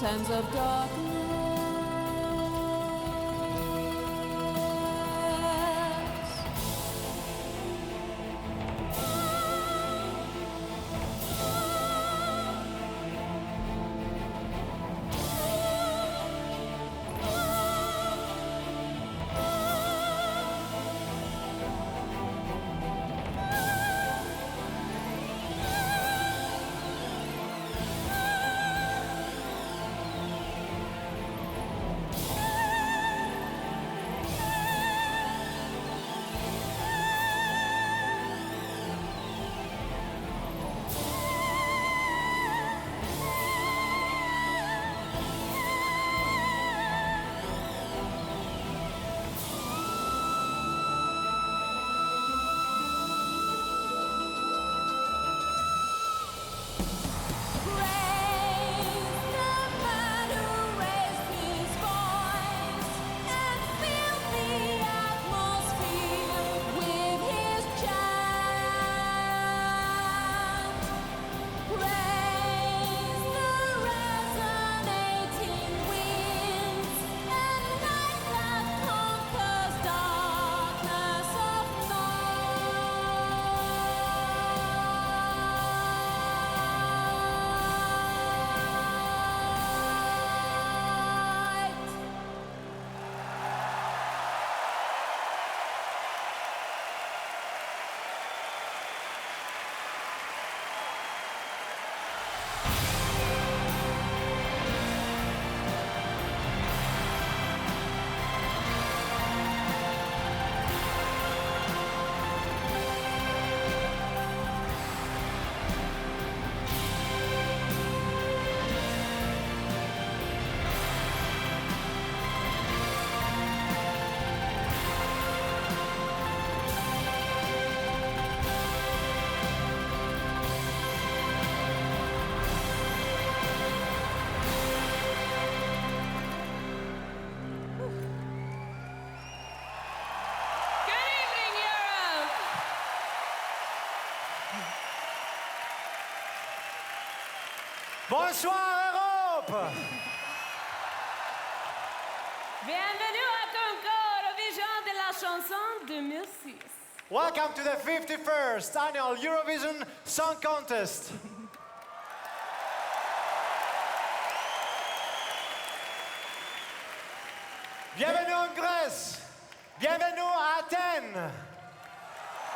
mountains of darkness. Bonsoir Europe! Bienvenue à concours Eurovision de la chanson 2006. Welcome to the 51st annual Eurovision Song Contest. Bienvenue en Grèce. Bienvenue à Athènes.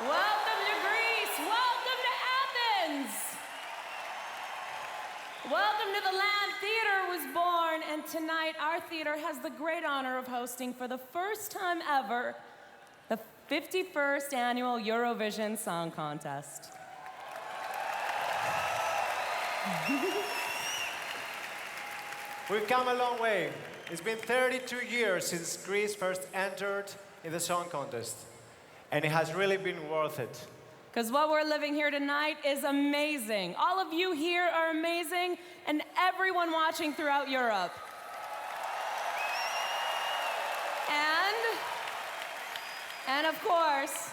Welcome to Greece. Welcome to Athens. Welcome to the land theater was born, and tonight our theater has the great honor of hosting for the first time ever the 51st annual Eurovision Song Contest. We've come a long way. It's been 32 years since Greece first entered in the song contest, and it has really been worth it. Because what we're living here tonight is amazing. All of you here are amazing, and everyone watching throughout Europe. And of course,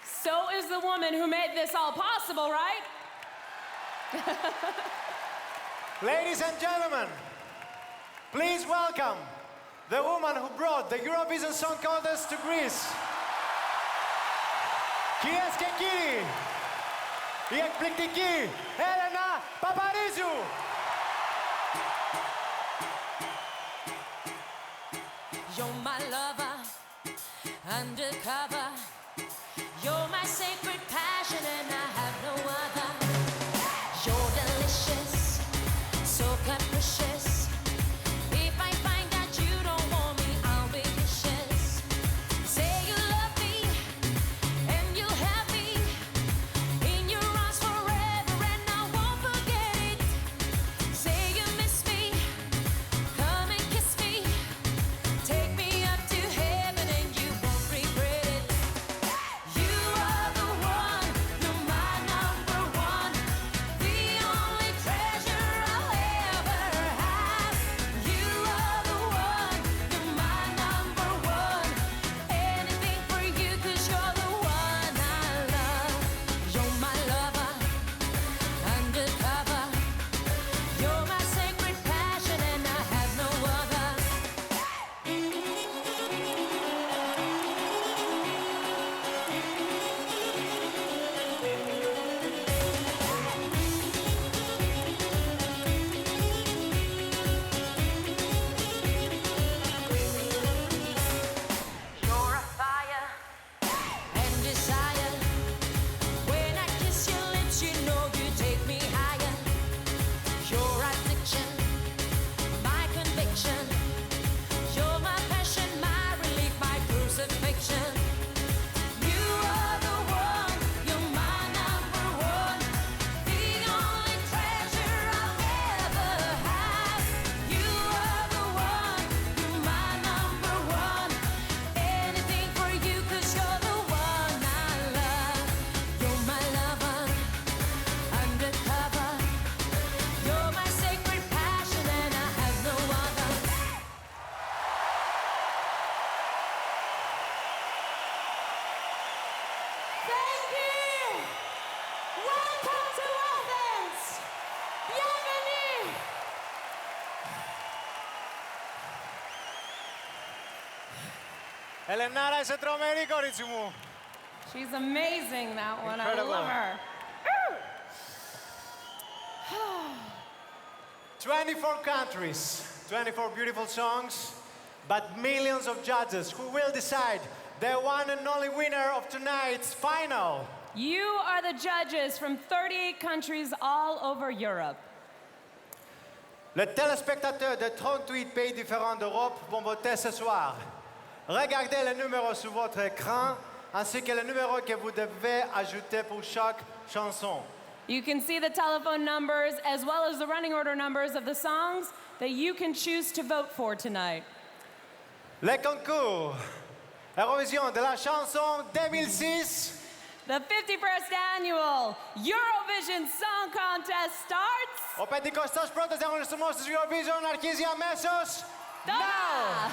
so is the woman who made this all possible, right? Ladies and gentlemen, please welcome the woman who brought the Eurovision Song Contest to Greece. Κυρίες και κύριοι, η εκπληκτική Helena Paparizou. You're my lover, undercover. You're my sacred passion and I have no other. You're delicious, so capricious. If I find out you don't want me, I'll be vicious. Say you love me and you'll have me in your arms forever and I won't forget it. Say you miss me, come and kiss me. Take me up to heaven and you won't regret it. You are the one Ελενάρα, είσαι τρομερή, κορίτσι μου. She's amazing, that one. Incredible. I love her. 24 countries, 24 beautiful songs, but millions of judges who will decide the one and only winner of tonight's final. You are the judges from 38 countries all over Europe. Les téléspectateurs de 38 pays différents d'Europe vont voter ce soir. Regardez le numéro sur votre écran, ainsi que le numéro que vous devez ajouter pour chaque chanson. You can see the telephone numbers as well as the running order numbers of the songs that you can choose to vote for tonight. Le concours Eurovision de la chanson 2006. The 51st annual Eurovision Song Contest starts. Ο 51ος διαγωνισμός της Eurovision αρχίζει αμέσως. Now!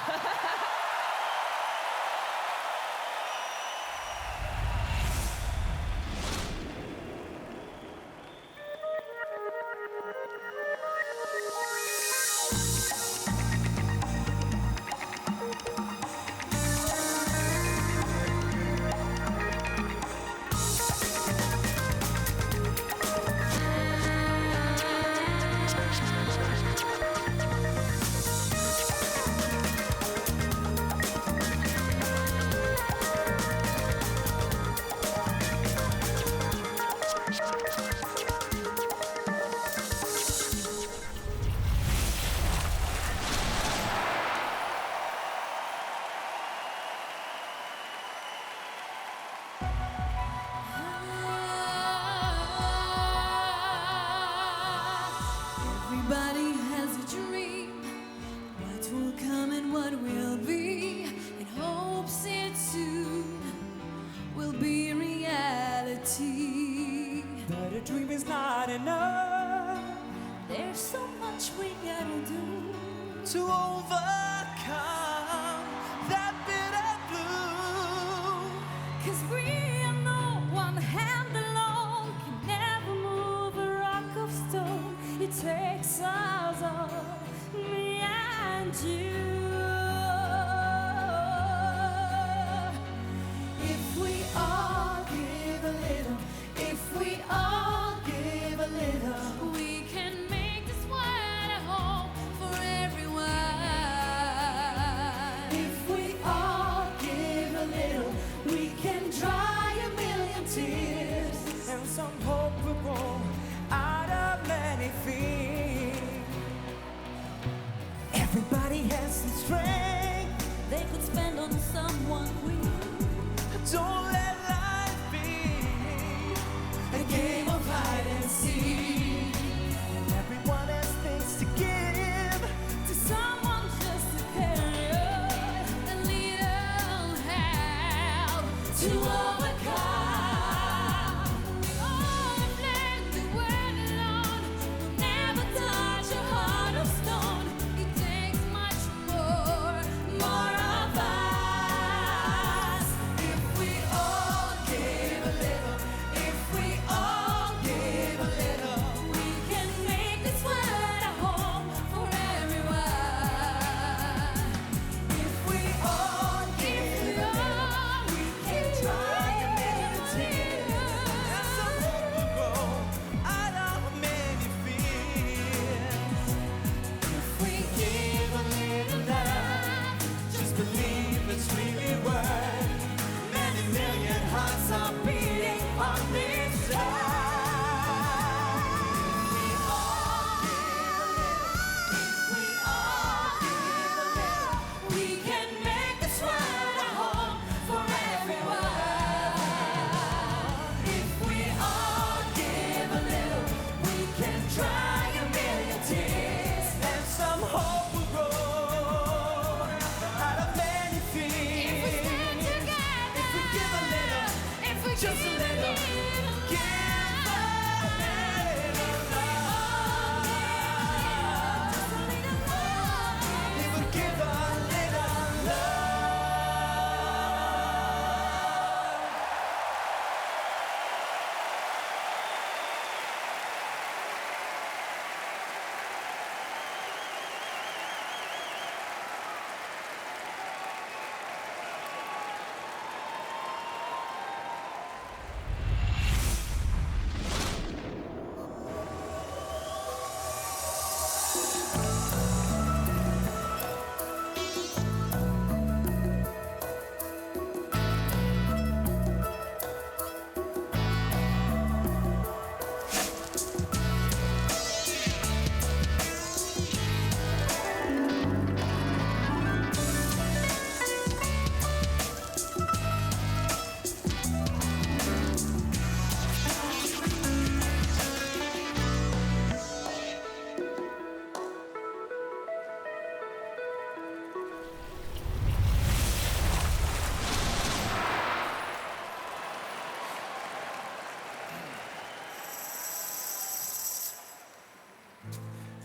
Everybody has a dream, what will come and what will be, and hopes it soon will be reality. But a dream is not enough There's so much we gotta do. to overcome that bitter blue. 'Cause we are no one hand alone, can never move a rock of stone. It takes us all, me and you. If we all give a little, if we all give a little, we can make this world a home for everyone. If we all give a little, we can dry a million tears. And some hope will grow out of many fears. Everybody has some strength. They could spend on someone we Don't let life be a game of hide and seek. and everyone has things to give. To someone just to carry on, a little help to overcome. We all have learned the word alone will never touch a heart of stone. It takes much more of us. If we all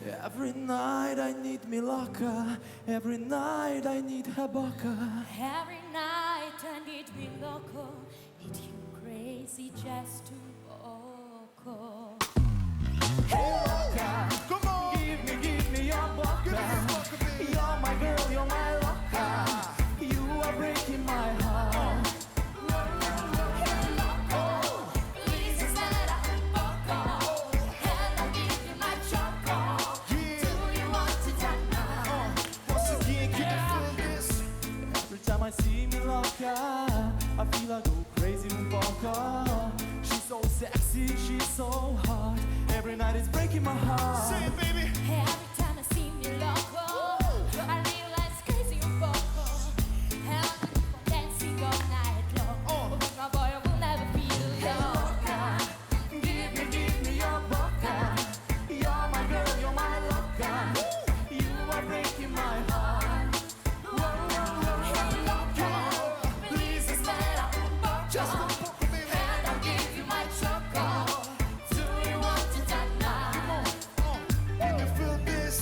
Every night I need Milaka, every night I need Habaka. Every night I need me loco, need you crazy just to vocal. Hey Loka, come on, give me your Boca. You're my girl, you're my Loka. You are breaking my heart. Hey loco, please just let out vocal, and I'll give you my choco. Do you want to die now? Once again, can you feel this? Every time I see Milaka, I feel I go crazy with Boca. She's so sexy, she's so hot. Every night it's breaking my heart. Say it, baby. Every time I see me loco, I realize crazy and vocal. And I'll keep on dancing all night long. But my boy, I will never feel loca. Give me your Boca. You're my girl, you're my Loca. You are breaking my heart. Hey loco, please just let out vocal, and I'll give you my choco. Do you want to die now? Can you feel this?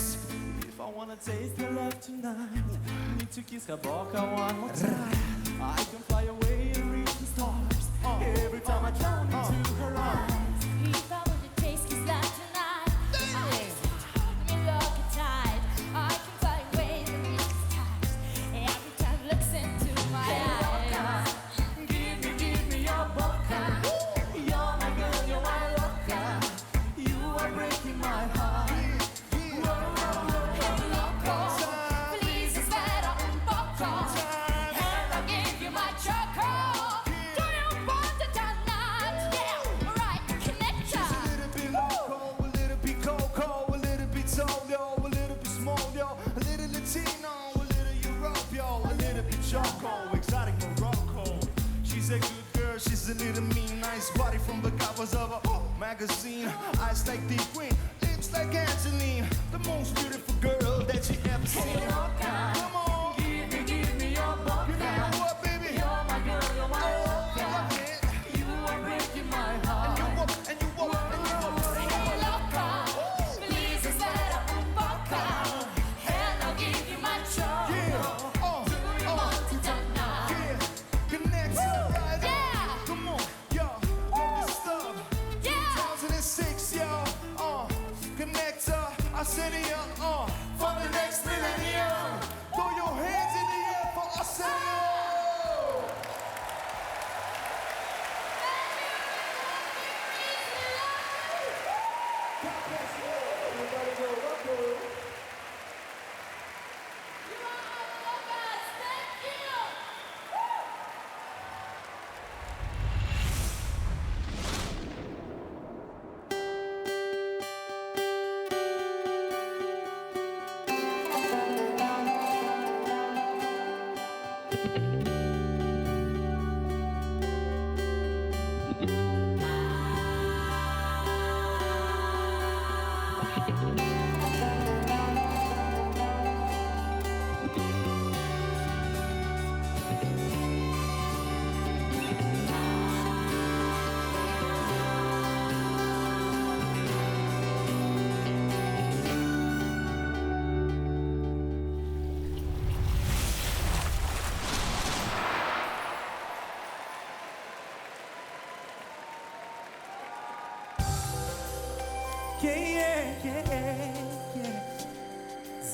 If I wanna taste your love tonight, need to kiss her Boca one more time. I can fly away and reach the stars. Every time I drown into her eyes. If I want to taste his love tonight, I hold me loco tight. I can fly away and reach the stars. Every time he looks into my eyes. Give me your Boca. You're my girl, you're my Loca. You are breaking my heart. Hey loco, please just let out vocal, and I'll give you my choco. Do you want to die now? Yeah, right, connection. A little bit loco, a little bit coco, a little bit tall, yo, a little bit small, yo, a little Latino, a little Europe, yo, a little bit choco, exotic Morocco. She's a good girl, she's a little mean, nice body from the covers of a magazine. Eyes like the queen, lips like Angeline, the most beautiful girl that you ever seen. Come on, give me your Boca. You know what, baby? You're my girl, you're my Loca. You are breaking my heart. And you walk. Hey loco, please just let out vocal, and I'll give you my choco. Do you want to die now? Connect, right? Yeah. Come on, yo, all this stuff. Yeah. 2006, yo, connector, I said it, for the next millennium. Throw your hands in the air for us,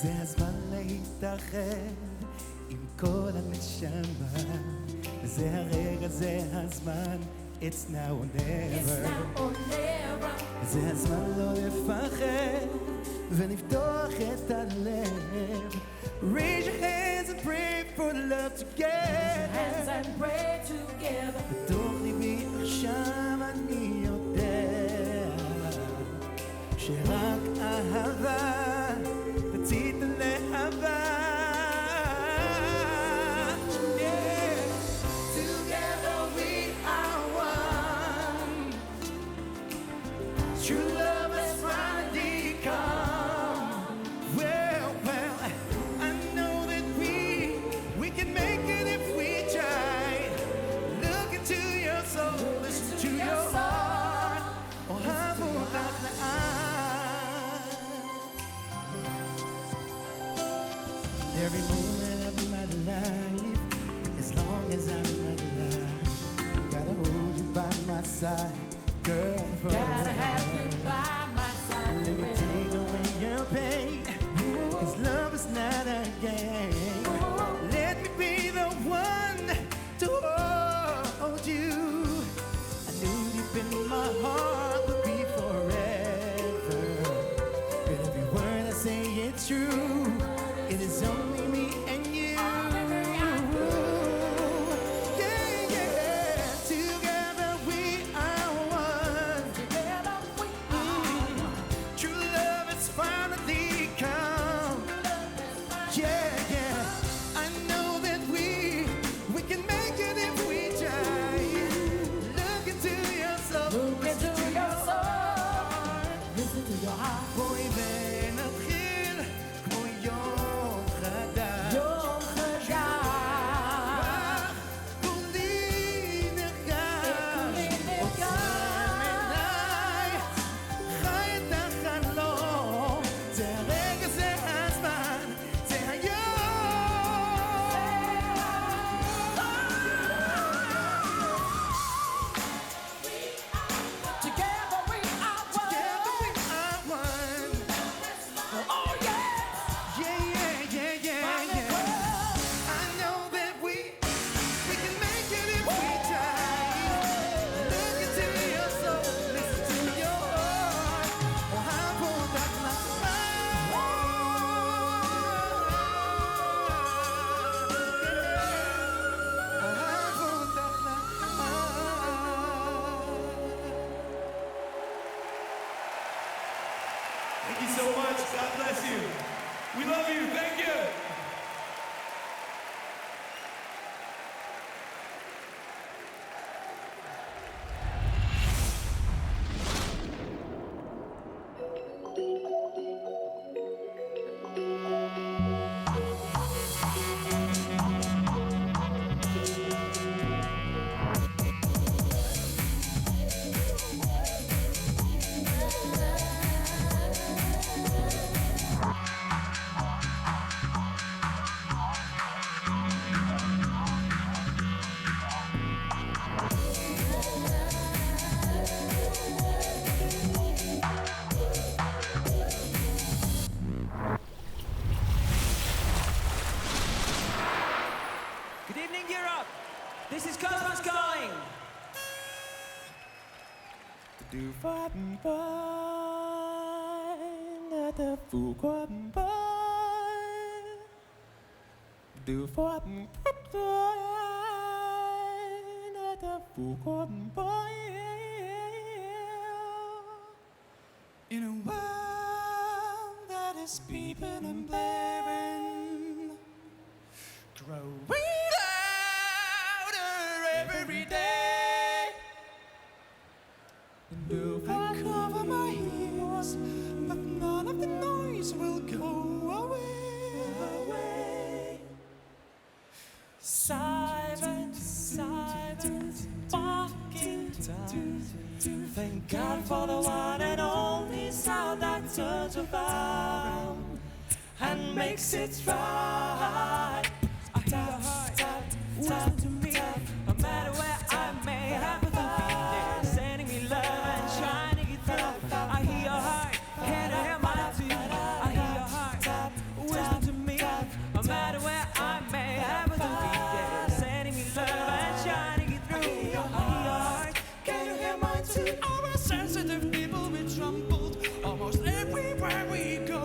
זה הזמן להתאחד עם כל הנשמה. זה הרגע, זה הזמן, it's now or never. זה הזמן לא לפחד ולפתוח את הלב. Raise your hands and pray for the love together. בתוך ליבי עכשיו אני יודע שרק אהבה תצית לאהבה. Together we are one. True love has finally come. Well, I know that we can make it if we try. Look into your soul, listen to your heart. Oh, have every moment of my life, as long as I'm alive, gotta hold you by my side, girl. Gotta have you by my side. Let me take away your pain, 'cause love is not a game. Let me be the one to hold you. I knew deep in my heart would be forever, but every word I say it's true. It is only me and you. Yeah, yeah. Together we are one. True love has finally come. Yeah, yeah. I know that we can make it if we try. Look into your soul. Look into your soul. Listen to your heart. בואי ונתחיל כמו יום חדש. יום חדש. כולי נרגש, עוצם עיניי, חי את החלום. זה הרגע, זה הזמן, זה היום. Together we are one. Together we are one. Oh yeah. Yeah, yeah, yeah, yeah, yeah. I know that we can make it if we try. Look into your soul, listen to your heart. Oh, I won't act like Thank you so much. God bless you. We love you. Thank you. Good evening, Europe. This is Cosmos calling. Du får den børn, at der fugår den børn. Du får den børn, at der fugår den børn. In a world that is beeping and blaring, growing louder every day. Do I cover my ears, but none of the noise will go away. Silent, silent, walking time. Thank God for the one and only sound that turns around and makes it right. Tap, tap, tap to me, no matter where I may happen to be there, sending me love and shining it through. I hear your heart, can I hear mine too? I hear your heart, whisper to me, no matter where I may happen to be there, sending me love and shining it through. I hear your heart, can you hear mine too? Our sensitive people, we trembled almost everywhere we go.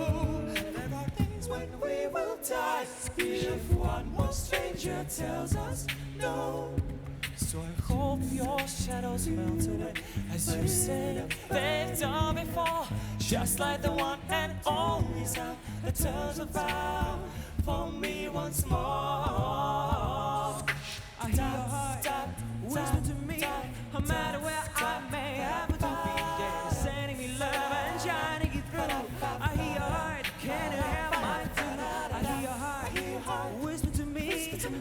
There are days when we will die if one more stranger tells us no. So I hope your shadows melt away as you said they've done before. Just like the one and only sound that turns around for me once more. I hear your heart, whisper to me, no matter where I may happen to be there, sending me love and shining it through. I hear your heart, can you hear mine too? I hear your heart, whisper to me,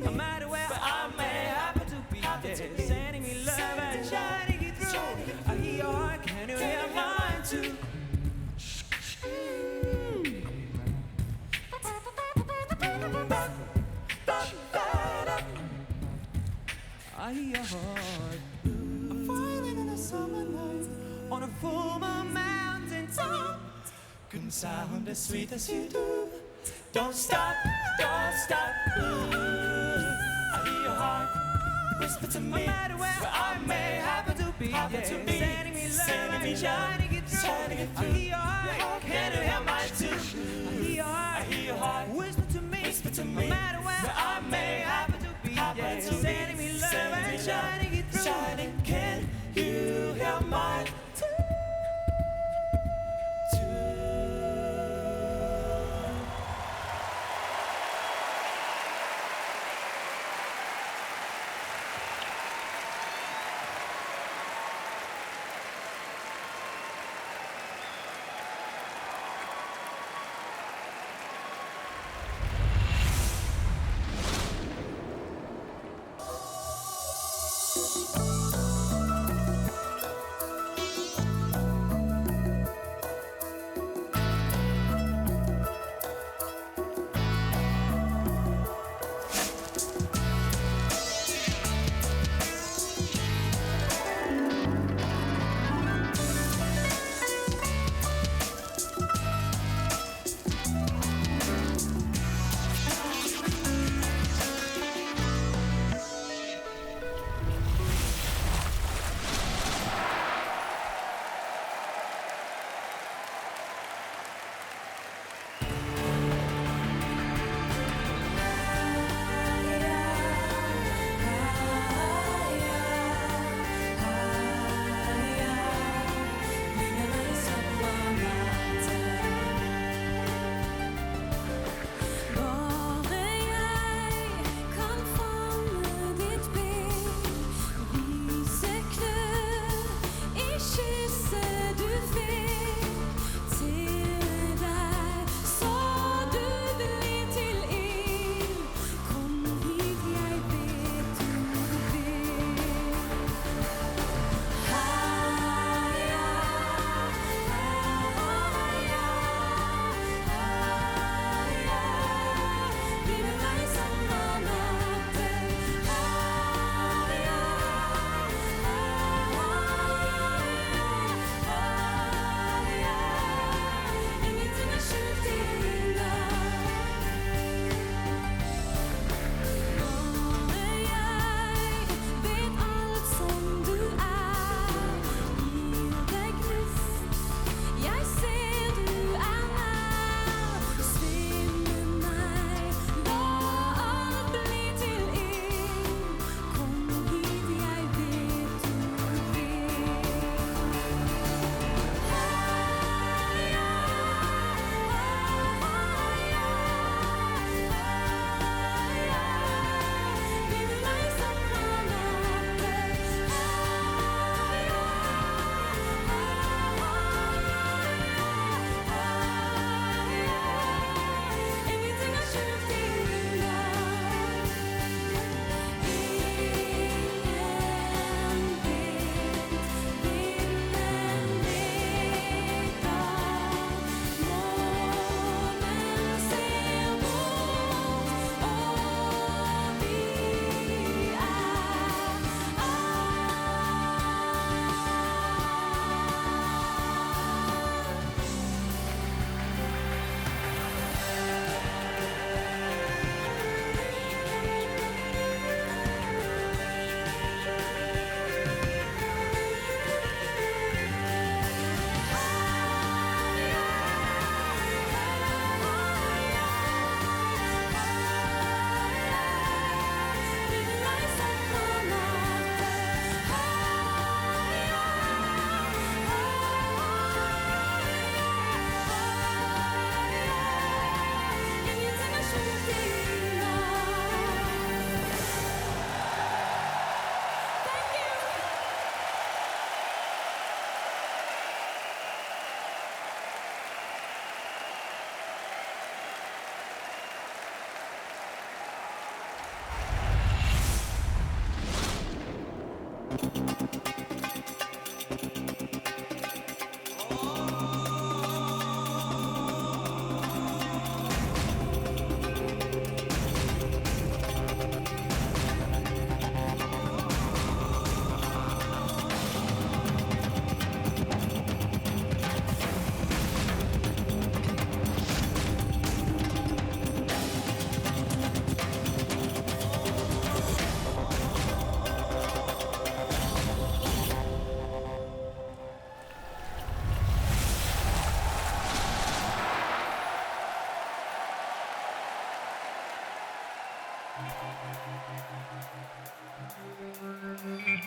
no matter where I may happen to be there, sending me love and shining it through. I hear your heart, can you hear mine too? I hear your heart. I'm falling in a summer night on a full moon mountain top. Couldn't sound as sweet as you do. Don't stop, don't stop. I hear your heart whisper to me. No matter where I may happen to be, sending me love and shining it through. I hear your heart, can you hear mine too? I hear your heart whisper to me. No matter where I may happen to be, sending me love and shining it through. Can you hear mine too?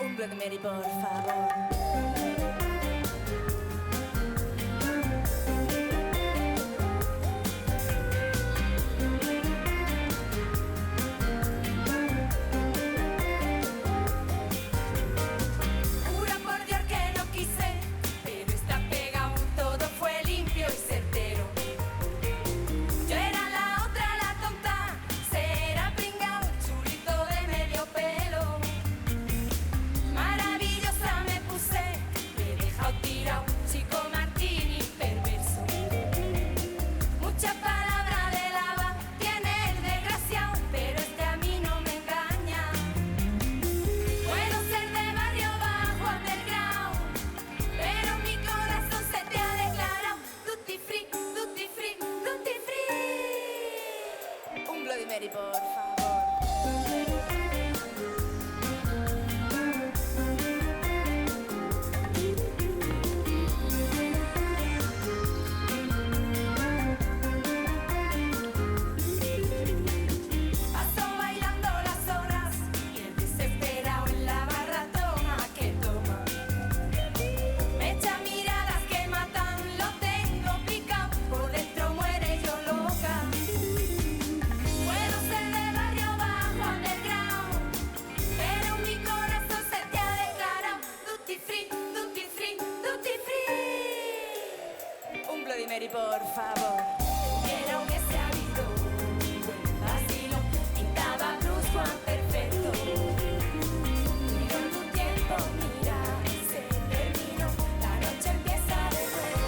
Un Bloody Mary, por favor. Por favor, quiero que se ha habido un buen vacilo, pintaba blues cuán perfecto. Pero en tu tiempo, mira, se terminó, la noche empieza de nuevo.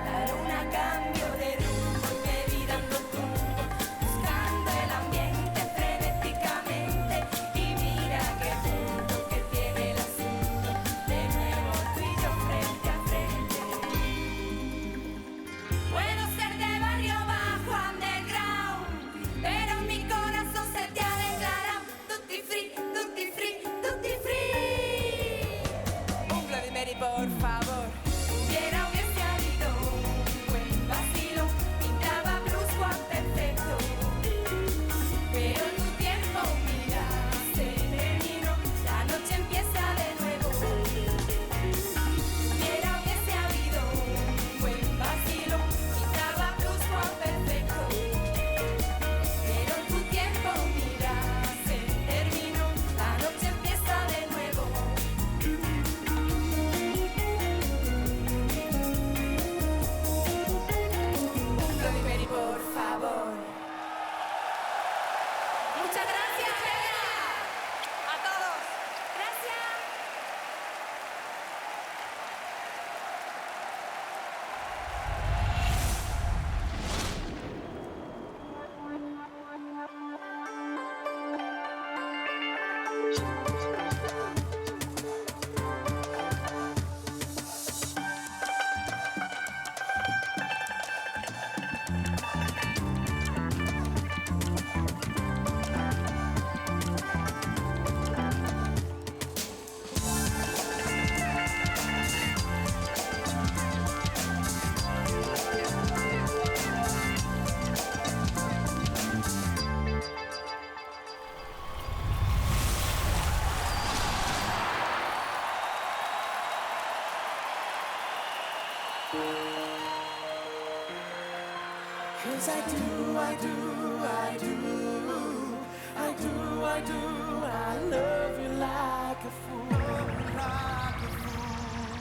La luna cambió de rumbo y me vi dando tumbo, buscando el ambiente frenéticamente. Y mira qué punto que tiene el asunto, de nuevo tú y yo frente a frente. Puedo ser de barrio bajo, underground, pero mi corazón se te ha declarado tutti free, tutti free, tutti free. Un Bloody Mary, por favor. Hubiera hubiese habido un buen vacilo, pintaba blues cuán perfecto. Pero en tu tiempo, mira, se terminó, la noche empieza de nuevo. Hubiera hubiese habido un buen vacilo, pintaba blues cuán perfecto. Pero en tu tiempo, mira, se terminó, la noche empieza de nuevo. Un Bloody Mary, por favor. Muchas gracias, Helena. A todos. Gracias. Cause I do, I do, I do, I do, I do, I love you like a fool, like a fool.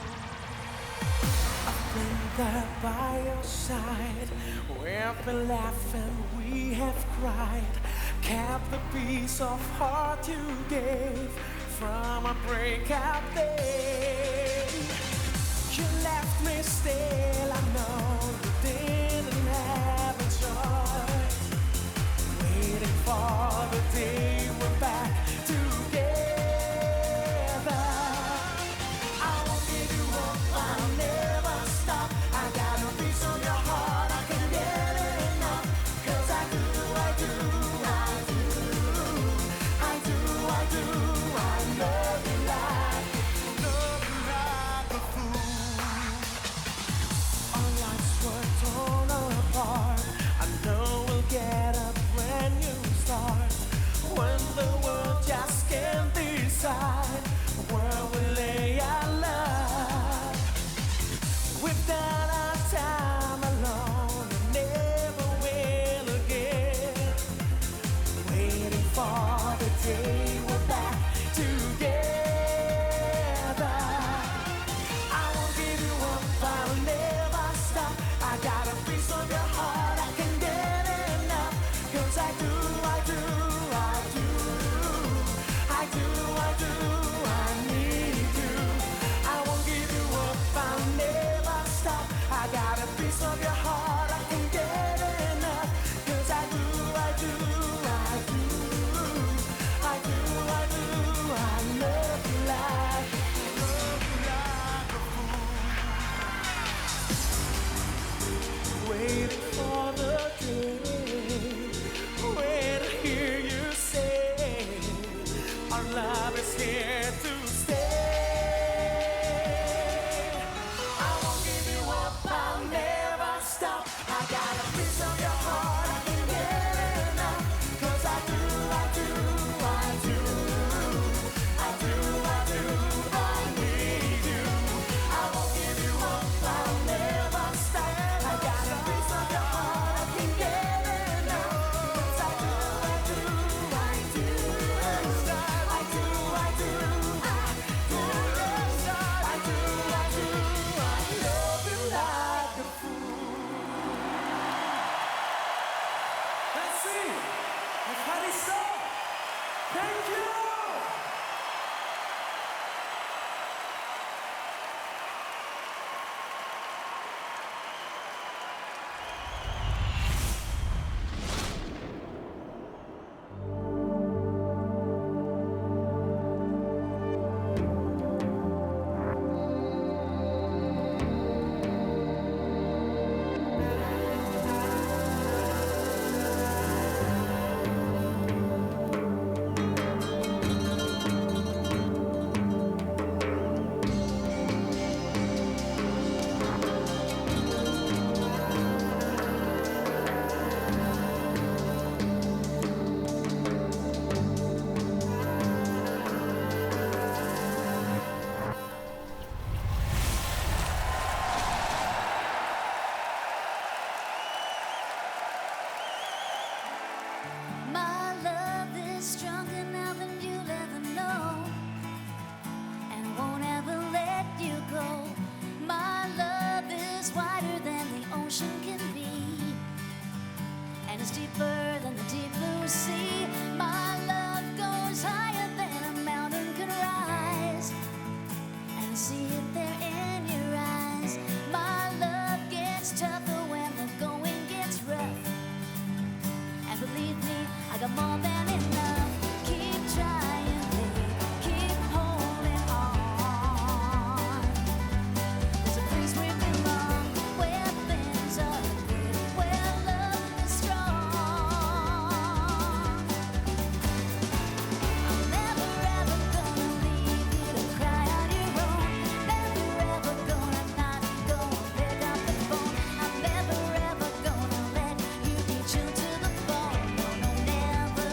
I've been there by your side, we've been laughing, we have cried, kept the piece of heart you gave from a breakup day. You left me still, I know you didn't have a choice. Waiting for the day we're back together. I won't give you up, I'll never stop. I got a piece of your heart, I can't get enough. Cause I do, I do, I do, I do, I do, I love you like a fool. Our lives were torn away. Thank you! My love is stronger now than you'll ever know, and I won't ever let you go. My love is wider than the ocean can be, and it's deeper than the deep blue sea. My love goes higher than a mountain can rise, and I see it there in your eyes. My love gets tougher when the going gets rough, and believe me, I got more than enough. Keep trying, babe. Keep holding on. There's a place we belong, where things are good, where love is strong. I'm never ever gonna leave you to cry on your own. Never ever gonna not go and pick up the phone. I'm never ever gonna let you be chilled to the bone. No, no, never.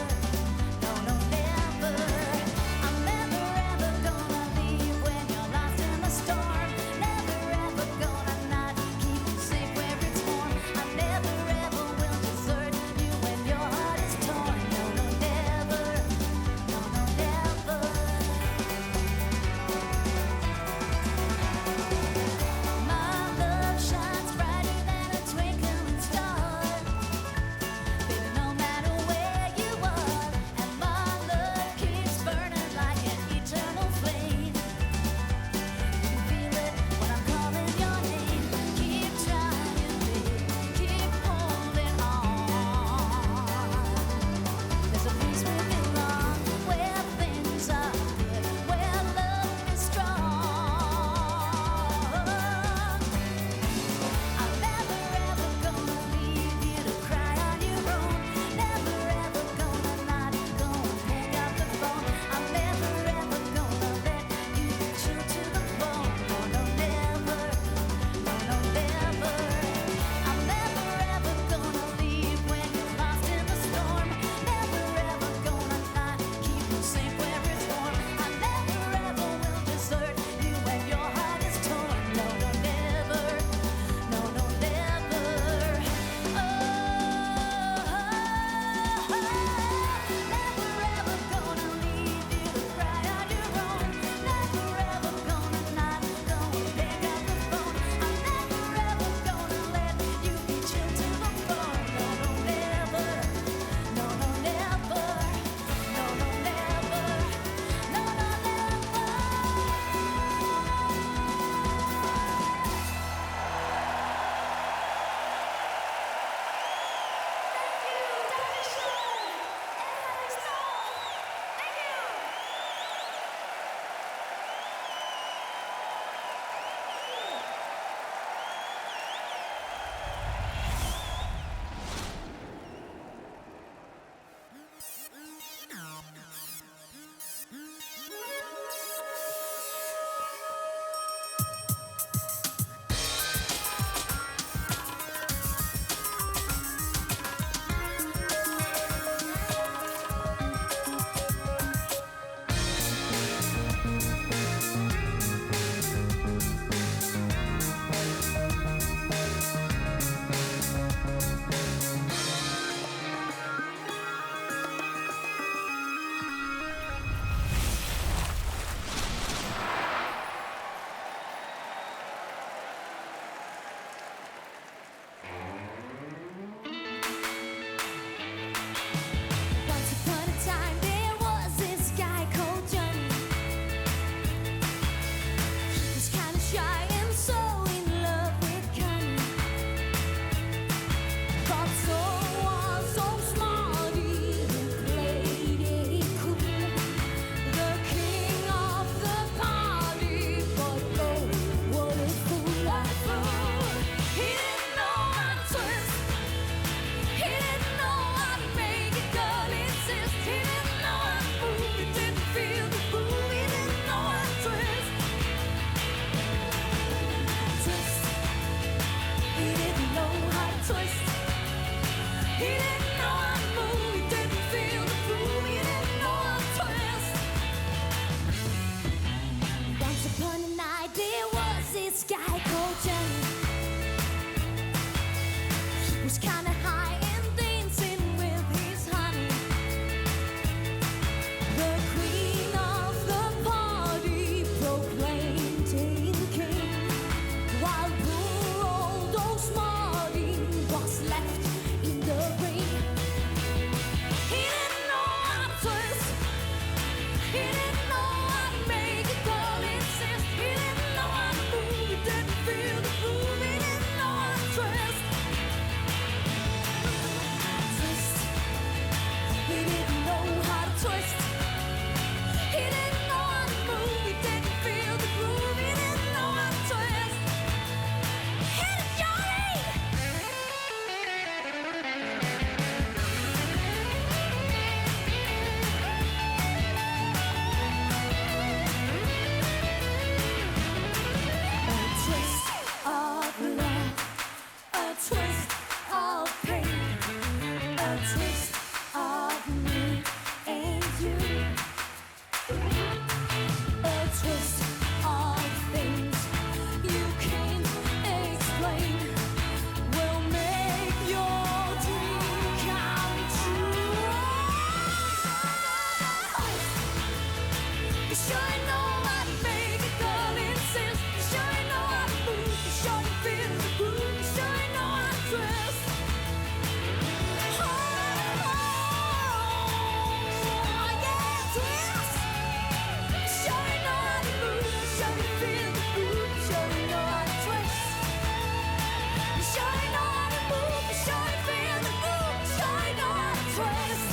He didn't know how to move, he didn't feel the groove, he didn't know how to twist. Once upon a night there was this guy called Johnny. He was kinda high and dancing with his honey. The queen of the party proclaimed him king, while poor old Marty was left in the ring. He didn't know how to twist. He didn't know how to make a girl insist. He didn't know how to move. He didn't feel the groove. He didn't know how to twist. Twist. He didn't know how to twist. He didn't know how to move. He didn't feel the groove. He didn't know how to twist. Hit it, Johnny! A twist of love, a twist of pain, a twist of me and you, a twist of things you can't explain will make your dream come true. You sure know how to make a girl insist. You sure know how to move. You sure feel the groove. You sure know how to twist. Oh, yeah, twist. You sure know how to move. You sure feel the groove. You sure know how to twist. You sure know how to move. You sure feel the groove. You sure know how to twist.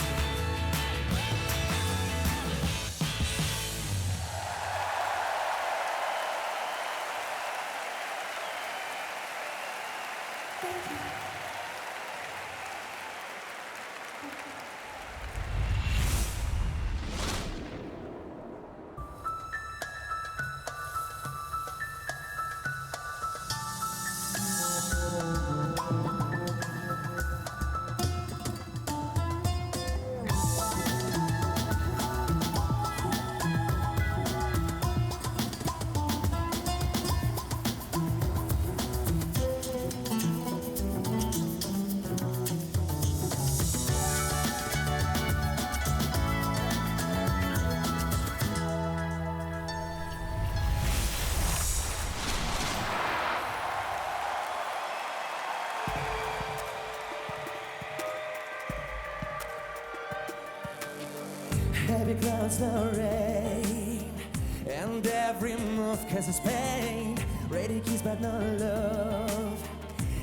Heavy clouds, no rain, and every move causes pain. Ready kiss but no love.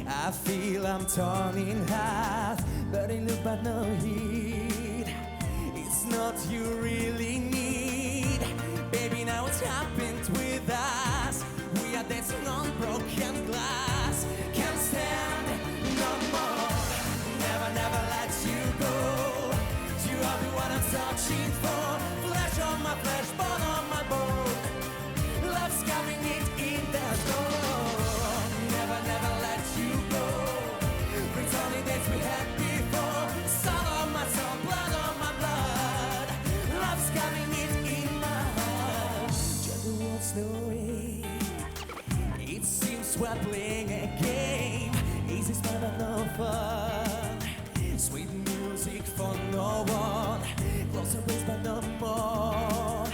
I feel I'm torn in half, burning look but no heat. It's not you really need, baby. Now it's happened with us. We are dancing on broken glass. Can't stand no more. Never, never let you go. You are the one I'm searching for. Flesh on my flesh, bone on my bone. Love's carrying it in the door. Never, never let you go. Returning days we had before. Soul on my soul, blood on my blood. Love's carrying it in my heart. Just the words the way. It seems we're playing a game. Easy smile but no fun. Sweet music for no one. Close embrace but no more.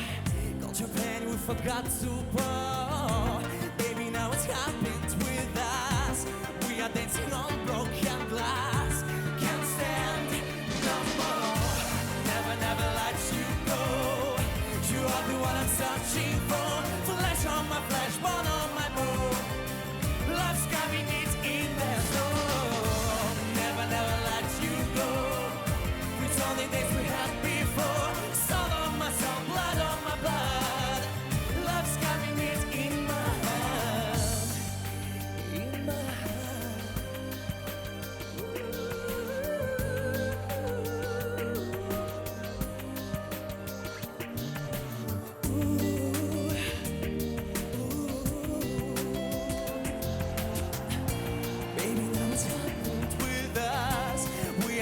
Got your pain, we forgot to pour. Baby, now it's happened with us. We are dancing on broken glass. Can't stand no more. Never, never let you go. You are the one I'm searching for. Flesh on my flesh, bone on my bone. Love's carrying it in the door. Never, never let you go. Returning days we had before. Soul on my soul, blood on my blood. Love's carrying it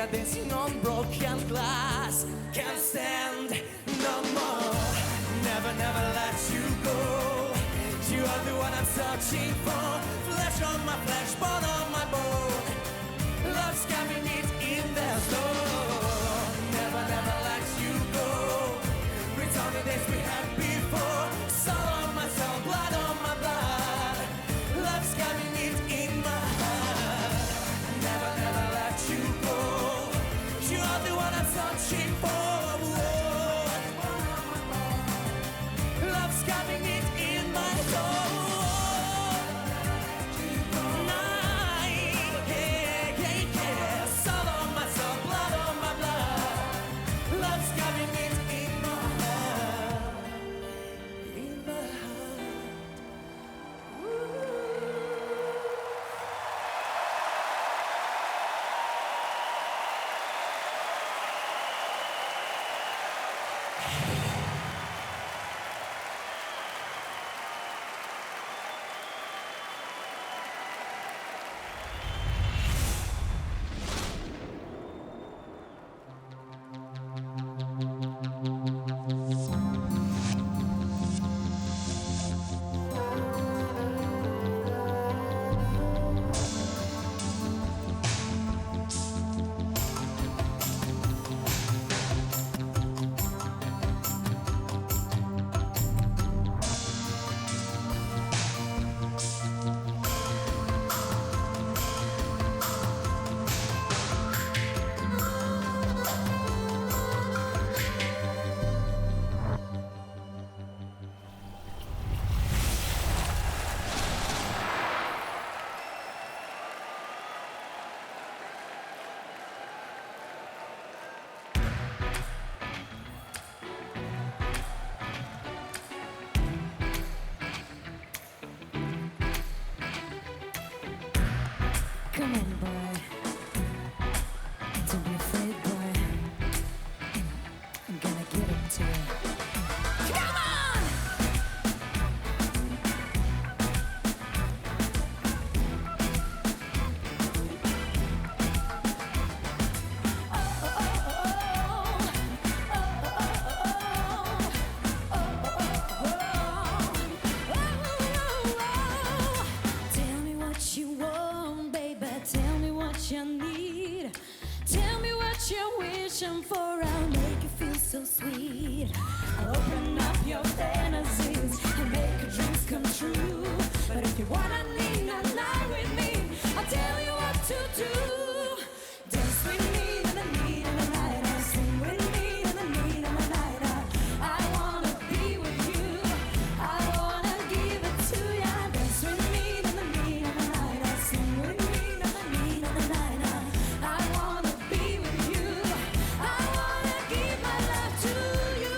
are dancing on broken glass. Can't stand no more. Never, never let you go. You are the one I'm searching for. Flesh on my flesh, bone on my bone. Love's coming in their soul. Never, never let you go. Return the days we had before. Soul on my soul, blood on my blood. Love's coming in my heart. Never, never let you go. You are the one I'm searching for. Love's coming in my soul. Soul on my soul, blood on my blood. Love's coming in my heart. In my heart. Come on, boy. Don't be afraid, boy. I'm gonna give it to you. Come on! Tell me what you want, baby. Tell me what you need. Tell me what you're wishing for. I'll make you feel so sweet. I'll open up your fantasies and make your dreams come true. But if you wanna need a night with me, I'll tell you what to do. Dance with me in the need of the night. Sing with me in the need of the night. I wanna be with you. I wanna give it to ya. Dance with me in the need of the night. Sing with me in the need of the night. I wanna be with you. I wanna give my love to you.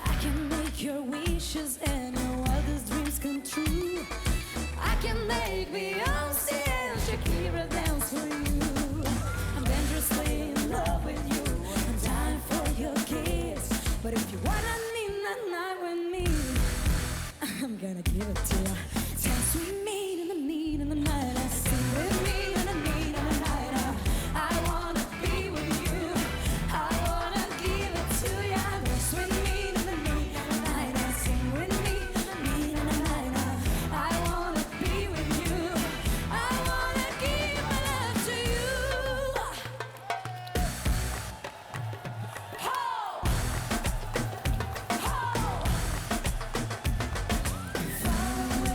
I can make your wishes and your wildest dreams come true. I can make Beyonce and Shakira dance for you. I'm dangerously in love with you. I'm dying for your kiss. But if you wanna need a night with me, I'm gonna give it to you. Dance with me in the need of the night. Sing with me in the need of the night. I wanna be with you. I wanna give it to ya. Dance with me in the need of the night. Sing with me in the need of the night. I wanna be with you. I wanna give my love to you. Ho! Ho! Far away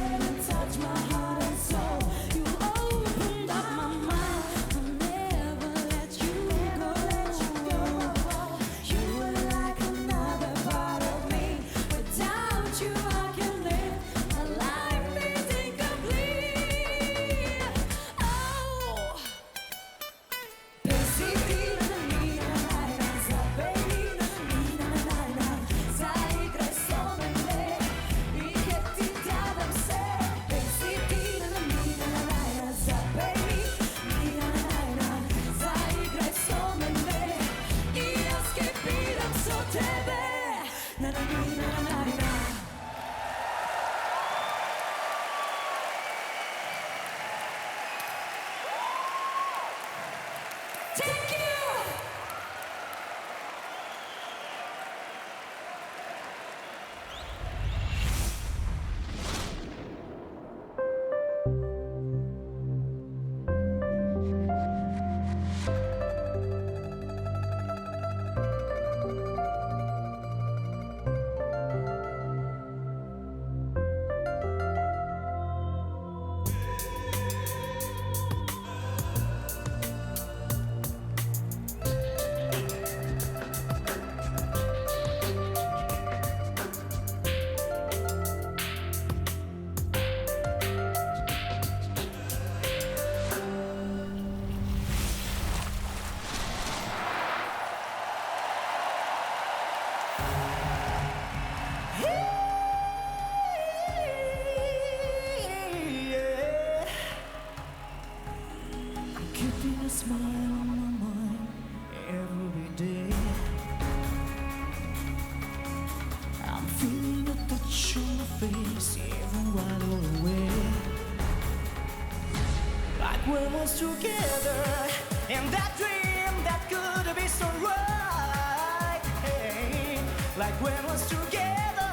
we're once together, and that dream that could be so right. Hey, like we're once together,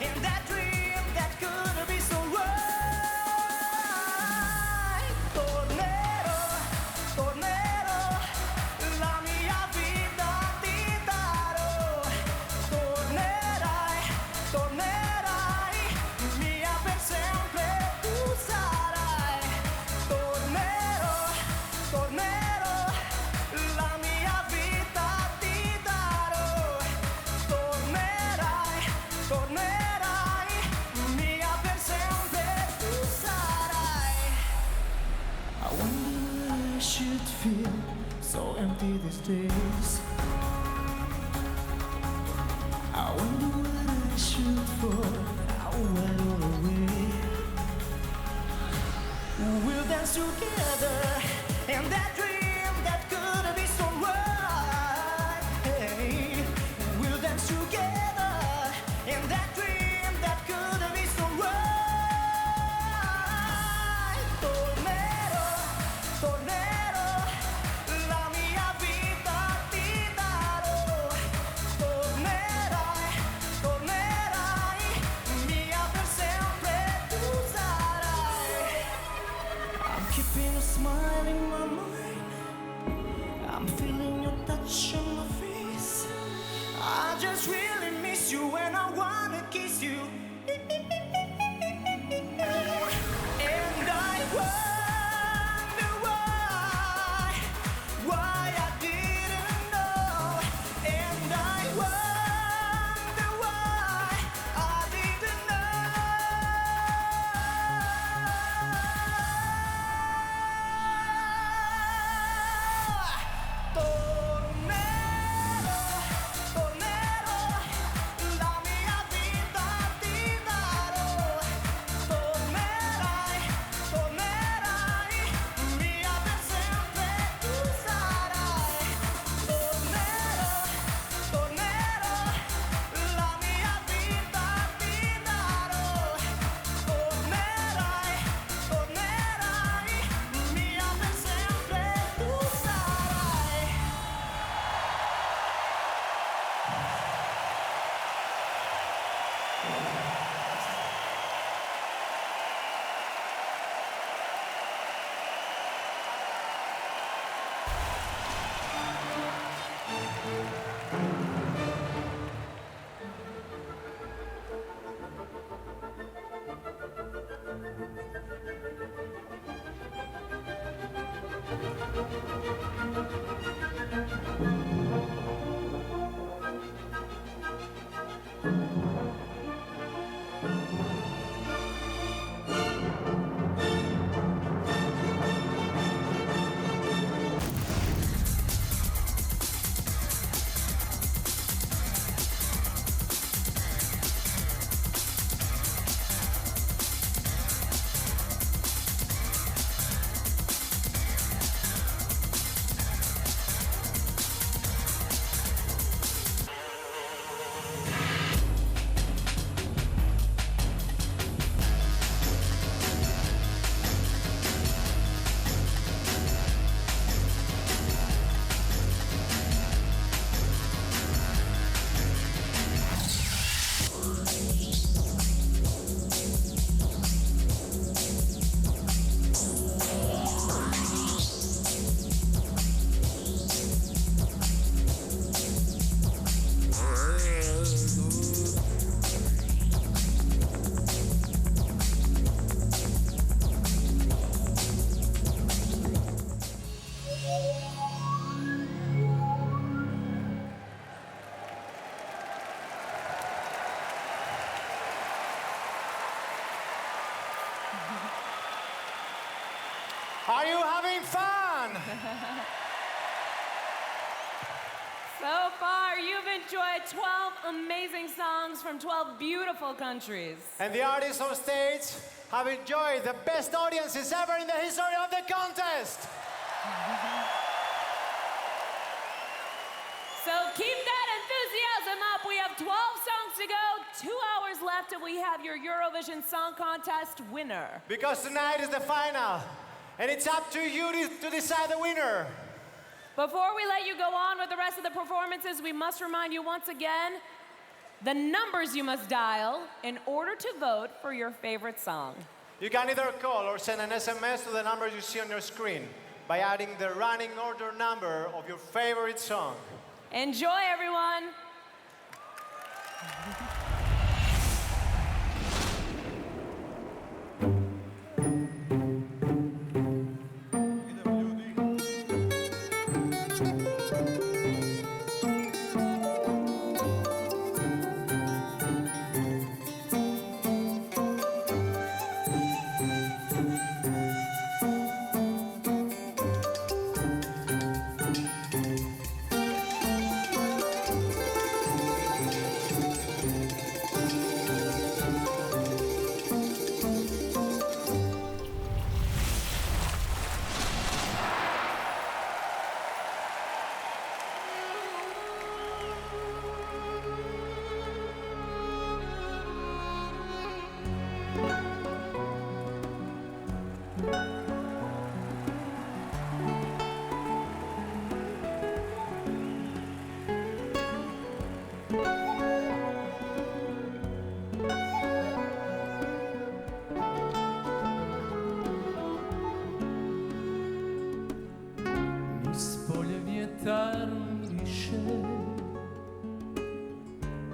and that dream that could be so right. Tornerò, tornerò, la mia vita ti darò. Tornerai, tornerai, mia per sempre tu sarai. Tornerò, tornerò, la mia vita ti darò. Tornerai, tornerai, mia per sempre tu sarai. I wonder what I should feel so empty these days. I wonder what I should for how wide all away. We'll dance together, and that dream that could be so right. Hey, we'll dance together, and that dream that could be so right. Tornerò, tornerò, la mia vita ti darò. Tornerai, tornerai, mia per sempre tu sarai. I'm keeping a smile in my mind. I'm feeling your touch on my face. I just really miss you and I wanna kiss you. And I wonder why I didn't know. And I wonder why I didn't know. Tornerò, tornerò, la mia vita ti darò. Tornerai, tornerai, mia per sempre tu sarai. Tornerò, tornerò, la mia vita ti darò. Tornerai, tornerai, mia per sempre tu sarai. Are you having fun? So far, you've enjoyed 12 amazing songs from 12 beautiful countries. And the artists on stage have enjoyed the best audiences ever in the history of the contest. So keep that enthusiasm up. We have 12 songs to go, 2 hours left, and we have your Eurovision Song Contest winner. Because tonight is the final. And it's up to you to decide the winner. Before we let you go on with the rest of the performances, we must remind you once again the numbers you must dial in order to vote for your favorite song. You can either call or send an SMS to the number you see on your screen by adding the running order number of your favorite song. Enjoy, everyone.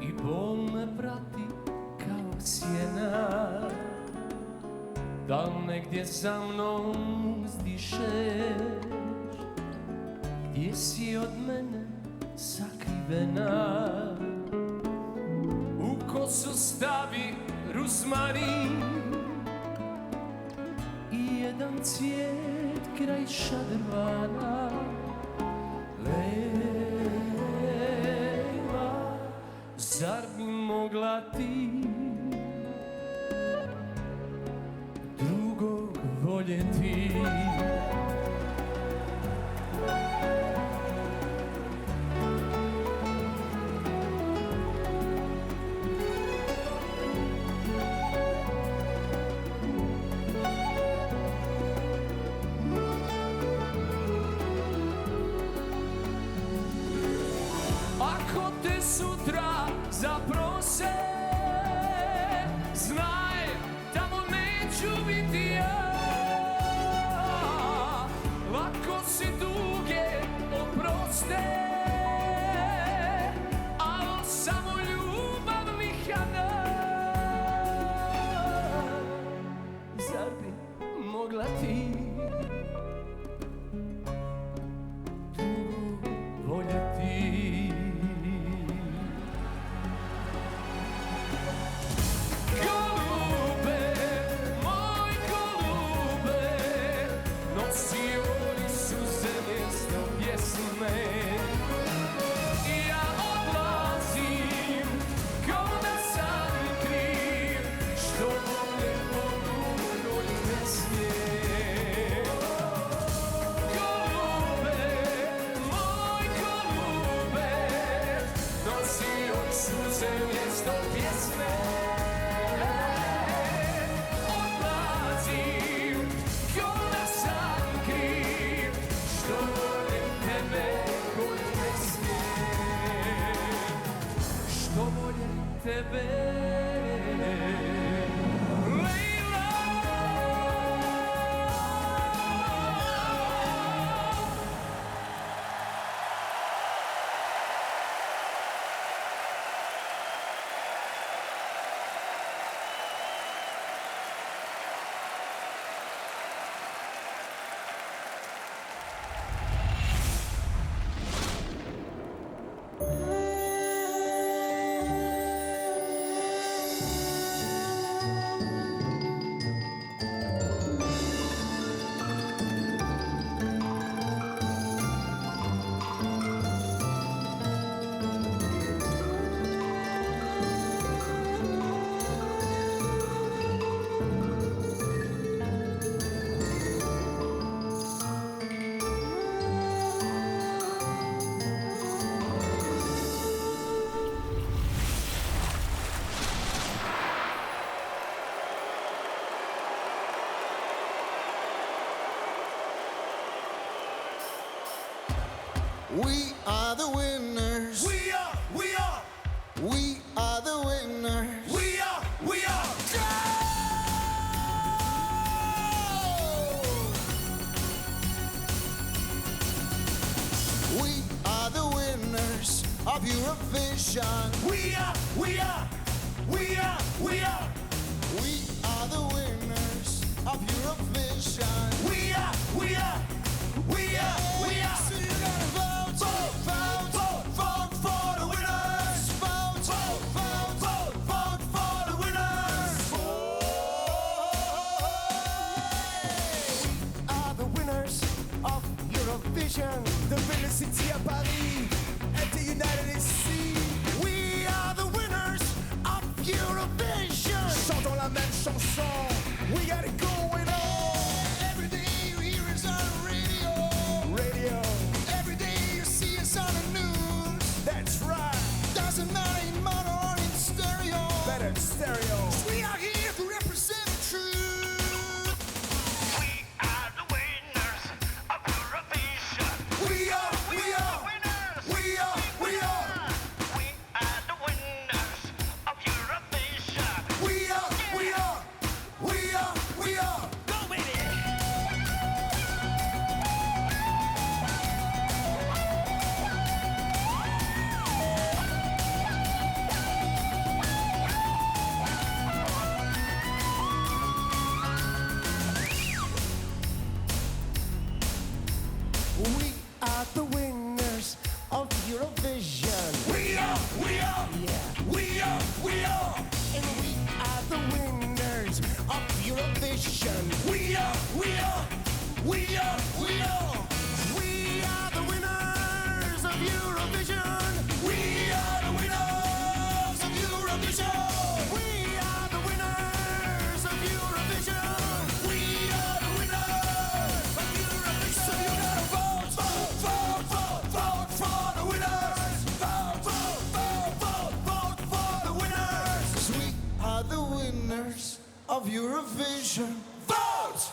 I bol me prati kao sjena. Da li negdje za mnom uzdišeš, gdje si od mene sakrivena. U kosu stavi ruzmarin i jedan cvijet kraj šadrvana. Lejla, zar bi mogla ti drugog voljeti? Ako te sutra zaprose, znaj, tamo neću biti ja. Lako si duge oproste, al samo ljubav mi hana. Zar bi mogla ti drugo voljeti? Tebe We are the winners. We are, we are, We are the winners. we are, we are. We are the winners of Eurovision. We are, we are, we are, we are. We are the winners of Eurovision. We are, we are, we are, we are. So you gotta vote, vote, vote, vote for the winners. Vote, vote, vote, vote, vote for the winners. We are the winners of Eurovision. The Belle City à Paris and the United States. We are the winners of Eurovision. Chantons la même chanson. We got it going on. Every day you hear us on the radio. Radio, Every day you see us on the news. that's right. Doesn't matter in mono or in stereo. Better stereo. We are here to represent the truth. We are the winners of Eurovision. We are, we are, Winners. we are, we are. We are the winners of Eurovision. We are, we are, we are, we are. Go with it. We are the winners of Eurovision. We are, we are, we are, we are. And we are the winners of Eurovision. We are, we are, we are, we are. We are the winners of Eurovision. We are the winners of Eurovision. We are the winners of Eurovision. We are the winners of Eurovision. So you gotta vote, vote, vote, vote, vote for the winners. Vote, vote, vote, vote, vote for the winners. 'Cause we are the winners of Eurovision. Vote!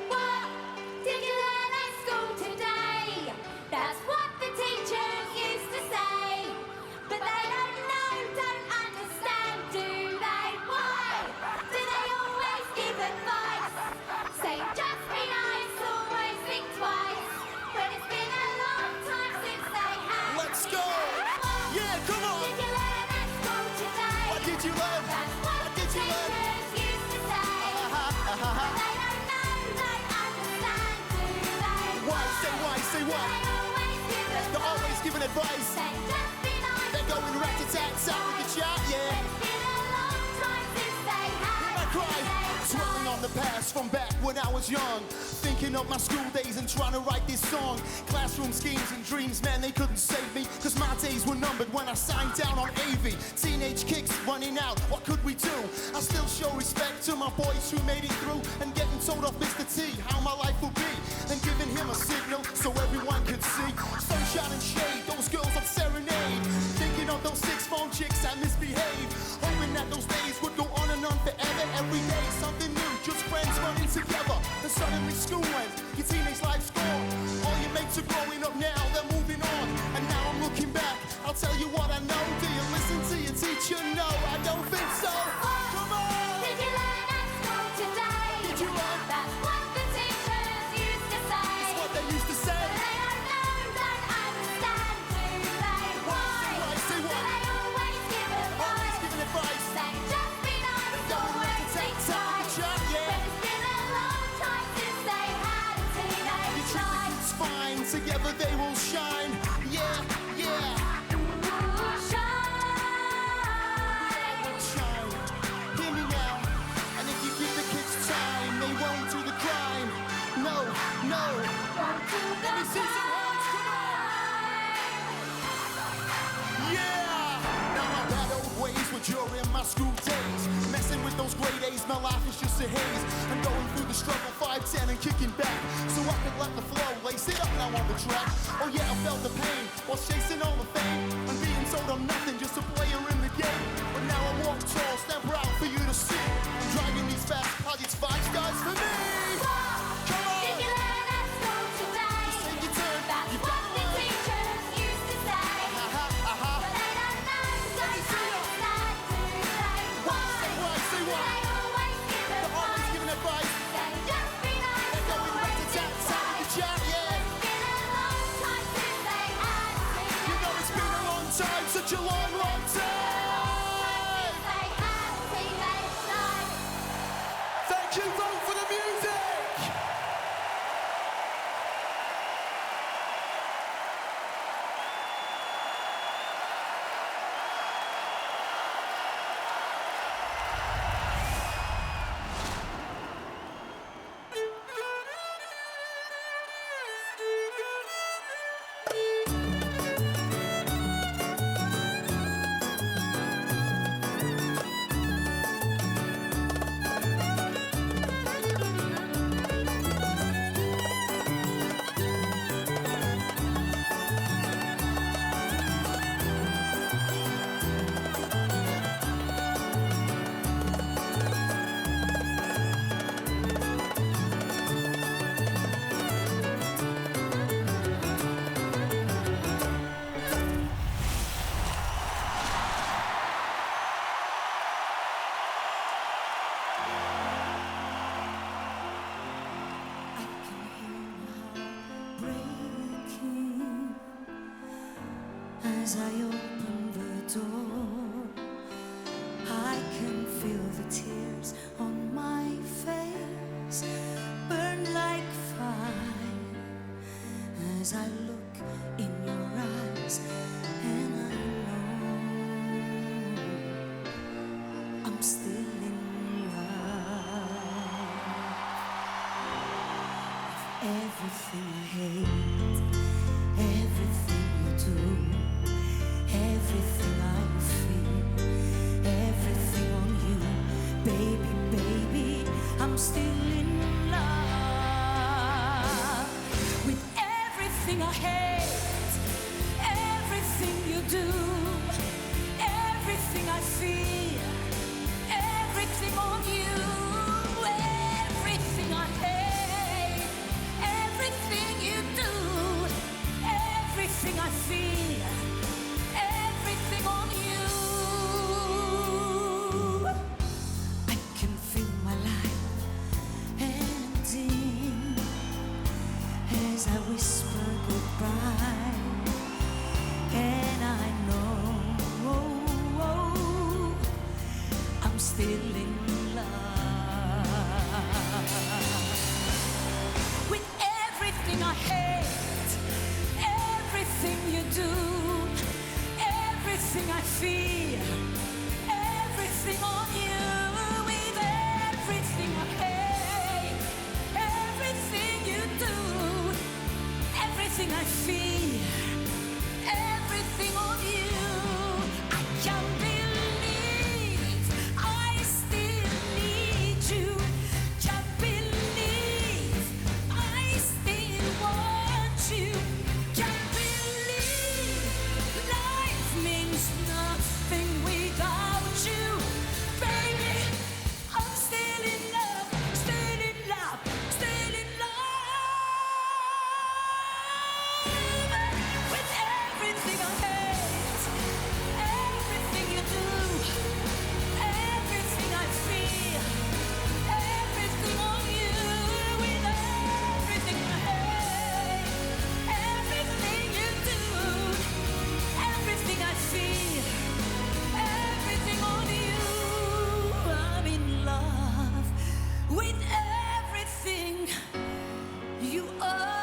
What did you learn at school today? That's what the teachers used to say. But they don't know, don't understand, do they? Why? Do they always give advice? Say just be nice, always think twice. When it's been a long time since they have. Let's go! What Yeah, come on! did you learn at school today? What did you learn? That's what What did you learn? teachers used to say. But they don't know, don't understand, do they? Why? Say They what? always give advice. They're always giving advice. Say just be nice. They're going rat-a-tat-tat with the chat, yeah. When it's been a long time since they have. I cry, dwelling on the past from back when I was young. Thinking of my school days and trying to write this song. Classroom schemes and dreams, man, they couldn't save me. Cause my days were numbered when I signed down on AV. Teenage kicks running out, what could we do? I still show respect to my boys who made it through. And getting told off Mr. T how my life will be. Then giving him a signal so everyone could see. Sunshine and shade, those girls I'd serenade. Thinking of those 6-phone chicks that misbehave. Hoping that those days would go on and on forever. Every day something new, just friends running together. Then suddenly school ends, your teenage life's gone. All your mates are growing up now, they're moving on. And now I'm looking back, I'll tell you what I know. Do you listen to your teacher? No, I don't think so. Come on! Did you learn at school today? Did you learn? That's what the teachers used to say. What they used to say. They don't know, don't understand, the haze. I'm going through the struggle, 5'10" and kicking back. So I can let the flow, lace it up now on the track. Oh yeah, I felt the pain while chasing all the fame. I'm being told I'm nothing, just a player in the game. But now I walk tall, stand proud for you to see. I'm driving these fast cars, it's 5 stars for me. Come on! Did you learn at school today? Just take your turn, That's you what got the one. teachers used to say. But they don't know, don't understand today. Why? Say why? They always give They're always advice. giving advice. Say just be nice, They're going back to always chat, think sound the twice. chat, yeah. It's been a long time since they had seen You know it's been a long time, such a long, long time. they had teenage life. Thank you, vote for the music. As I open the door, I can feel the tears on my face burn like fire as I look in your eyes, and I know I'm still in love. Everything I hate, everything you do, everything I feel, everything on you, baby, baby, I'm still in love. With everything I hate, everything you do, everything I feel, everything on you, everything I hate, everything you do, everything I feel, everything on you. I can feel my life ending as I whisper goodbye, and I know I'm still in love. With everything I hate, everything you do, everything I feel, everything on you. With everything I hate, everything you do, everything I feel, everything on you. I can't believe I still need you. Can't believe I still want you. Can't believe life means nothing without you. Baby, I'm still in love, still in love, still in love. With everything I hate, everything you do, everything I feel, everything on you. With everything I hate, everything you do, everything I feel, everything on you. I'm in love with everything you are.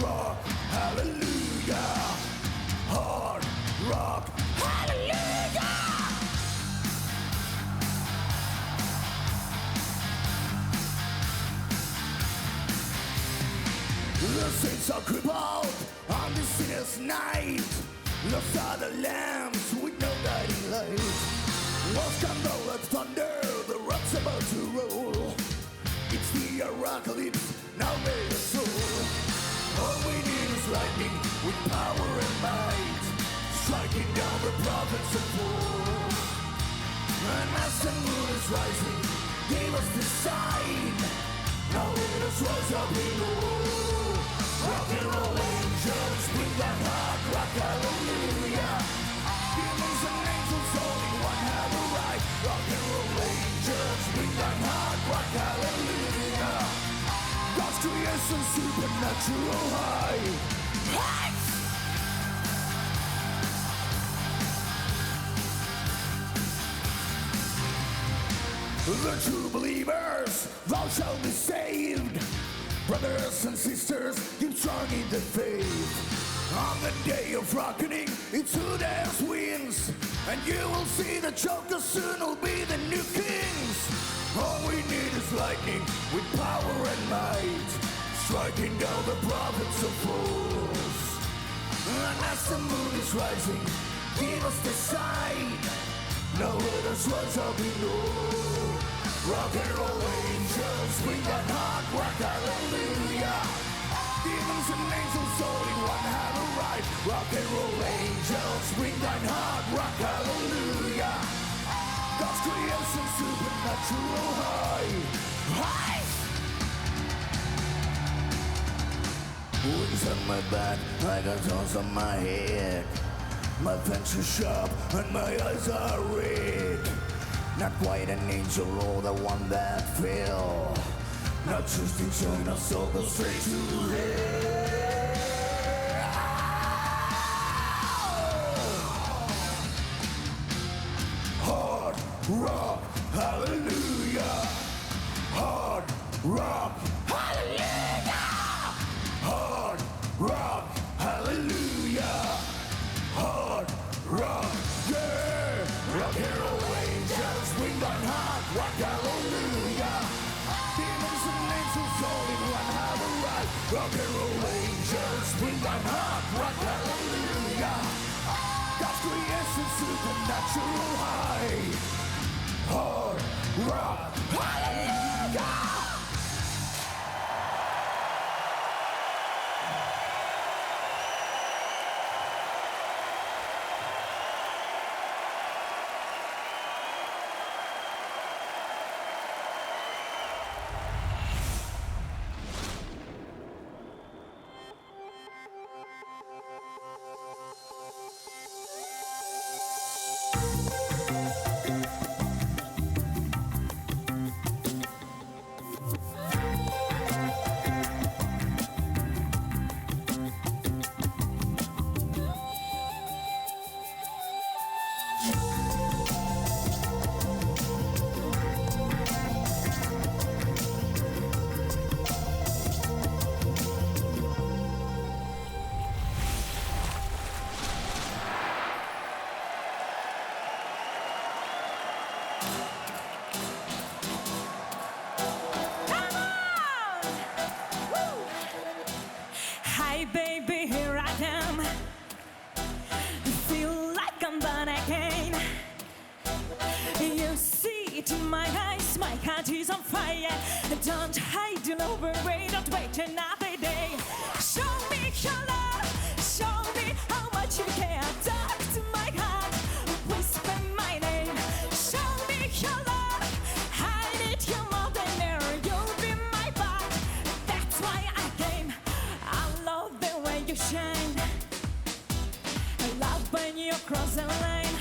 rock, hallelujah. Hard rock, hallelujah. The saints are crippled on this sinner's night. Lost are the lambs with no guiding light. Lost candle and thunder, the rock's about to roll. It's the apocalypse, now made us soul. All we need is lightning with power and might, striking down the prophets of war. And as the moon is rising, gave us the sign. Now let us rise up in war. Rock and roll angels, bring that hard rock, hallelujah. Demons and angels, only one have a right. Rock and roll angels, bring that hard rock, hallelujah. God's creation, supernatural high. Hey! The true believers, thou shalt be saved. Brothers and sisters, keep strong in the faith. On the day of reckoning, it's who dares wins. And you will see the jokers soon will be the new kings. All we need is lightning with power and might, striking down the prophets of fools. And as the moon is rising, give us the sign. Now let us rise up in all. Rock and roll angels, bring that hard rock, hallelujah. Demons and angels, only one have a right. Rock and roll angels, bring that hard rock, hallelujah. God's creation, supernatural high. High! Wings on my back, I got horns on my head. My fangs are sharp and my eyes are red. Not quite an angel or the one that fell. Not just in China, so go straight to hell. Hard rock, hallelujah. Hard rock, hallelujah. Hard rock, hallelujah. Hard rock, yeah. Rock and roll angels, swing on hard rock, hallelujah. Demons and angels, all in one have a right. Rock and roll angels, swing on hard rock, hallelujah. God's creation, supernatural high. Hard rock, hallelujah. Hi baby, here I am. Feel like I'm born again. You see it in my eyes, my heart is on fire. Don't hide, don't overweight, don't wait another day. Show me your love, show me how much you care. Talk to my heart, whisper my name. Show me your love, I need you more than air. You'll be my part, that's why I came. I love the way you shine. I love when you cross the line.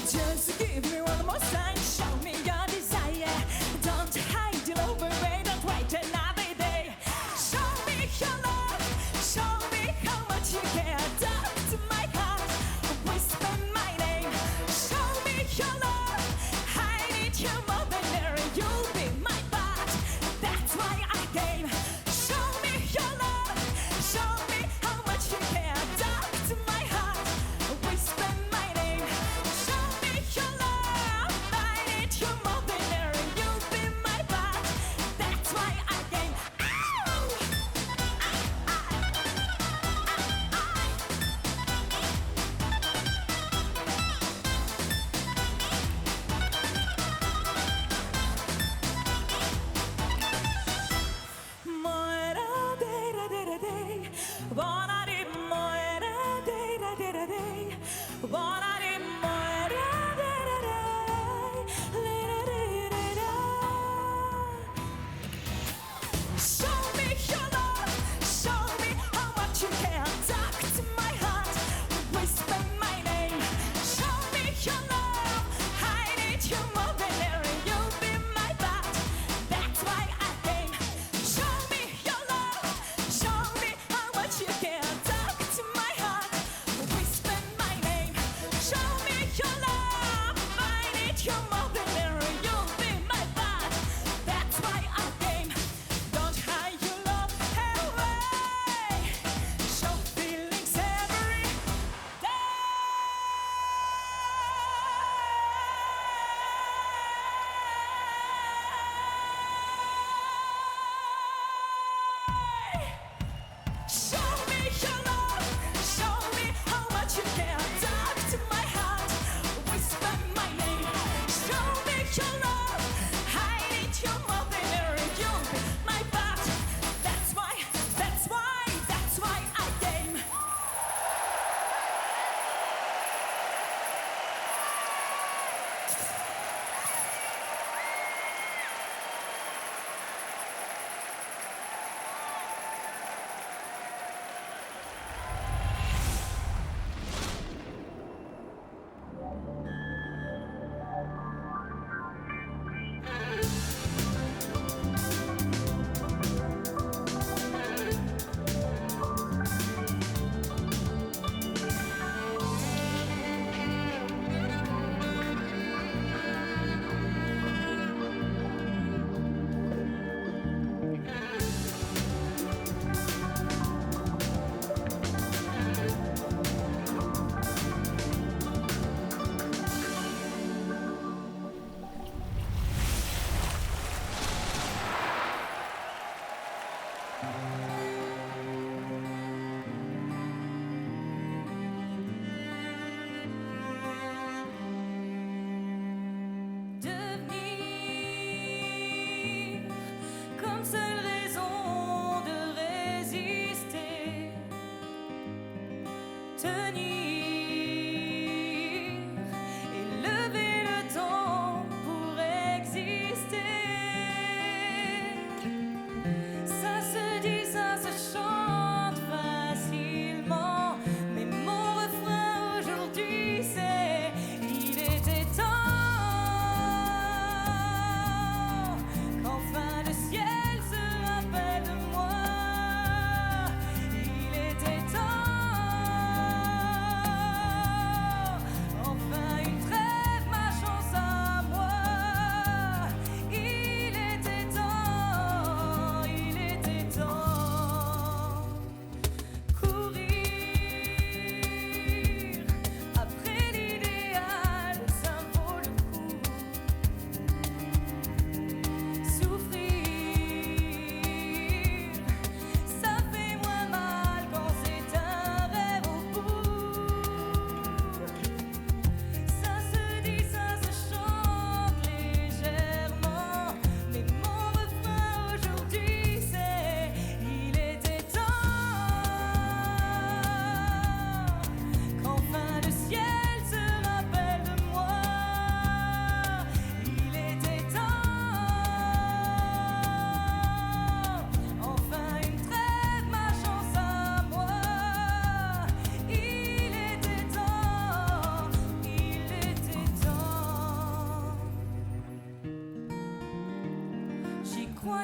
Just give me one more sign, show me your desire. Don't hide, you'll overweight, don't wait another day. Show me your love, show me how much you care. Talk to my heart, whisper my name. Show me your love, I need you more than air. You'll be my part, that's why I came. Show me your love.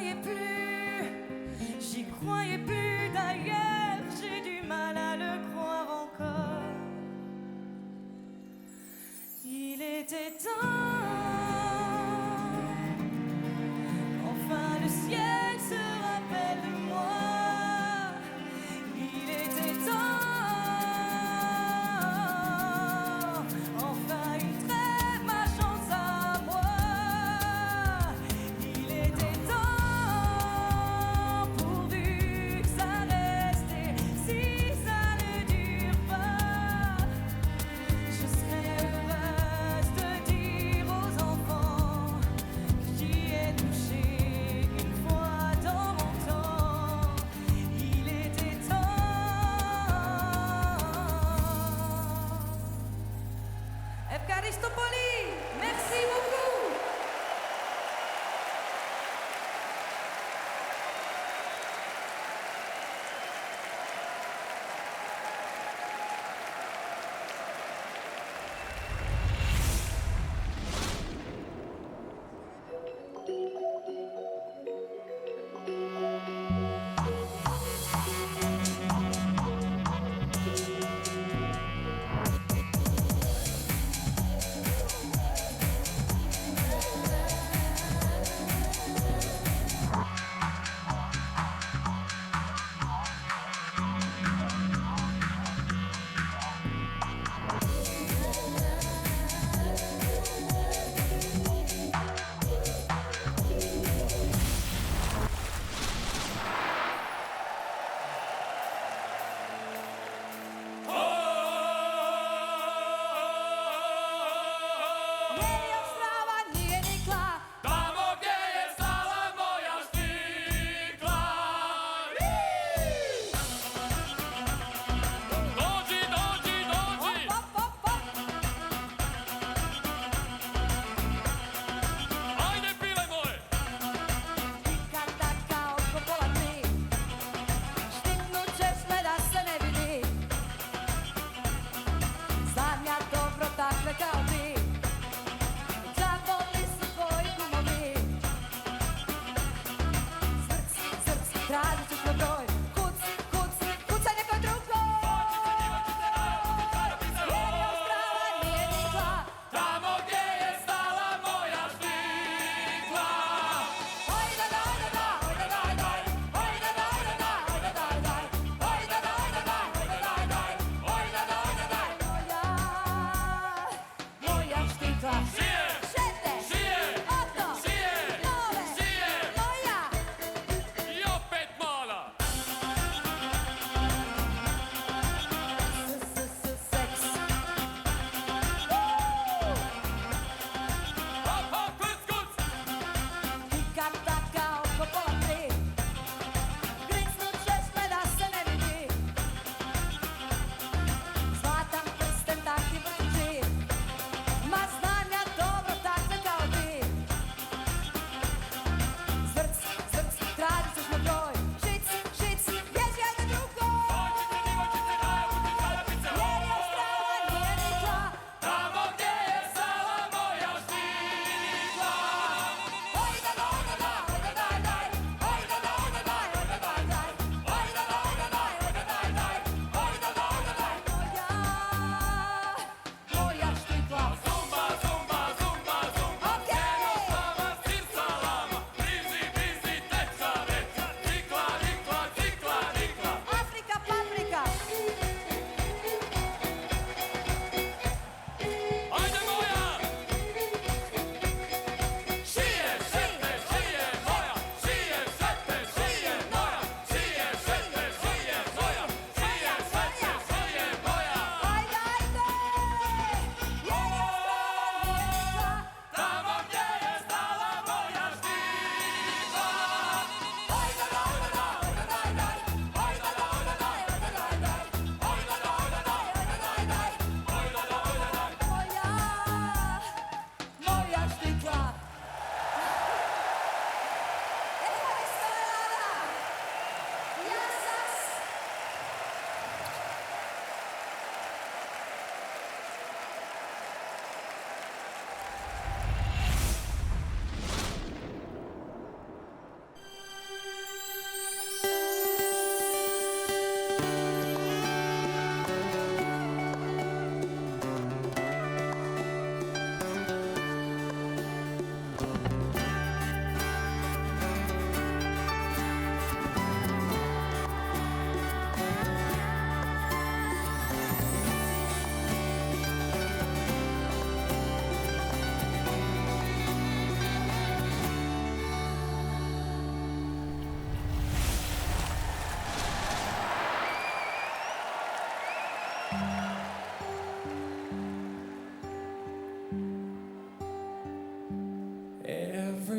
croyais plus, j'y croyais plus d'ailleurs, j'ai du mal à le croire encore. Il était temps, enfin le ciel se rappelle de moi. Il était temps, enfin une trêve, ma chance à moi. Il était temps, pourvu que ça restait, si ça ne dure pas, je serais heureuse de dire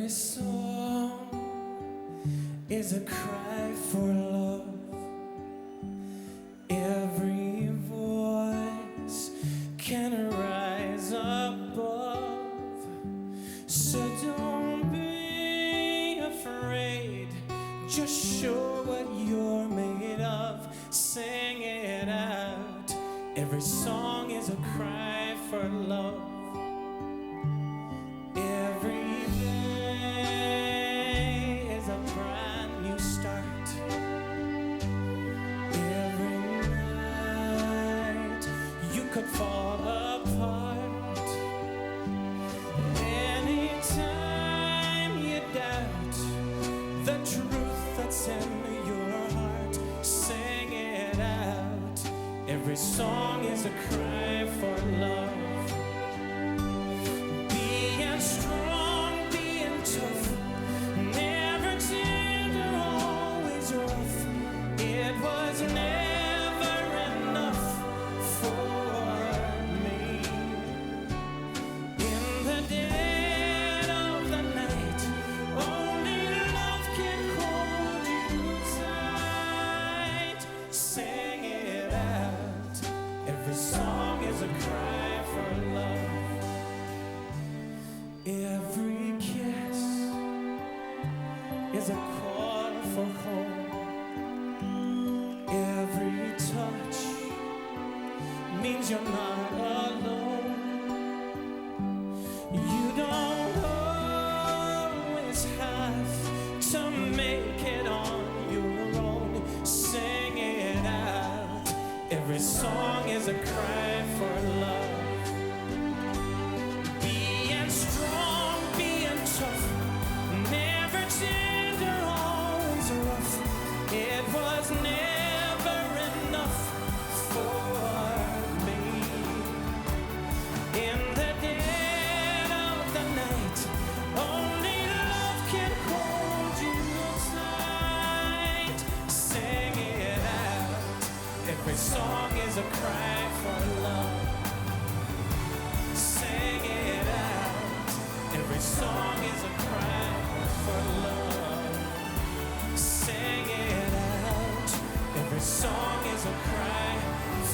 Every song is a cry for love. Every voice can rise above. So don't be afraid. Just show what you're made of. Sing it out. Every song is a cry for love. Every day is a brand new start. Every night you could fall apart. Anytime you doubt the truth that's in your heart, sing it out. Every song is a cry for love. Being strong, being tough, never tender, always rough. It was never enough for me. In the dead of the night, only love can hold you tight. Sing it out. Every song is a cry for love. Every kiss is a call for home. Every touch means you're not alone. You don't always have to make it on your own. Sing it out. Every song is a cry for love. Being strong, being tough, never tender, always rough. It was never enough for me. In the dead of the night, only love can hold you tight. Sing it out. Every song is a cry for love. Sing it out. Every song is a cry for love. Sing it out. Every song is a cry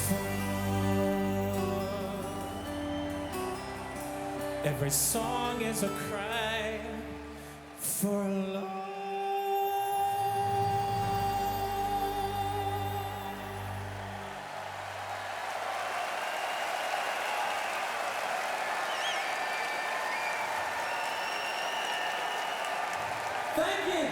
for love. Every song is a cry for love. Thank you.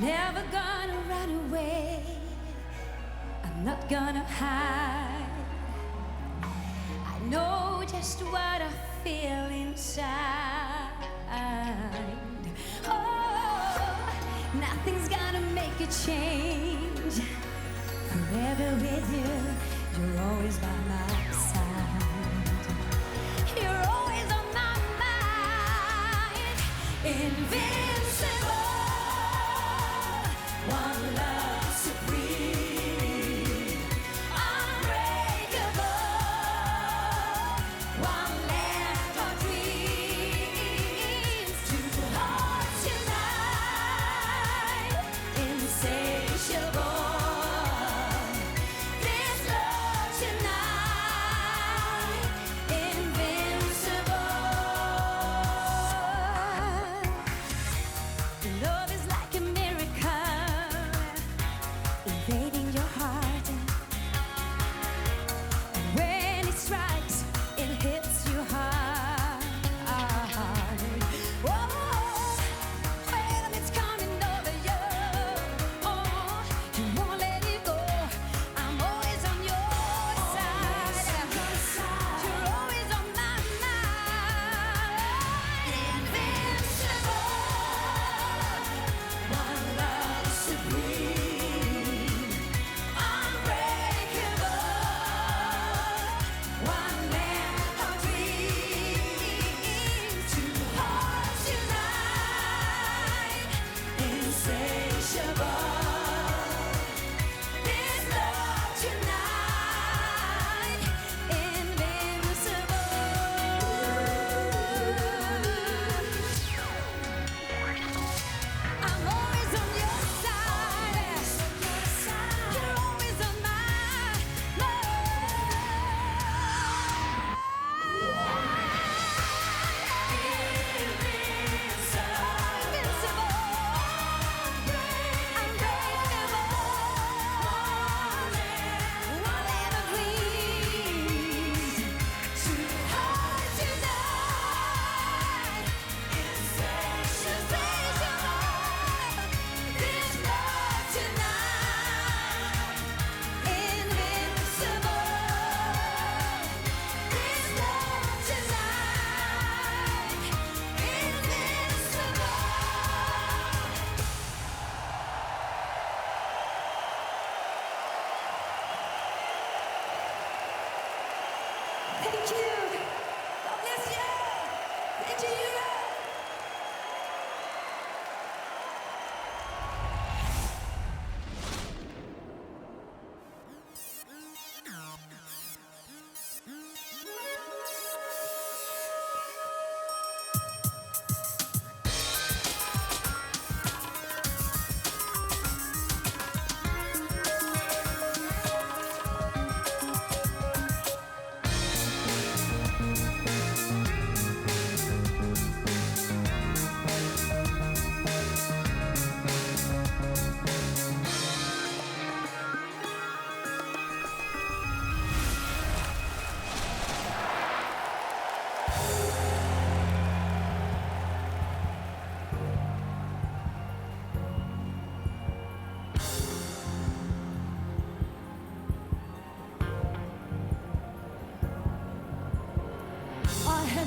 Never gonna run away. I'm not gonna hide. I know just what I feel inside. Oh, nothing's gonna make a change. Forever with you, you're always by my side. You're always on my mind. Invincible. One love supreme, unbreakable. One land for dreams, two hearts unite, insatiable. This love tonight, invincible.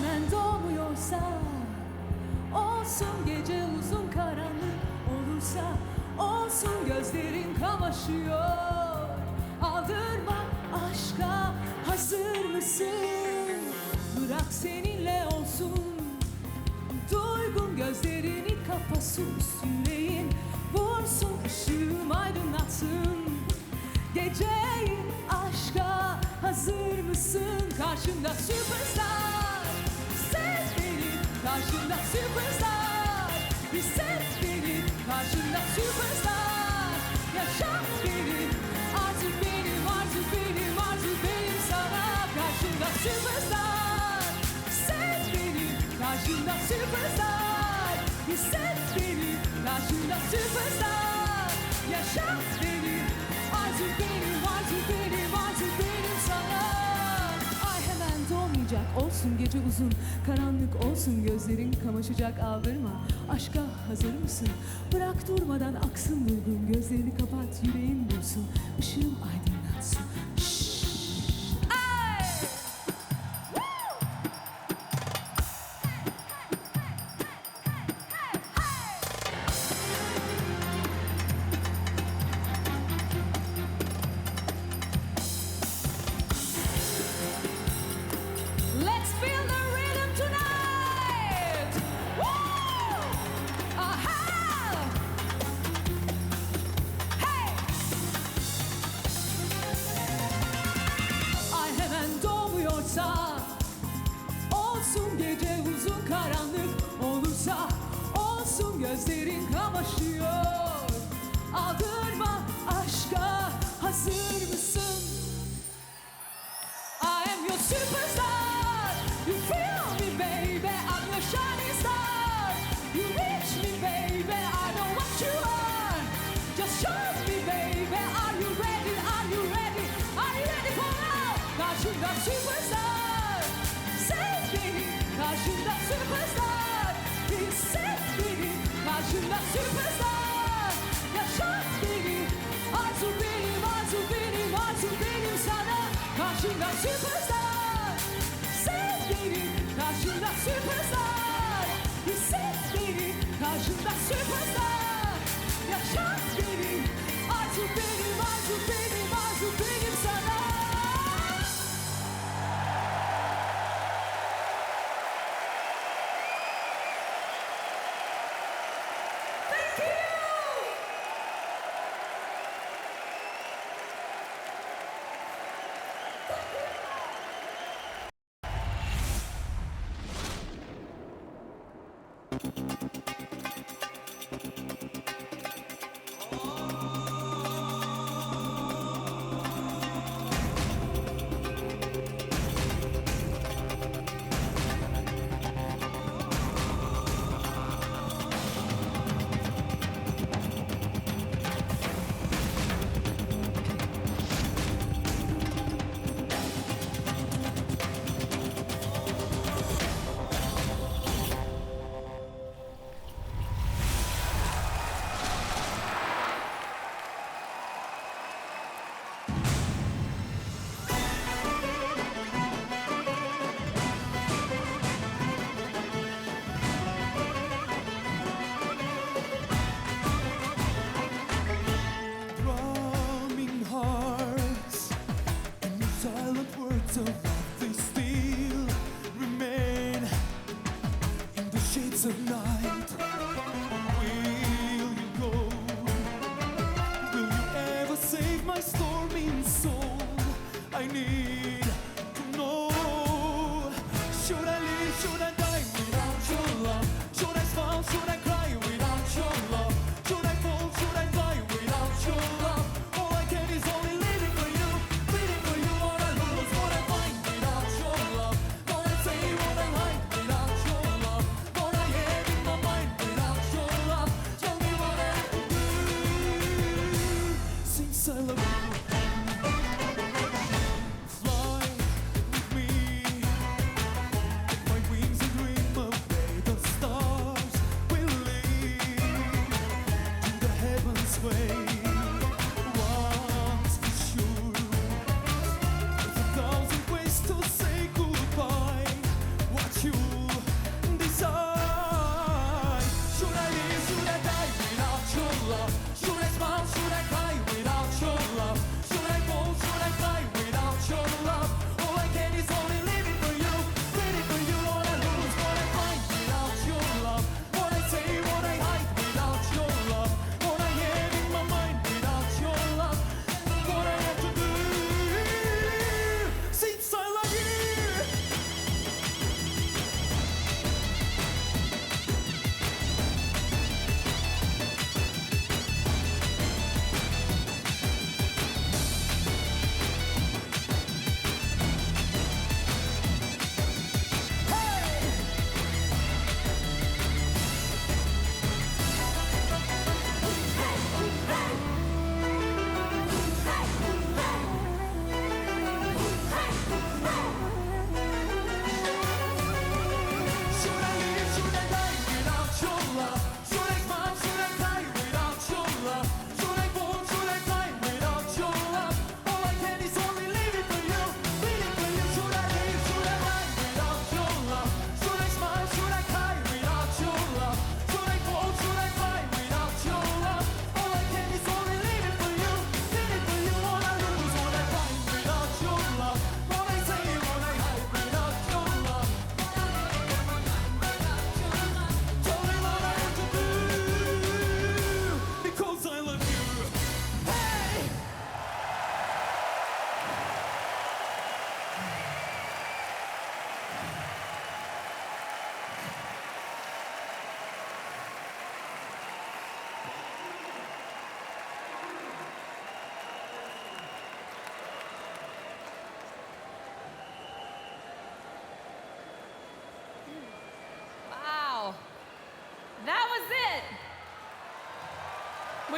hemen doğmuyorsa, olsun gece uzun karanlık olursa, olsun gözlerin kamaşıyor. Aldırma aşka, hazır mısın? Bırak seninle olsun. Duygun gözlerini kapasın, yüreğin vursun, ışığım aydınlatsın. Geceyi aşka hazır mısın? Karşında süperstar, hisset beni. Karşında süperstar, hisset beni. Karşında süperstar, yaşa beni. Arzu benim, arzu benim, arzu benim sana. Karşında süperstar, hisset beni. Karşında süperstar, hisset beni. Karşında süperstar, yaşa beni. Arzu benim, arzu benim, arzu benim sana. Ay hemen doğmayacak, olsun gece uzun, karanlık olsun gözlerin kamaşacak, aldırma. Aşka hazır mısın? Bırak durmadan aksın duygun, gözlerini kapat, yüreğin dursun, ışığım aydınlatsın. Ay! Let's feel the rhythm tonight! Woo! Aha! Hey! Ay hemen doğmuyorsa, olsun gece uzun karanlık olursa, olsun gözlerin kamaşıyor. Aldırma aşka, hazır mısın? I am your superstar. You feel me, baby. I'm your shining star. You reach me, baby. I know what you are. Just show me, baby. Are you ready? Are you ready? Are you ready for now? Karşında superstar. Save beni. Karşında superstar. Hisset beni. Karşında superstar. Yaşa beni. Arzu benim, arzu benim, arzu benim sana. Karşında süperstar, sev beni. Karşında süperstar, hisset beni. Karşında süperstar, yaşa beni. Arzu benim, arzu benim, arzu benim sana. Thank you. Drumming hearts and the silent words of love, they still remain in the shades of night. Will you go? Will you ever save my storming soul? I need to know. Should I live? Should I die without your love? Should I smile? Should I cry without your love? Should I fall? Should I fly without your love? All I can is only living for you, waiting for you. What I lose, what I find without your love. What I say, what I like without your love. What I have in my mind without your love. Tell me what I do since I love you. Fly with me, take my wings and dream away. The stars will lead to the heavens way. Once for sure, there's 1,000 ways to say goodbye. What you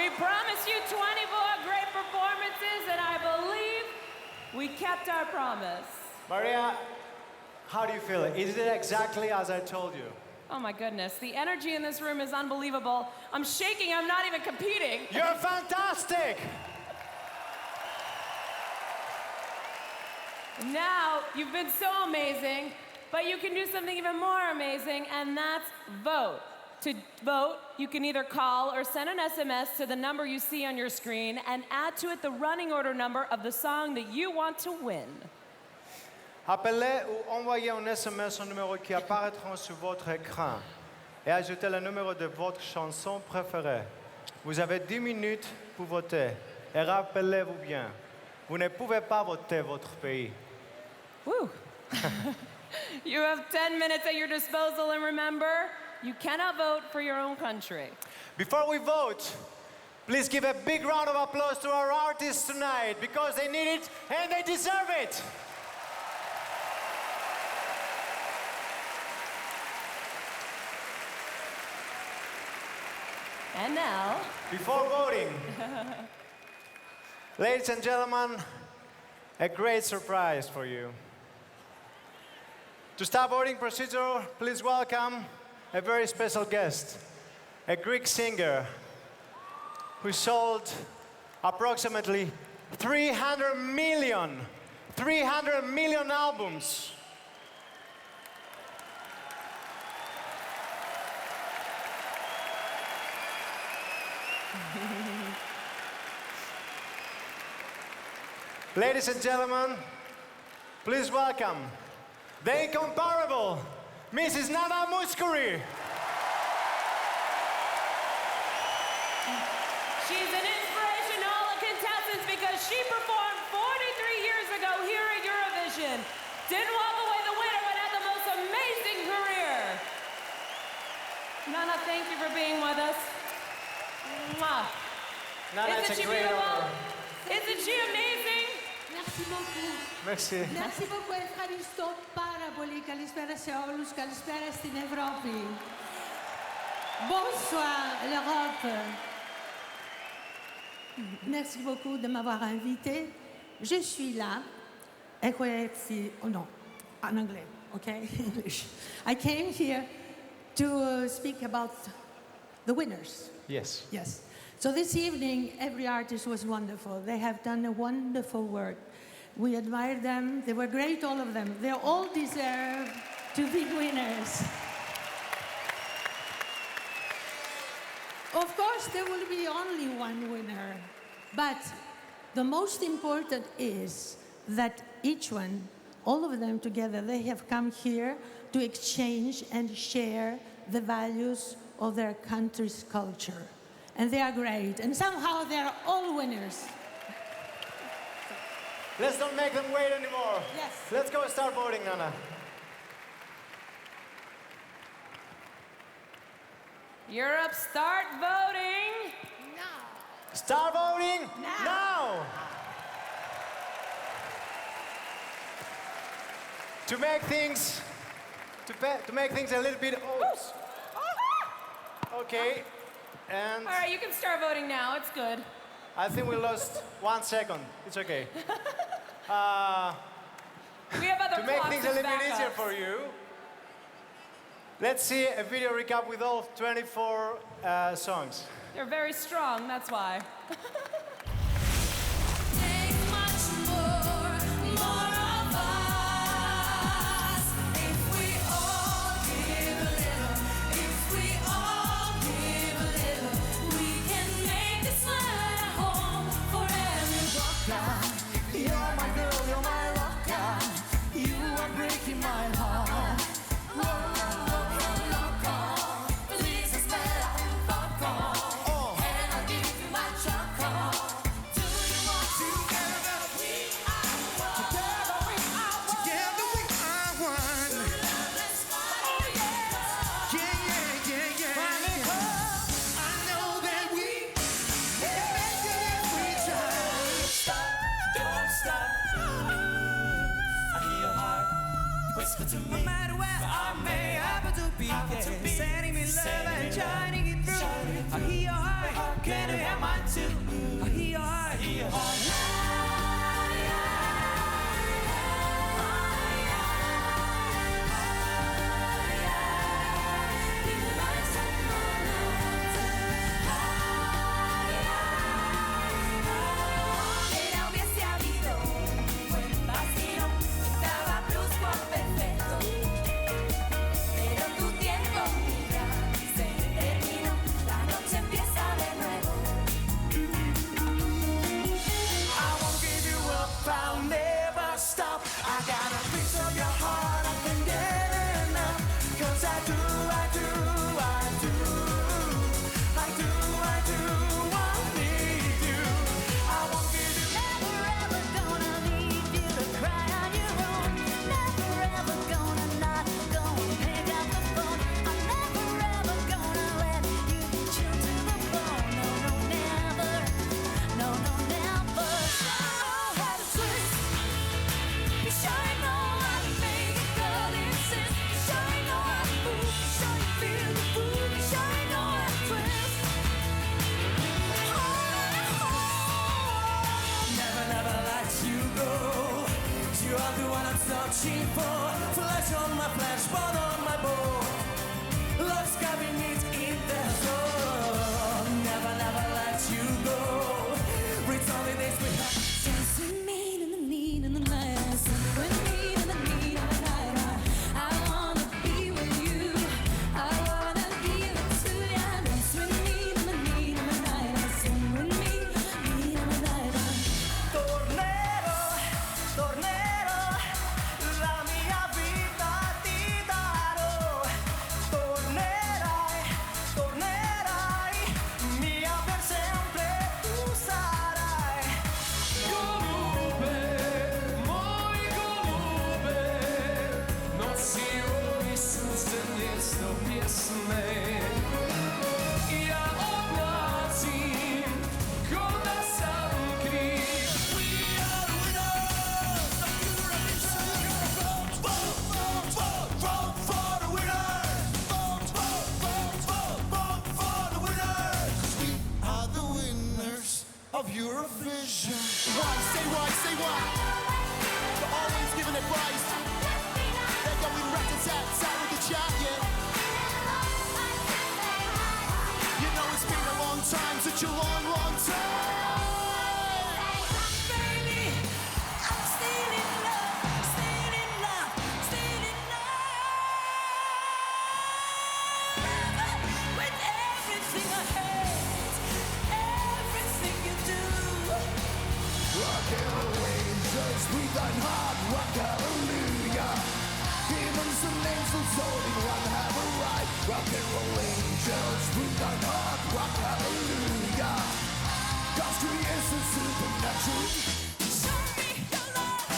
We promised you 24 great performances, and I believe we kept our promise. Maria, how do you feel? Is it exactly as I told you? Oh my goodness, the energy in this room is unbelievable. I'm shaking, I'm not even competing. You're fantastic! Now, you've been so amazing, but you can do something even more amazing, and that's vote. To vote, you can either call or send an SMS to the number you see on your screen and add to it the running order number of the song that you want to win. Appelez ou envoyez un SMS au numéro qui apparaîtront sur votre écran et ajoutez le numéro de votre chanson préférée. Vous avez 10 minutes pour voter. Et rappelez-vous bien, vous ne pouvez pas voter votre pays. Woo. You have 10 minutes at your disposal, and remember, you cannot vote for your own country. Before we vote, please give a big round of applause to our artists tonight because they need it and they deserve it. And now, Before voting, ladies and gentlemen, a great surprise for you. To start voting procedure, please welcome a very special guest, a Greek singer who sold approximately 300 million albums. Ladies and gentlemen, please welcome the incomparable Mrs. Nana Mouskouri. she's an inspiration to all the contestants because she performed 43 years ago here at Eurovision. Didn't walk away the winner, but had the most amazing career. Nana, thank you for being with us. Mwah. Nana, Isn't it's she a great beautiful? honor. Isn't she amazing? Merci beaucoup. Merci. Merci beaucoup. Ευχαριστώ πάρα πολύ. Καλησπέρα σε όλους. Καλησπέρα στην Ευρώπη. Bonsoir, l'Europe. Merci beaucoup de m'avoir invité. Je suis là. Oh non, en anglais, okay? English. I came here to speak about the winners. Yes. Yes. So this evening, every artist was wonderful. They have done a wonderful work. We admire them. They were great, all of them. They all deserve to be winners. Of course, there will be only one winner. But the most important is that each one, all of them together, they have come here to exchange and share the values of their country's culture. And they are great. And somehow they're all winners. Let's not make them wait anymore. Yes. Let's go start voting, Nana. Europe, start voting. Start voting now. To make things a little bit okay. And All right, you can start voting now. It's good. I think we lost 1 second. It's okay. We have other To make clocks things a as little bit easier backups. for you, let's see a video recap with all 24 songs. They're very strong, that's why. Take much more of us. If we all give a little, if we all give a little, we can make this land a home for everyone. You're my girl, you're my rocker. You are breaking my heart. Please smell like popcorn, and I'll give you my chocolate. searching for flesh on my flesh, bone on my bone. Love's carving it in the soul. Never, never let you go. Return the days we had. Dance with me in the mean in the night. Sing with me in the mean in the night. I wanna be with you. I wanna give it to ya. Dance with me in the mean in the night. Sing with me mean in the night. Tornerò, tornerò, la mia vita ti darò. Tornerai, tornerai, mia per sempre tu sarai. Голубе, мой голубе, носила искусственностью песни. Я оплатим, куда сам крик. We are winners of Eurovision. Vote, vote, vote, vote, vote for the winners. Vote, vote, vote, vote, vote for the winners. We are the winners of Eurovision. Why, say why, say why? You're always giving advice. They go with rat-a-tat-tat with the chat, yeah. You know it's been a long time, such a long, long time. Baby, I'm still in love, still in love, still in love with everything I hate, everything you do. Rock and roll angels, breathe on hard, rock hallelujah. Demons and angels holding one have a right. Rock and roll angels, breathe on hard, rock hallelujah. God's creation supernatural. Show me your love,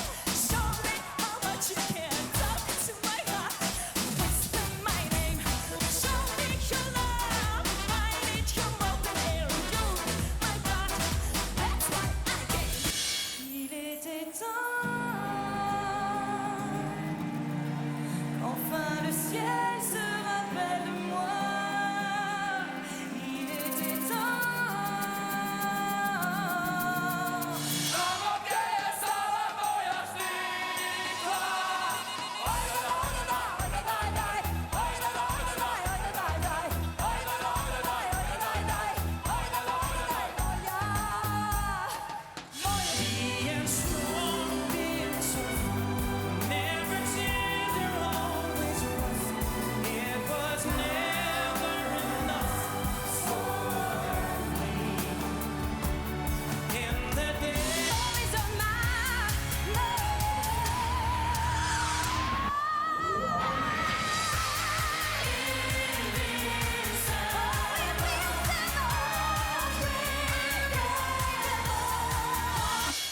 show me how much you care. Talk to my heart, whisper my name. Show me your love, I need your open air. You, my God, that's why I came. Il était temps, enfin le ciel se rappelle de moi. Il était temps. Being strong, being tough, never tender, always rough. It was never enough for me. In the day, Always on my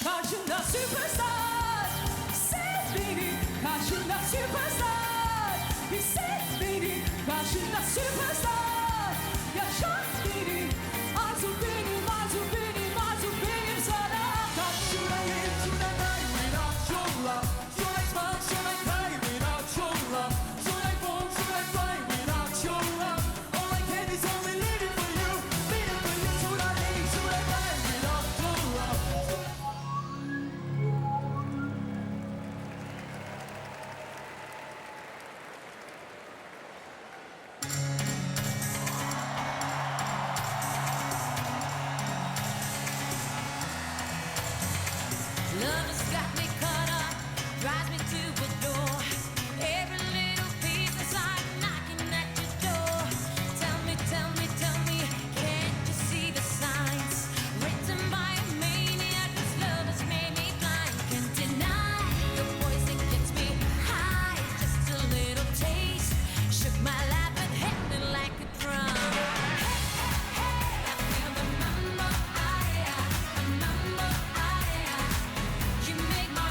Karşında superstar, sev beni. Karşında superstar, bir sev beni. Karşında superstar, yaşat beni. Arzu benim, arzu benim, arzu benim sana. Karşına gel, şuna kay, without your love. Should I smile, should I cry without your love? Should I fall, should I fly without your love? All I can is only living for you, living for you. Should I live, should I die without your love? Love has got me caught up, drives me to a door. Every little piece inside knocking at your door. Tell me, tell me, tell me, can't you see the signs? Written by a maniac, this love has made me blind. Can't deny the poison gets me high. Just a little taste, shook my life and hit me like a drum. Hey, hey, hey, I feel the mambo, I, the mambo, I. You make my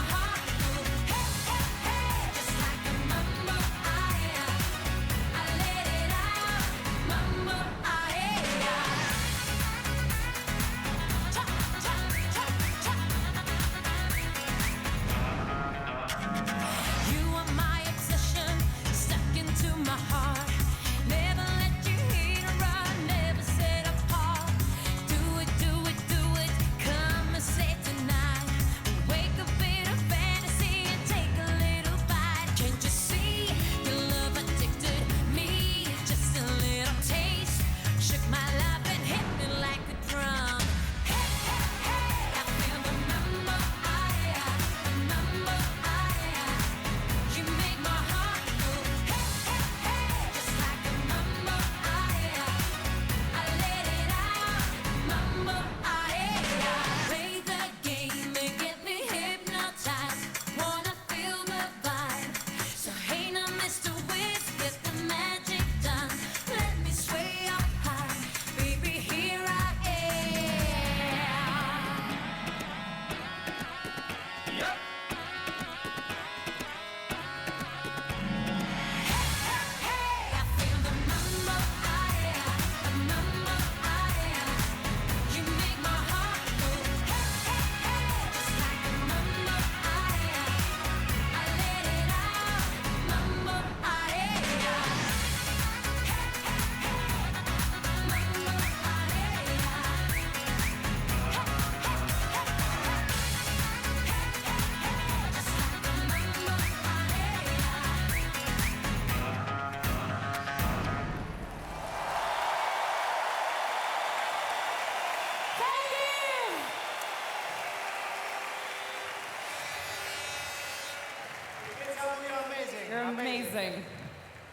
Amazing.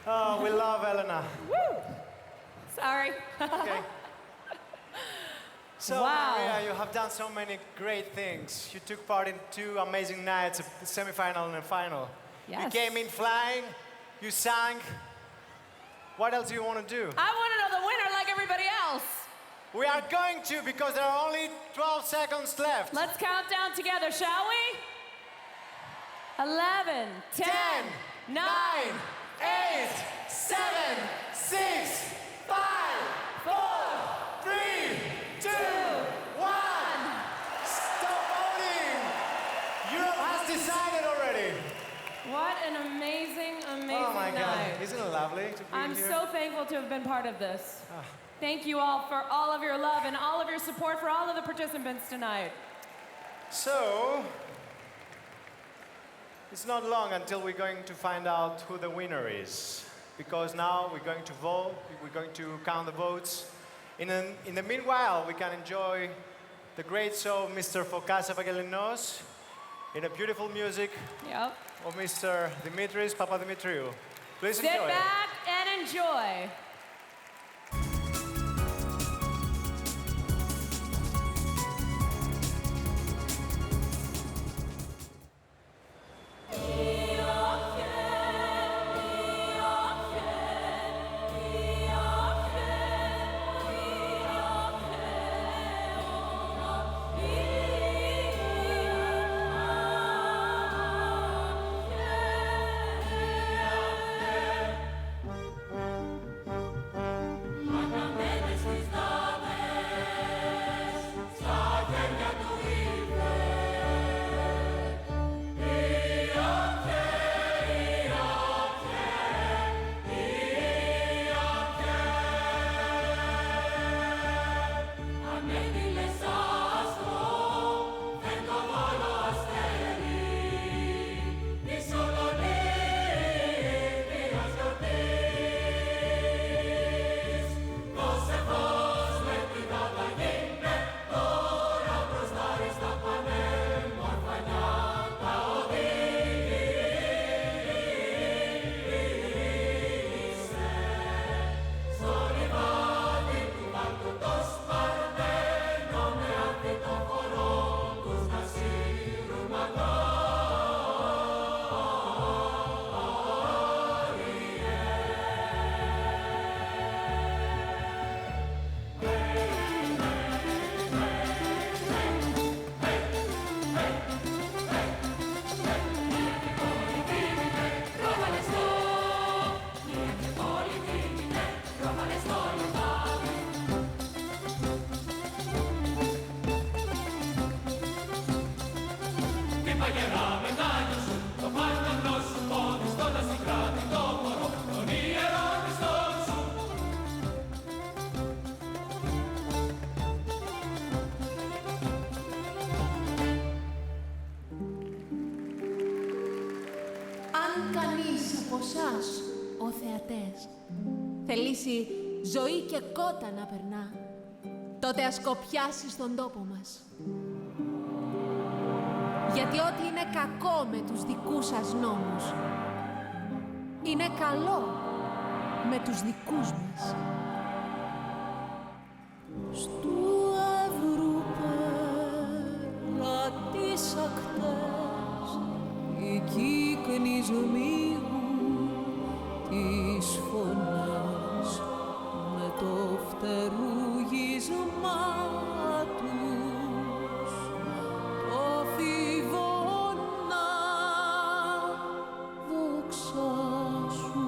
Oh, we love Helena. Woo! Sorry. Okay. So, Wow. Maria, you have done so many great things. You took part in 2 amazing nights, a semi-final and a final. Yes. You came in flying, you sang. What else do you want to do? I want to know the winner like everybody else. We are going to, because there are only 12 seconds left. Let's count down together, shall we? 11, 10, 9, 8, 7, 6, 5, 4, 3, 2, 1. Stop voting! Europe has decided already. What an amazing, amazing Oh my night. God, isn't it lovely to be I'm here? so thankful to have been part of this. Thank you all for all of your love and all of your support for all of the participants tonight. So, it's not long until we're going to find out who the winner is. Because now we're going to vote, we're going to count the votes. In the meanwhile, we can enjoy the great show of Mr. Fokas Evangelinos in a beautiful music Yep. of Mr. Dimitris Papadimitriou. Please Sit enjoy. back and enjoy. εσάς, ο θεατές, θελήσει ζωή και κότα να περνά, τότε ας κοπιάσει στον τόπο μας. Γιατί ό,τι είναι κακό με τους δικούς σας νόμους, είναι καλό με τους δικούς μας. Στου ευρού πέρα τις ακτές, οι κύκνοι σμίγουν τις φωνές με το φτερούγισμά τους, το φιβώνα δοξάσουν.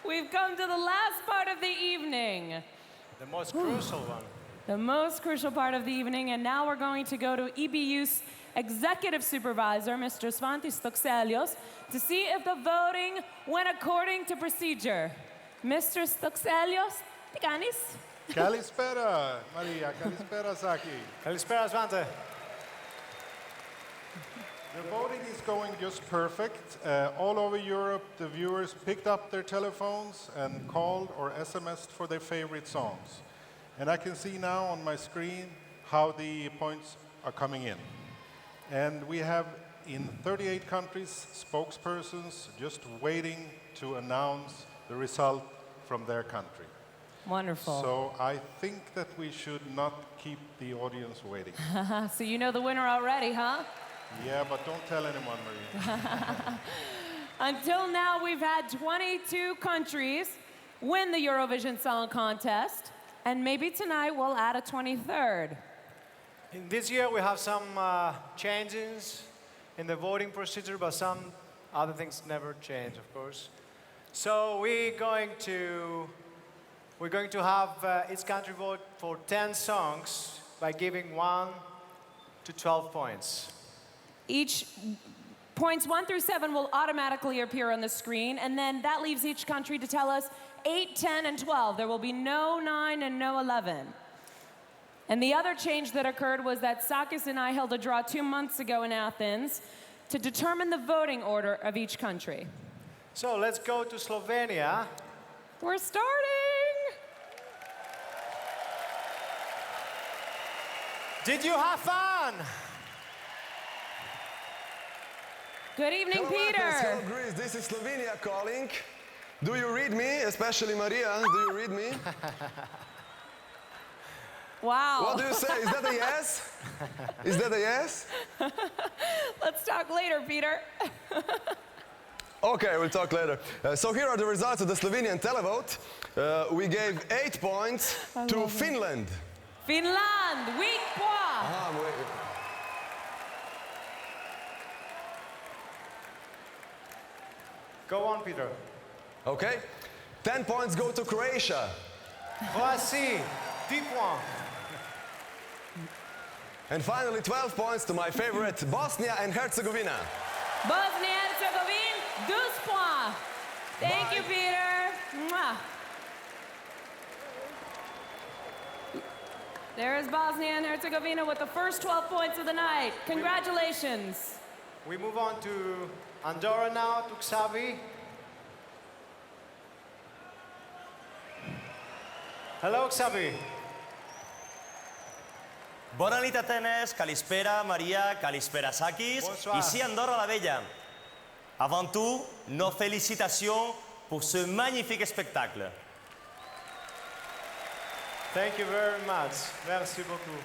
We've come to the last part of the evening. The most crucial one. The most crucial part of the evening, and now we're going to go to EBU's executive supervisor, Mr. Svantis Stoxelios, to see if the voting went according to procedure. Mr. Stoxelios, τι κάνεις? Kalispera, Maria. Kalispera, Saki. Kalispera, Svante. The voting is going just perfect. All over Europe, the viewers picked up their telephones and called or SMSed for their favorite songs. And I can see now on my screen how the points are coming in. And we have in 38 countries spokespersons just waiting to announce the result from their country. Wonderful. So I think that we should not keep the audience waiting. So you know the winner already, huh? Yeah, but don't tell anyone, Maria. Until now, we've had 22 countries win the Eurovision Song Contest, and maybe tonight we'll add a 23rd. In this year, we have some changes in the voting procedure, but some other things never change, of course. So we're going to have each country vote for 10 songs by giving 1 to 12 points. Each points 1 through 7 will automatically appear on the screen, and then that leaves each country to tell us 8, 10, and 12. There will be no 9 and no 11. And the other change that occurred was that Sakis and I held a draw 2 months ago in Athens to determine the voting order of each country. So let's go to Slovenia. We're starting! Did you have fun? Good evening, Hello, Peter. Athens. Hello, Greece. This is Slovenia calling. Do you read me? Especially Maria, do you read me? Wow. What do you say? Is that a yes? Is that a yes? Let's talk later, Peter. Okay, we'll talk later. So here are the results of the Slovenian televote. We gave 8 points to Finland. Finland, weak point. Go on, Peter. Okay. 10 points go to Croatia. Voici, 10 points. And finally 12 points to my favorite, Bosnia and Herzegovina. Bosnia and Herzegovina, 12 points. Thank you, Peter. Mwah. There is Bosnia and Herzegovina with the first 12 points of the night. Congratulations. We move on to Andorra now, to Xavi. Hello, Xavi. Bona nit, Atenes, Kalispera, Maria, Kalispera, Sakis. Bonsoir. Ici Andorra la Bella. Avant tout, nos félicitations pour ce magnifique spectacle. Thank you very much. Merci beaucoup.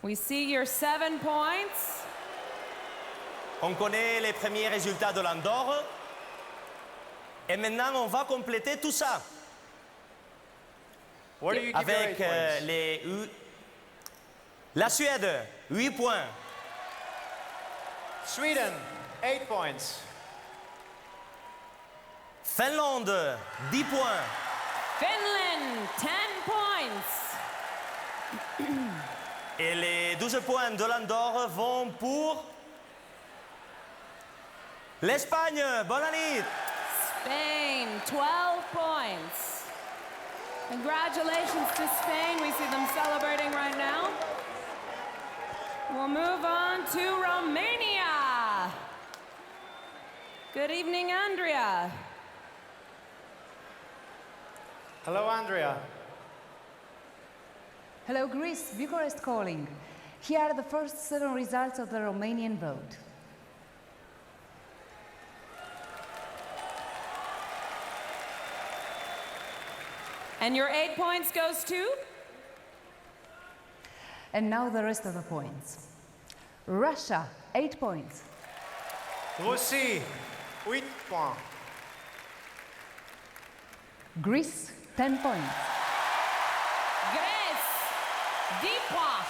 We see your 7 points. On connaît les premiers résultats de l'Andorre. Et maintenant, on va compléter tout ça. What do you give your 8 Avec points? la Suède, 8 points. Sweden, 8 points. Finlande, 10 points. Finland, 10 points. Et les 12 points de l'Andorre vont pour l'Espagne. Bonne année. Spain, 12 points. Congratulations to Spain. We see them celebrating right now. We'll move on to Romania. Good evening, Andrea. Hello, Andrea. Hello, Greece, Bucharest calling. Here are the first 7 results of the Romanian vote. And your 8 points goes to? And now the rest of the points. Russia, 8 points. Russie, 8 points. Greece, 10 points. Grèce, 10 points.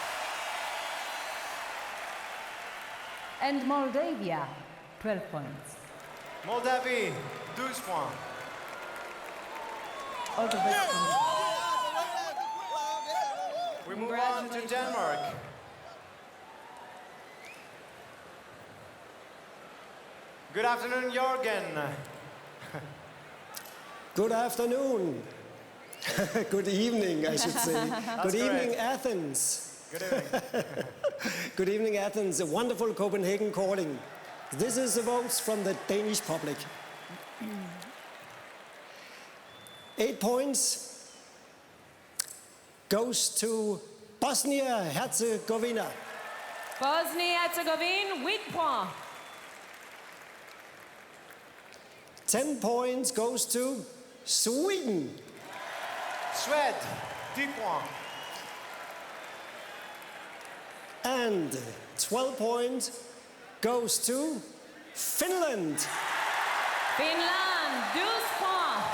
And Moldavia, 12 points. Moldavie, 12 points. All the best. We move on to Denmark. Good afternoon, Jorgen. Good afternoon. Good evening, I should say. Good evening, correct. Athens. Good evening. Good evening, Athens. A wonderful Copenhagen calling. This is the votes from the Danish public. 8 points goes to Bosnia-Herzegovina. Bosnie-Herzegovine, 8 points. 10 points goes to Sweden. Suède, 10 points. And 12 points goes to Finland. Finland, 12 points.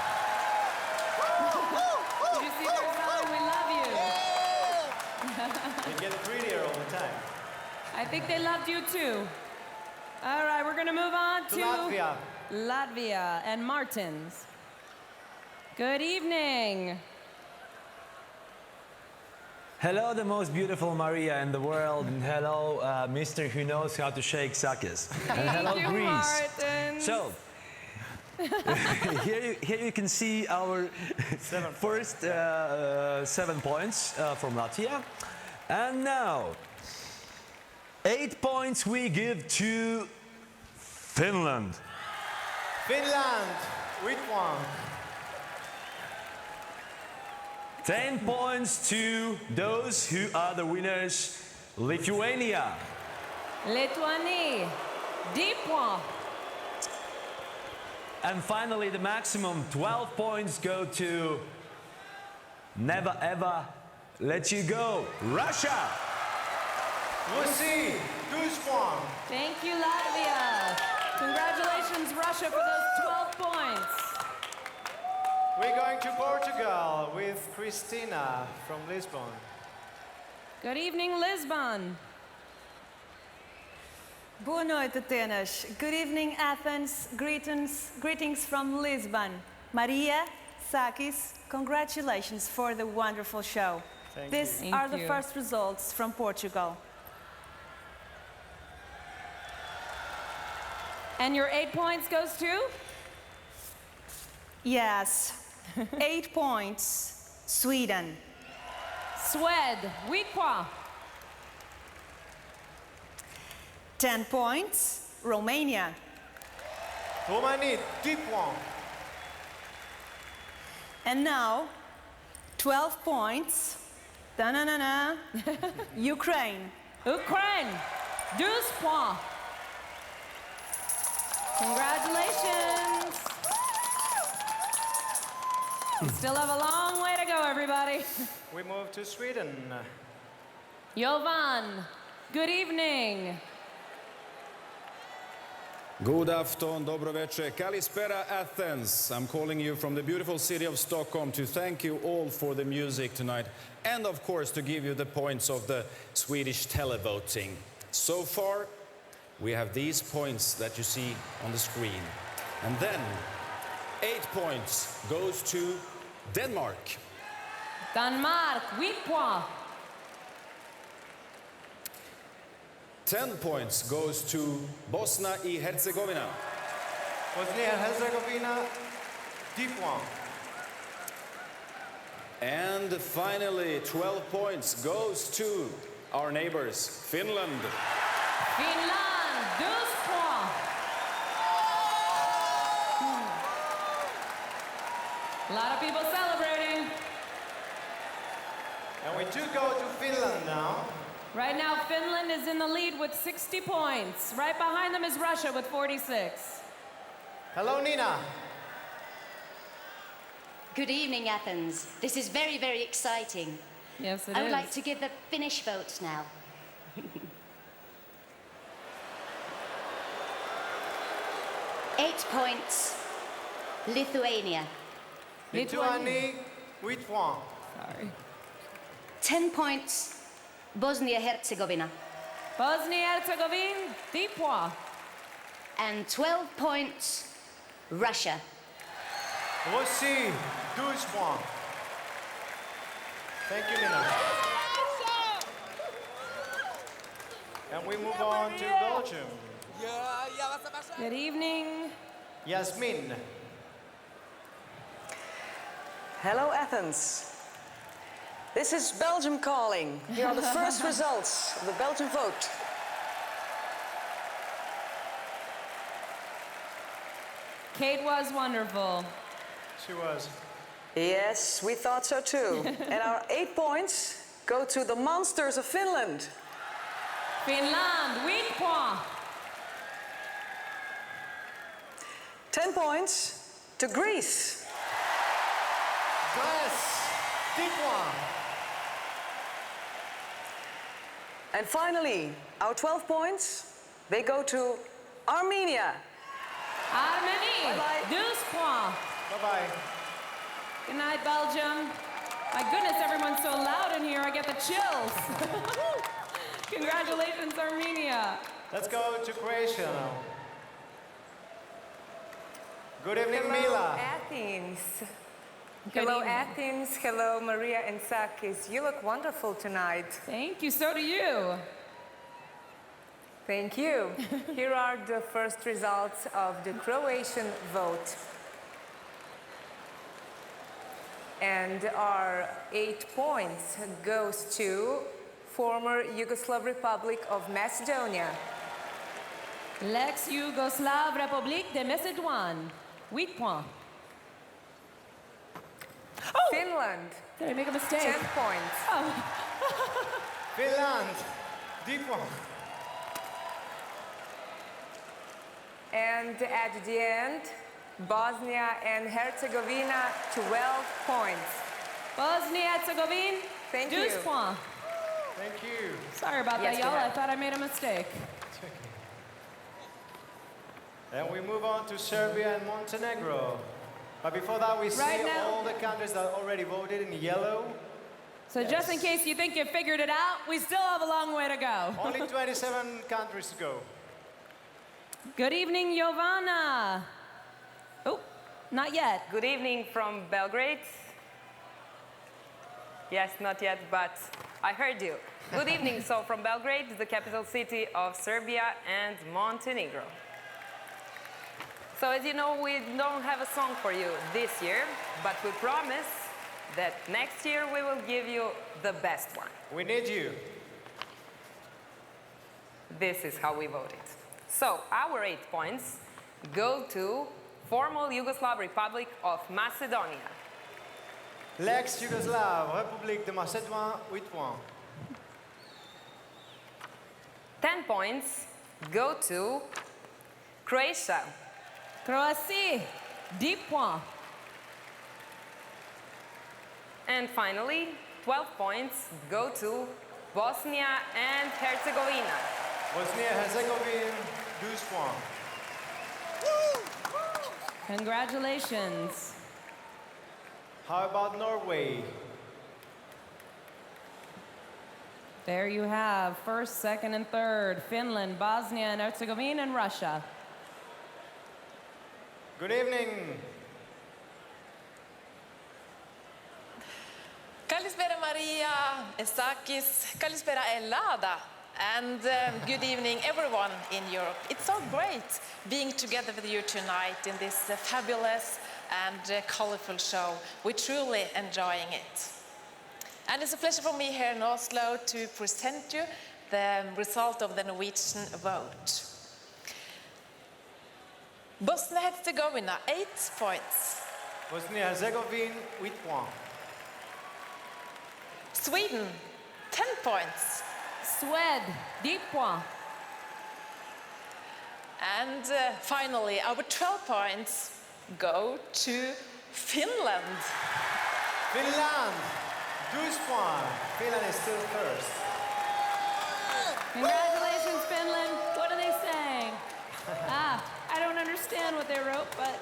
Did you see their song, We Love You? They get prettier all the time. I think they loved you too. All right, we're going to move on To to Latvia. Latvia and Martins. Good evening. Hello, the most beautiful Maria in the world, and hello, Mr. Who Knows How to Shake Sakis. And hello, Thank you, Greece. Martins. So, here you can see our first 7 points from Latvia. And now, 8 points we give to Finland. Finland, 8 points. 10 points to those who are the winners, Lithuania. Lituanie, 10 points. And finally, the maximum 12 points go to Never Ever Let You Go, Russia. Russie, 12 points. Thank you, Latvia. Congratulations, Russia, for those 12 points. We're going to Portugal with Cristina from Lisbon. Good evening, Lisbon. Boa noite, Atenas. Good evening, Athens. Greetings from Lisbon. Maria, Sakis, congratulations for the wonderful show. These are the first results from Portugal. And your 8 points goes to? Yes, 8 points, Sweden. Suède, 8 points. 10 points, Romania. Roumanie, 10 points. And now, 12 points, Ukraine. Ukraine, 12 points. Congratulations. You still have a long way to go, everybody. We move to Sweden. Jovan, good evening. God afton, dobro večer. Kalispera, Athens. I'm calling you from the beautiful city of Stockholm to thank you all for the music tonight and, of course, to give you the points of the Swedish televoting. So far, we have these points that you see on the screen. And then, 8 points goes to Denmark. Danmark, 8 points. 10 points goes to Bosnia and Herzegovina. Bosnia and Herzegovina, 10 points. And finally, 12 points goes to our neighbors, Finland. Finland, 12 points. A lot of people celebrating. And we do go to Finland now. Right now, Finland is in the lead with 60 points. Right behind them is Russia with 46. Hello, Nina. Good evening, Athens. This is very, very exciting. Yes, it I would is. like to give the Finnish votes now. 8 points, Lithuania. Lituanie, 8 points. Sorry. 10 points, Bosnia-Herzegovina. Bosnia-Herzegovina, 10 points. And 12 points, Russia. Russie, 12 points. Thank you, Nina. And we move on to Belgium. Good evening. Yasmin. Hello, Athens. This is Belgium calling. Here are the first results of the Belgian vote. Kate was wonderful. She was. Yes, we thought so too. And our 8 points go to the Monsters of Finland. Finland, 8 points. 10 points to Greece. Grèce, 10 points. And finally, our 12 points, they go to Armenia. Armenie, Bye-bye. 12 points. Bye-bye. Good night, Belgium. My goodness, everyone's so loud in here, I get the chills. Congratulations, Armenia. Let's go to Croatia now. Good evening, Hello, Mila. Athens. Good Hello, evening. Athens. Hello, Maria and Sakis. You look wonderful tonight. Thank you, so do you. Thank you. Here are the first results of the Croatian vote. And our 8 points goes to former Yugoslav Republic of Macedonia. L'ex-Yugoslav République de Macédoine, 8 points. Finland. Did I make a mistake? 10 points. Oh. Finland, 10 points. And at the end, Bosnia and Herzegovina, 12 points. Bosnia-Herzegovina, Thank 12 you. points. Thank you. Sorry about Yes, that, y'all. go ahead. I thought I made a mistake. And we move on to Serbia and Montenegro. But before that, we see Right now- all the countries that already voted in yellow. So just in case you think you figured it out, we still have a long way to go. Only 27 countries to go. Good evening, Jovana. Oh, not yet. Good evening from Belgrade. Yes, not yet, but I heard you. Good evening, so from Belgrade, the capital city of Serbia and Montenegro. So as you know, we don't have a song for you this year, but we promise that next year we will give you the best one. We need you. This is how we voted. So our 8 points go to former Yugoslav Republic of Macedonia. L'ex-Yugoslav République de Macédoine, 8 points. 10 points go to Croatia. Croatie, 10 points. And finally, 12 points go to Bosnia and Herzegovina. Bosnia-Herzegovina, 12 points. Congratulations. How about Norway? There you have first, second, and third. Finland, Bosnia and Herzegovina, and Russia. Good evening. Kalispera Maria, Sakis, Kalispera Elada, and good evening everyone in Europe. It's so great being together with you tonight in this fabulous and colorful show. We're truly enjoying it. And it's a pleasure for me here in Oslo to present you the result of the Norwegian vote. Bosnia-Herzegovina, 8 points. Bosnia-Herzegovina, 8 points. Sweden, 10 points. Suède, 10 points. And finally, our 12 points go to Finland. Finland, 12 points. Finland is still first. Congratulations, Finland. What are they saying? I don't understand what they wrote, but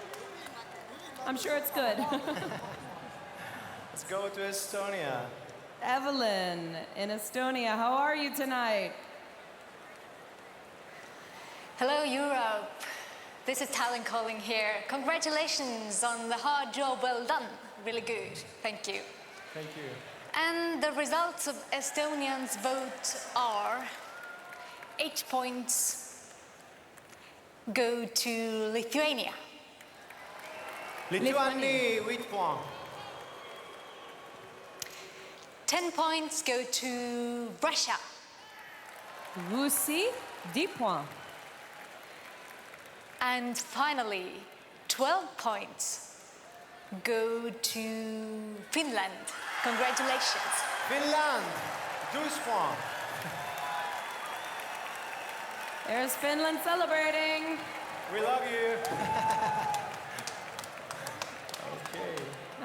I'm sure it's good. Let's go to Estonia. Evelyn in Estonia, how are you tonight? Hello, Europe. This is Talent calling here. Congratulations on the hard job, well done. Really good. Thank you. Thank you. And the results of Estonians' vote are 8 points go to Lithuania. Lituanie, 8 points. 10 points go to Russia. Russie, 10 points. And finally, 12 points go to Finland. Congratulations. Finland, 12 points. There's Finland celebrating. We love you. Okay.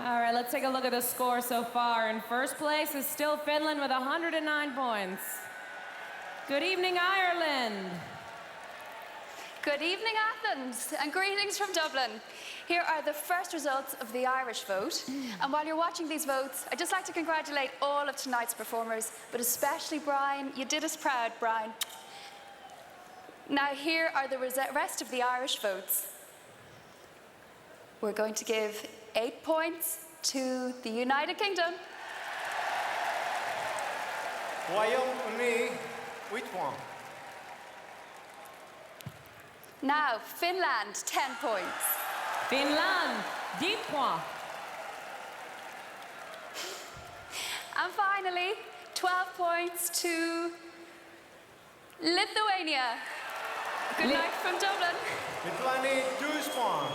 All right, let's take a look at the score so far. In first place is still Finland with 109 points. Good evening, Ireland. Good evening, Athens, and greetings from Dublin. Here are the first results of the Irish vote. And while you're watching these votes, I'd just like to congratulate all of tonight's performers, but especially Brian. You did us proud, Brian. Now, here are the rest of the Irish votes. We're going to give 8 points to the United Kingdom. Royaume-Uni, 8 points. Now, Finland, 10 points. Finland, 10 points. And finally, 12 points to Lithuania. Good night from Dublin. Lithuanie, 12 points.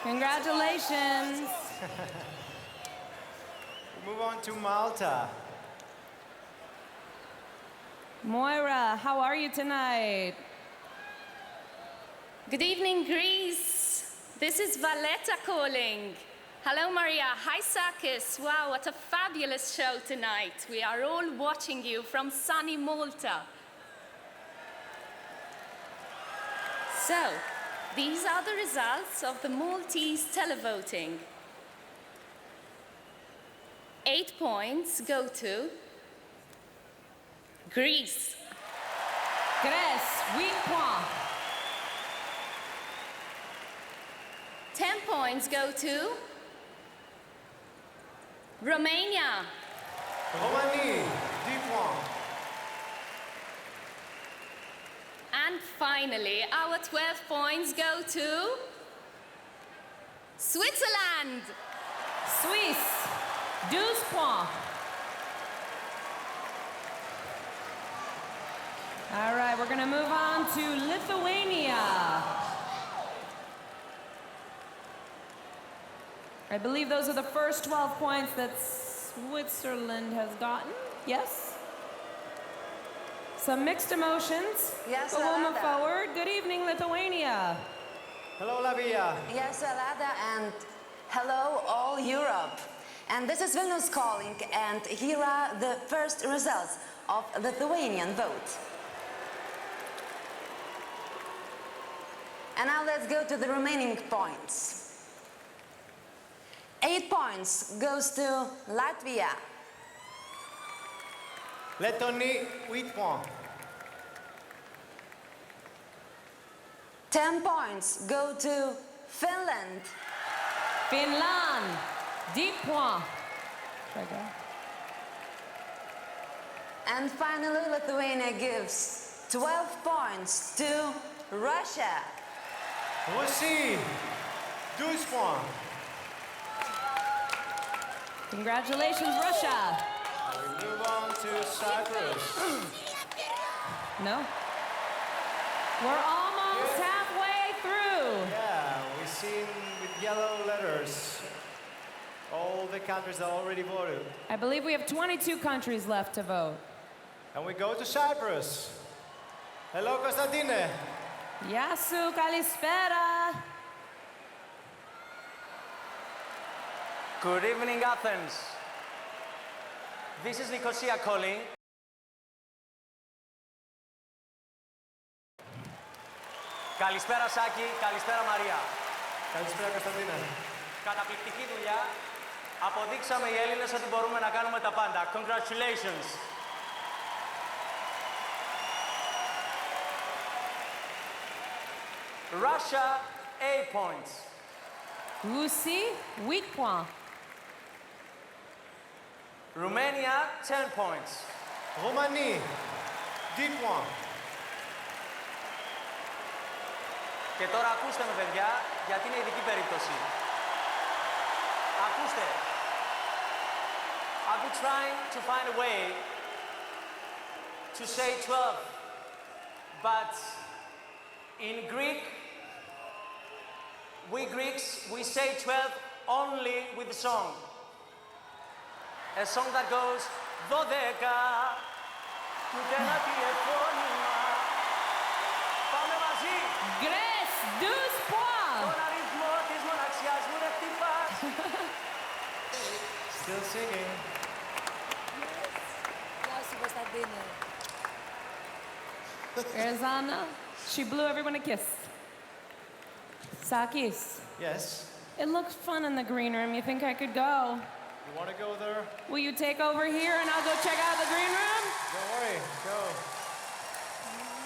Congratulations. Move on to Malta. Moira, how are you tonight? Good evening, Greece. This is Valletta calling. Hello, Maria. Hi, Sakis. Wow, what a fabulous show tonight. We are all watching you from sunny Malta. So, these are the results of the Maltese televoting. 8 points go to Greece. Grèce, 8 points. 10 points go to Romania. Roumanie, 10 points. And finally, our 12 points go to Switzerland. Suisse, 12 points. All right, we're gonna move on to Lithuania. I believe those are the first 12 points that Switzerland has gotten. Yes? Some mixed emotions. Yes, but we'll move Alada. forward. Good evening, Lithuania. Hello, Lavia. Yes, Alada, and hello, all Europe. And this is Vilnius calling, and here are the first results of the Lithuanian vote. And now let's go to the remaining points. 8 points goes to Latvia. Lettonie, 8 points. 10 points go to Finland. Finland, 10 points. And finally, Lithuania gives 12 points to Russia. Russie, 12 points. Congratulations, Russia. We move on to Cyprus. No? We're almost halfway through. Yeah, we've seen with yellow letters all the countries that already voted. I believe we have 22 countries left to vote. And we go to Cyprus. Hello, Konstantine. Yasu, kalispera. Good evening, Athens. This is Nicosia calling. Καλησπέρα, Σάκη. Καλησπέρα, Μαρία. Καλησπέρα, Κωνσταντίνα. Καταπληκτική δουλειά. Αποδείξαμε οι Έλληνες ότι μπορούμε να κάνουμε τα πάντα. Congratulations. Russia, 8 points. Russie, 8 points. Romania, 10 points. Roumanie, 10 points. Και τώρα ακούστε με, παιδιά, γιατί είναι ειδική περίπτωση. Ακούστε. I've been trying to find a way to say 12, but in Greek, we Greeks, we say 12 only with the song. A song that goes, Δώδεκα, ούτε ένα τηλεφώνημα. Πάμε μαζί. Grèce, 12 points. Τον αριθμό της μοναξιάς μου ρε χτυπάς. Still singing. Arizona, she blew everyone a kiss. Sakis. Yes. It looks fun in the green room. You think I could go? You want to go there? Will you take over here and I'll go check out the green room? Don't worry, go.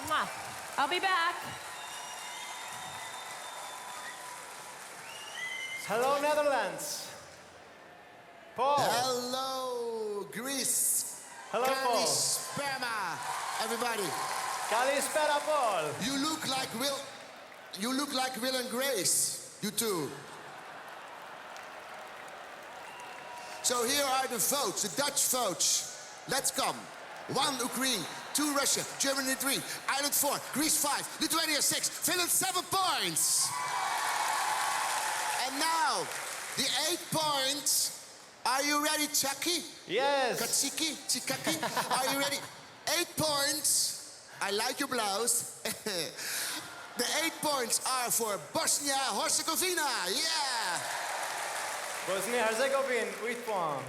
Mwah. I'll be back. Hello, Netherlands. Paul. Hello, Greece. Hello, Paul. Kalispera, everybody. Kalispera, Paul. You look like Will and Grace, you two. So here are the votes, the Dutch votes. Let's come. 1 Ukraine, 2 Russia, Germany 3, Ireland 4, Greece 5, Lithuania 6, Finland 7 points. And now, the 8 points. Are you ready, Chucky? Yes. Katsiki, Chikaki. Are you ready? 8 points. I like your blouse. The 8 points are for Bosnia-Herzegovina. Yeah. Bosnia-Herzegovina, 8 points.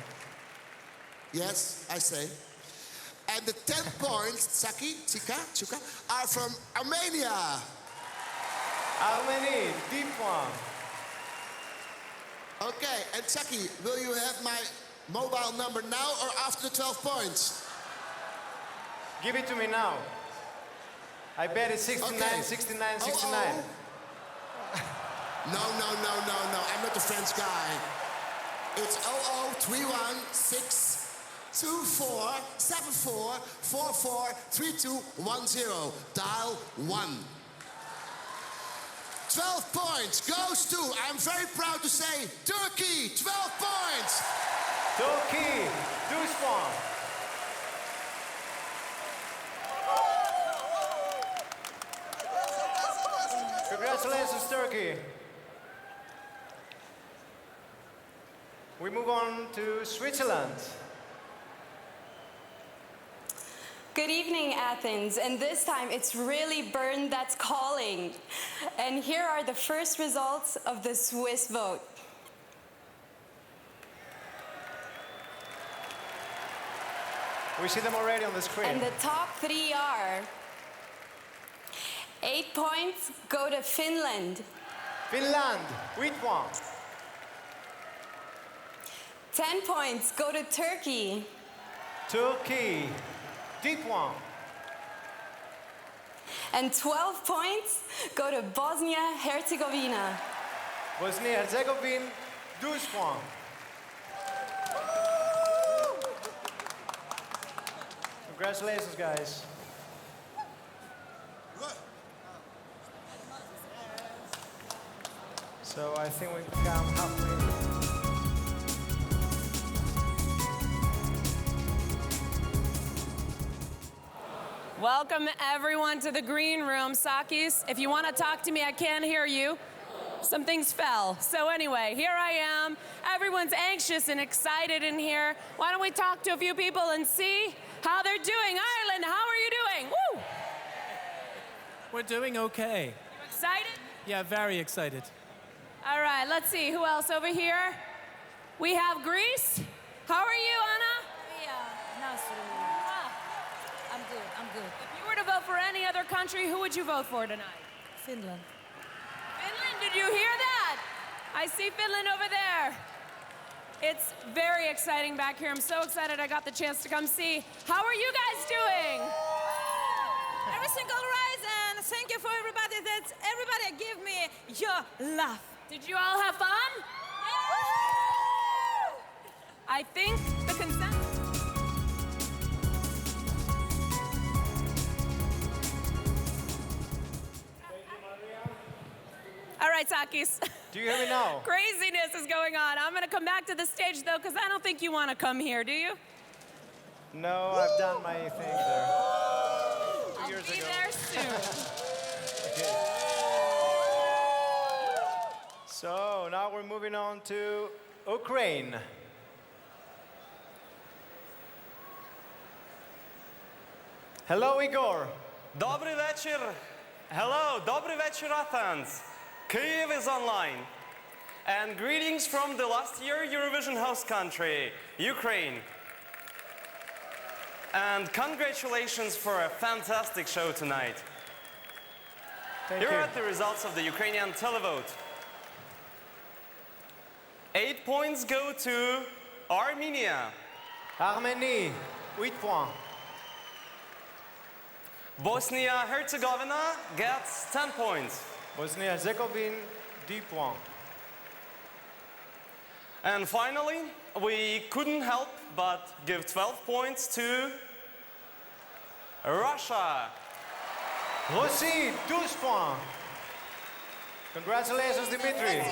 Yes, I say. And the 10 points, Tsaki, Chuka, are from Armenia. Armenie, 10 points. Okay, and Tsaki, will you have my mobile number now or after the 12 points? Give it to me now. I bet it's 69, Okay. 69, 69. No. I'm not the French guy. It's 00316474443210. Dial 1. 12 points goes to, I'm very proud to say, Turkey. 12 points. Turkey, 12 points. Congratulations, Turkey. We move on to Switzerland. Good evening, Athens, and this time it's really Bern that's calling. And here are the first results of the Swiss vote. We see them already on the screen. And the top 3 are 8 points go to Finland. Finland, 8 points. 10 points go to Turkey. Turkey, 10 points. And 12 points go to Bosnia-Herzegovina. Bosnia-Herzegovina, 12 points. Congratulations, guys. So I think we come halfway. Welcome everyone to the green room. Sakis, if you want to talk to me, I can't hear you. Some things fell. So anyway, here I am. Everyone's anxious and excited in here. Why don't we talk to a few people and see how they're doing? Ireland, how are you doing? Woo! We're doing okay. You excited? Yeah, very excited. All right, let's see. Who else over here? We have Greece. How are you, Anna? I'm good. If you were to vote for any other country, who would you vote for tonight? Finland. Finland, did you hear that? I see Finland over there. It's very exciting back here. I'm so excited I got the chance to come see. How are you guys doing? everything all right, and thank you for everybody give me your love. Did you all have fun? I think the consent. All right, Sakis. Do you hear me now? Craziness is going on. I'm going to come back to the stage, though, because I don't think you want to come here, do you? No, I've done my thing there. I'll be there soon. So now we're moving on to Ukraine. Hello, Igor. Добрий вечір. Hello, добрий вечір, Athens. Kyiv is online. And greetings from the last year Eurovision host country, Ukraine. And congratulations for a fantastic show tonight. Here are the results of the Ukrainian televote. 8 points go to Armenia. Arménie, 8 points. Bosnia-Herzegovina gets 10 points. Bosnie-Herzegovine, 10 points. And finally, we couldn't help but give 12 points to Russia. Russie, 12 points. Congratulations, Dimitri.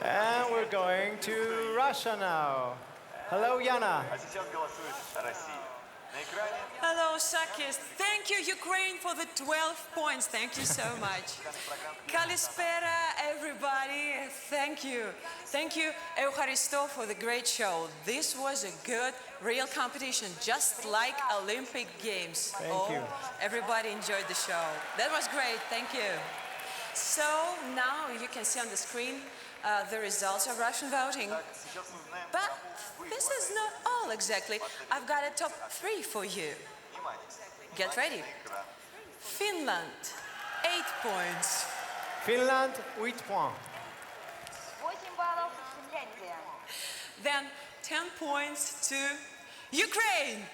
And we're going to Russia now. Hello, Yana. Hello, Sakis. Thank you, Ukraine, for the 12 points. Thank you so much. Kalispera, everybody. Thank you. Thank you, Eucharisto, for the great show. This was a good, real competition, just like Olympic Games. Thank you. Everybody enjoyed the show. That was great. Thank you. So now you can see on the screen the results of Russian voting. But this is not all exactly. I've got a top 3 for you. Get ready. Finland, 8 points. Finland, 8 points. Then 10 points to Ukraine.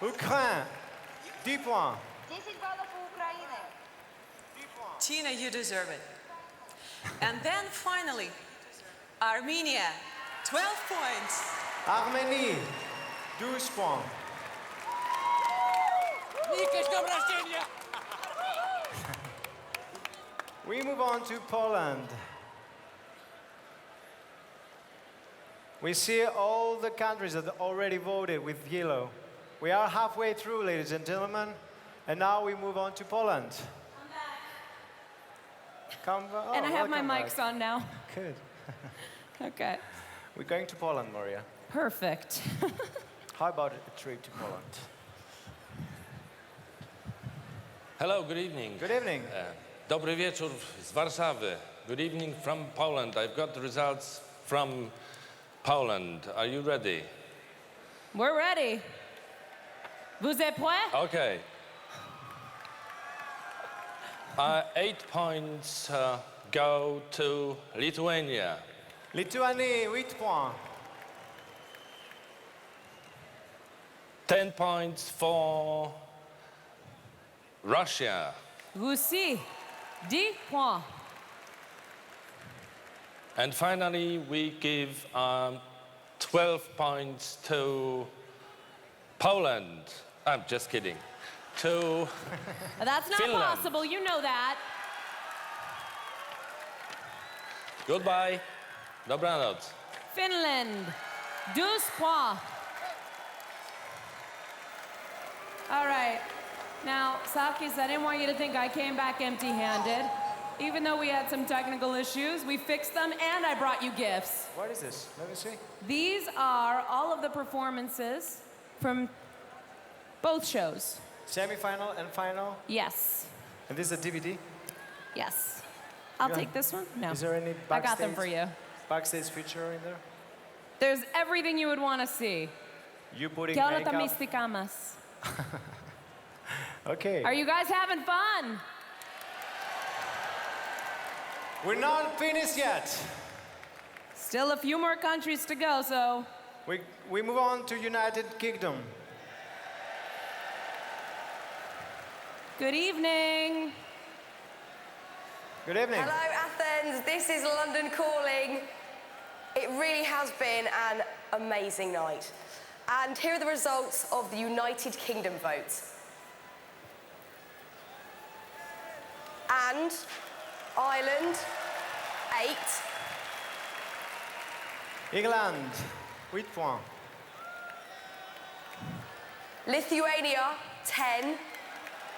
Ukraine, 10 points. Tina, you deserve it. And then finally, Armenia, 12 points. Arménie, 12 points. We move on to Poland. We see all the countries that already voted with yellow. We are halfway through, ladies and gentlemen, and now we move on to Poland. And I have my mics on now. Good. Okay. We're going to Poland, Maria. Perfect. How about a trip to Poland? Hello, good evening. Good evening. Dobry wieczór z Warszawy. Good evening from Poland. I've got the results from Poland. Are you ready? We're ready. Vous êtes prêts? Okay. 8 points go to Lithuania. Lithuanie, 8 points. 10 points for Russia. Russie, 10 points. And finally, we give 12 points to Poland. I'm just kidding. To That's not Finland. possible, you know that. Goodbye. Dobranoc. Finland, 12 points. All right. Now, Sakis, I didn't want you to think I came back empty-handed. Even though we had some technical issues, we fixed them, and I brought you gifts. What is this? Let me see. These are all of the performances from both shows. Semi-final and final? Yes. And this is a DVD? Yes. I'll take this one. No. Is there any I backstage? got them for you. Backstage feature in there? There's everything you would want to see. You putting ¿Qué hora makeup? tamisticamas? Okay. Are you guys having fun? We're not finished yet. Still Still a few more countries to go, so... We move on to United Kingdom. Good evening. Good evening. Hello, Athens. This is London calling. It really has been an amazing night. And here are the results of the United Kingdom vote. And Ireland, 8. England, 8 points. Lithuania, 10.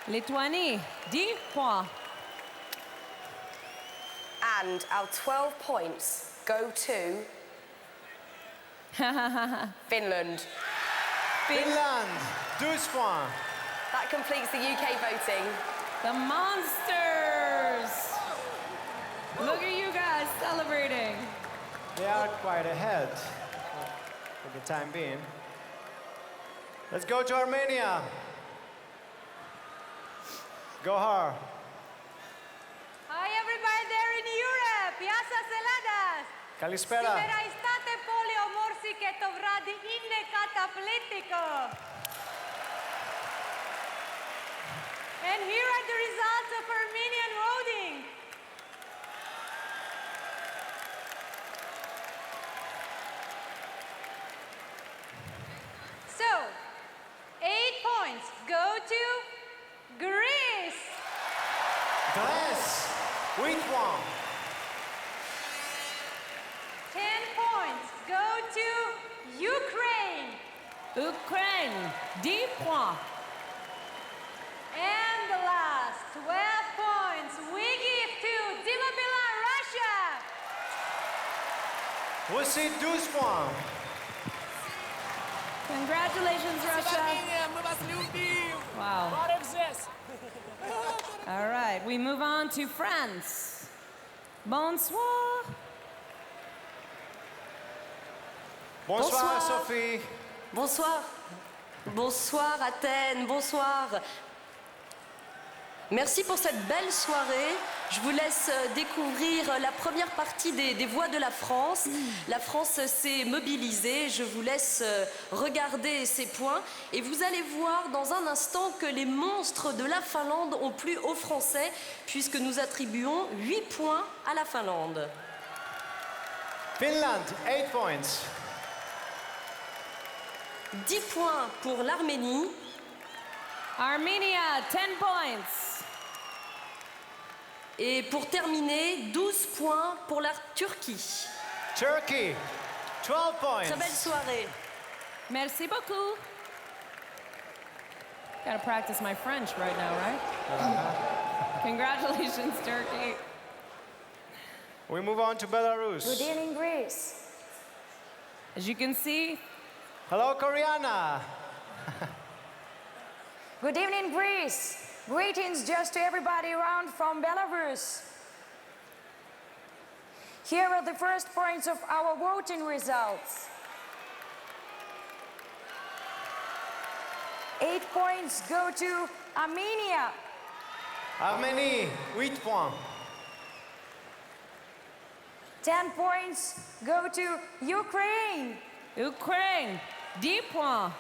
Lithuanie, 10 points. And our 12 points go to Finland. Finland, 12 points. That completes the UK voting. The monsters! Look at you guys celebrating. They are quite ahead for the time being. Let's go to Armenia. Go her. Hi everybody there in Europe. Γεια σας Ελλάδας. Καλησπέρα. Σήμερα είστε πολύ όμορφοι και το βράδυ είναι καταπληκτικό. And here are the results of Armenian voting. So, 8 points go to Greece. Greece, 8 points. 10 points go to Ukraine. Ukraine, 10 points. And the last 12 points we give to Dimopila, Russia. Russie, 12 points. Congratulations, Russia. Wow. All right, we move on to France. Bonsoir. Bonsoir, Sophie. Bonsoir. Bonsoir Athènes, bonsoir. Merci pour cette belle soirée. Je vous laisse découvrir la première partie des voix de la France. La France s'est mobilisée. Je vous laisse regarder ces points. Et vous allez voir dans un instant que les monstres de la Finlande ont plu aux Français, puisque nous attribuons 8 points à la Finlande. Finland, 8 points. 10 points pour l'Arménie. Armenia, 10 points. Et pour terminer, 12 points pour la Turquie. Turkey, 12 points. Très belle soirée. Merci beaucoup. Gotta practice my French right now, right? Congratulations, Turkey. We move on to Belarus. Good evening, Greece. As you can see, hello, Koreana. Good evening, Greece. Greetings just to everybody around from Belarus. Here are the first points of our voting results. 8 points go to Armenia. Arménie, 8 points. 10 points go to Ukraine. Ukraine, 10 points.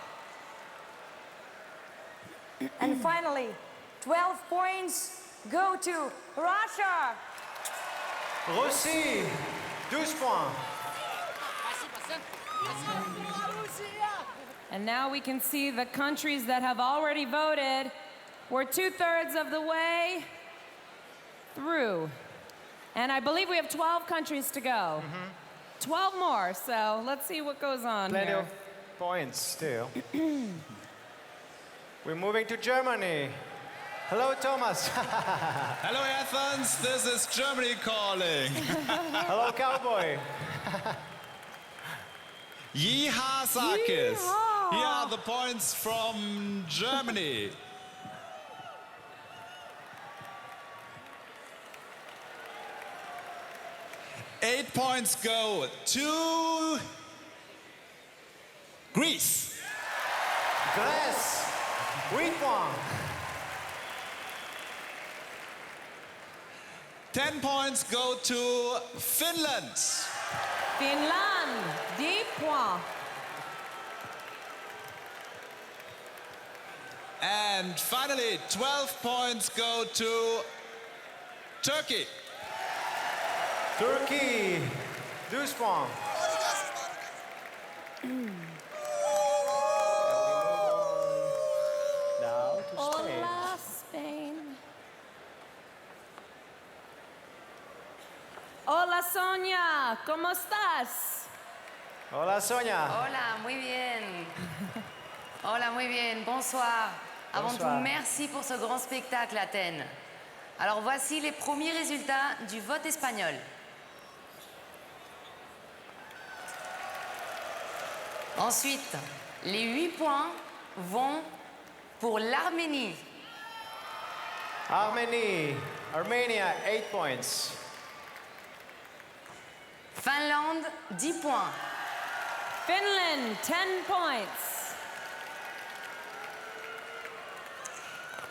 And finally, 12 points go to Russia. Russie, 12 points. And now we can see the countries that have already voted. We're 2/3 of the way through. And I believe we have 12 countries to go. 12 more, so let's see what goes on Plenty here. of points still. We're moving to Germany. Hello, Thomas. Hello, Athens. This is Germany calling. Hello, Cowboy. Yeehaw, Sakis. Yeehaw. Here are the points from Germany. Eight points go to Greece. Greece, 8 points. 10 points go to Finland. Finland, 10 points. And finally, 12 points go to Turkey. Turkey, 12 points. Now to Spain. Hola, Spain. Hola, Sonia, ¿cómo estás? Hola, Sonia. Hola, muy bien. Hola, muy bien. Bonsoir. Avant Bonsoir. tout, merci pour ce grand spectacle, Athènes. Alors voici les premiers résultats du vote espagnol. Ensuite, les 8 points vont pour l'Arménie. Armenia, 8 points. Finlande, 10 points. Finland, 10 points.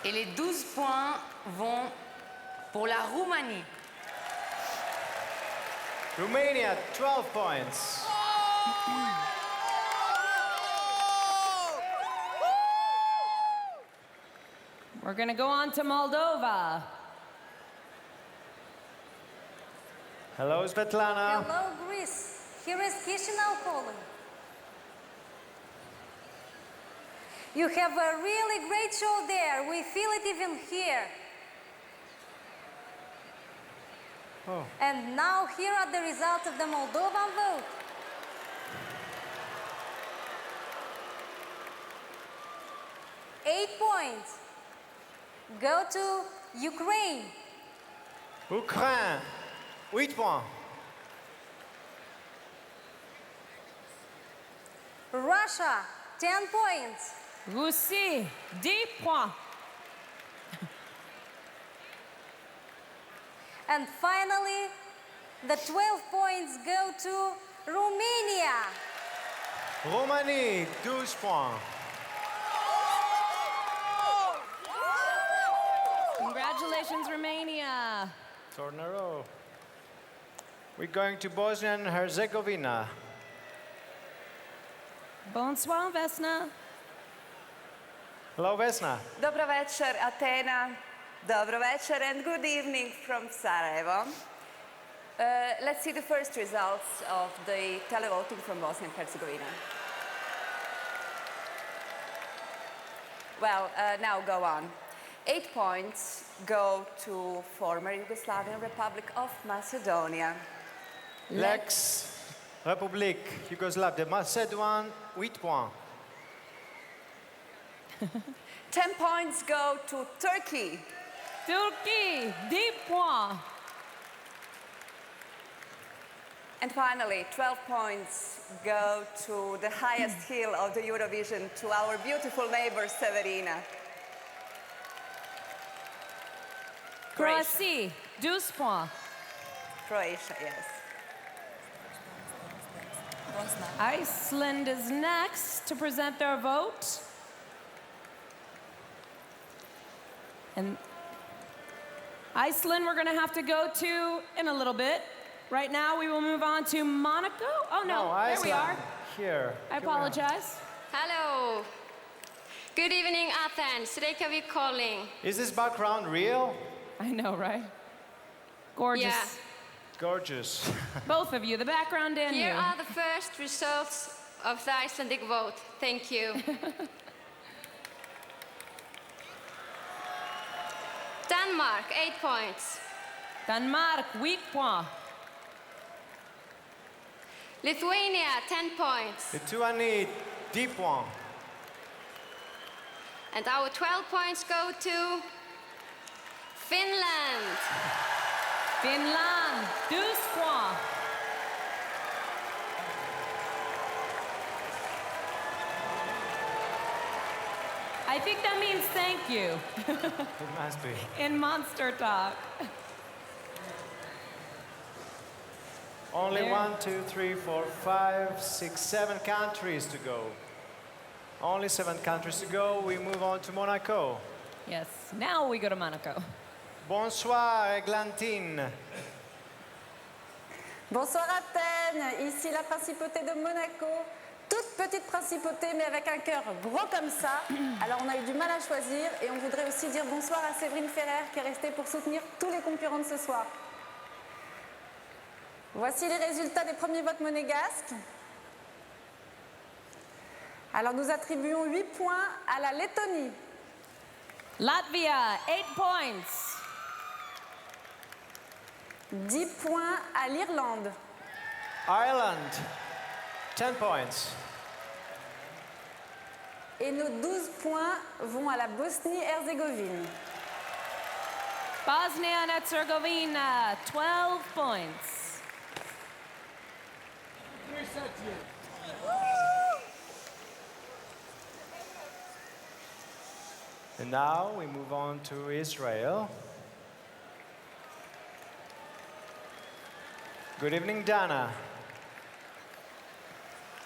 Et les 12 points vont pour la Roumanie. Romania, 12 points. We're going to go on to Moldova. Hello, Svetlana. Hello, Greece. Here is Chisinau calling. You have a really great show there. We feel it even here. Oh. And now here are the results of the Moldovan vote. Eight points go to Ukraine. Ukraine, 8 points. Russia, 10 points. Russie, 10 points. And finally, the 12 points go to Romania. Roumanie, 12 points. Congratulations, Romania. Turn in a row. We're going to Bosnia and Herzegovina. Bonsoir, Vesna. Hello, Vesna. Dobro večer, Athena. Dobro večer and good evening from Sarajevo. Let's see the first results of the televoting from Bosnia and Herzegovina. Well, now go on. 8 points go to former Yugoslavian Republic of Macedonia. Lex, République Yougoslave de Macédoine, 8 points. 10 points go to Turkey. Turkey, 10 points. And finally, 12 points go to the highest hill of the Eurovision, to our beautiful neighbor, Severina. Croatie, 12 points. Croatia, yes. Iceland is next to present their vote. And Iceland we're going to have to go to in a little bit. Right now we will move on to Monaco. Oh no, there we are. Here. I apologize. Hello. Good evening, Athens. Reykjavik calling. Is this background real? I know, right? Gorgeous. Yeah. Gorgeous. Both of you, the background and Here you. are the first results of the Icelandic vote. Thank you. Denmark, 8 points. Denmark, 8 points. Lithuania, 10 points. Lithuanie, 10 points. And our 12 points go to Finland. Finland, 12 points. I think that means thank you. It must be. In Monster Talk. Only There. 1, 2, 3, 4, 5, 6, 7 countries to go. Only 7 countries to go. We move on to Monaco. Yes, now we go to Monaco. Bonsoir, Eglantine. Bonsoir Athènes, ici la principauté de Monaco. Toute petite principauté, mais avec un cœur gros comme ça. Alors on a eu du mal à choisir et on voudrait aussi dire bonsoir à Séverine Ferrer qui est restée pour soutenir tous les concurrents de ce soir. Voici les résultats des premiers votes monégasques. Alors nous attribuons 8 points à la Lettonie. Latvia, 8 points. 10 points à l'Irlande. Ireland, 10 points. Et nos 12 points vont à la Bosnie-Herzégovine. Bosnia and Herzegovina, 12 points. And now we move on to Israel. Good evening, Dana.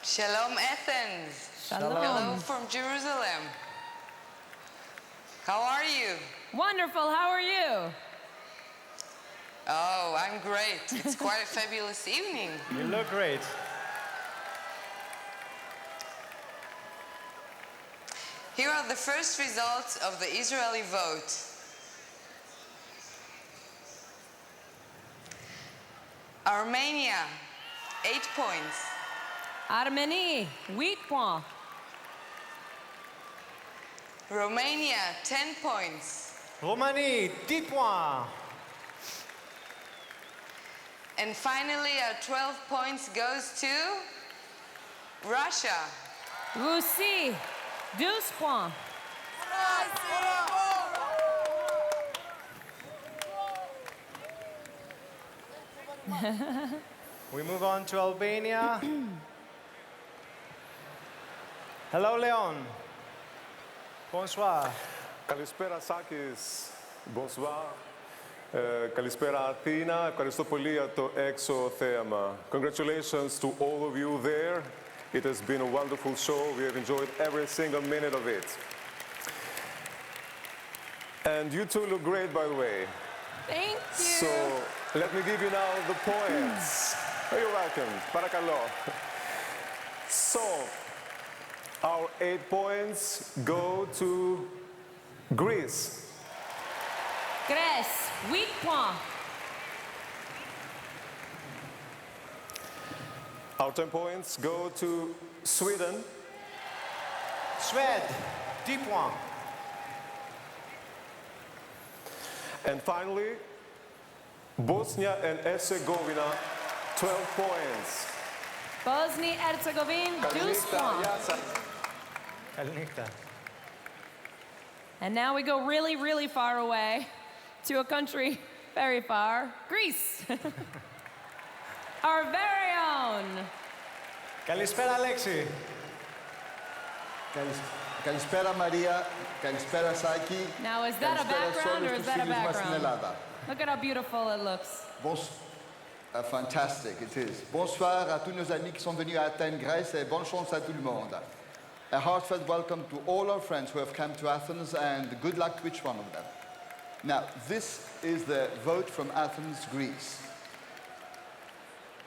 Shalom, Athens. Shalom. Hello from Jerusalem. How are you? Wonderful, how are you? Oh, I'm great. It's quite a fabulous evening. You look great. Here are the first results of the Israeli vote. Armenia, 8 points. Arménie, 8 points. Romania, 10 points. Roumanie, 10 points. And finally, our 12 points goes to Russia. Russie, 12 points. We move on to Albania. Hello, Leon. Bonsoir. Καλησπέρα, Sakis. Bonsoir. Καλησπέρα, Αθήνα. Ευχαριστώ πολύ για το έξω θέαμα. Congratulations to all of you there. It has been a wonderful show. We have enjoyed every single minute of it. And you two look great, by the way. Thank you. So, let me give you now the points. Oh, you're welcome. Παρακαλώ. So, our 8 points go to Greece. Grèce, 8 points. Our 10 points go to Sweden. Suède, 10 points. And finally, Bosnia and Herzegovina, 12 points. Bosnie-Herzegovina, 12 points. Καληνύχτα. And now we go really, really far away to a country very far, Greece. Our very own. Καλησπέρα, Αλέξη. Καλησπέρα Μαρία, καλησπέρα Σάκη. Now, is that a background or is that a background? Look at how beautiful it looks. Fantastic, it is. Bonsoir à tous nos amis qui sont venus à Athènes, Grèce, et bonne chance à tout le monde. A heartfelt welcome to all our friends who have come to Athens, and good luck to each one of them. Now, this is the vote from Athens, Greece.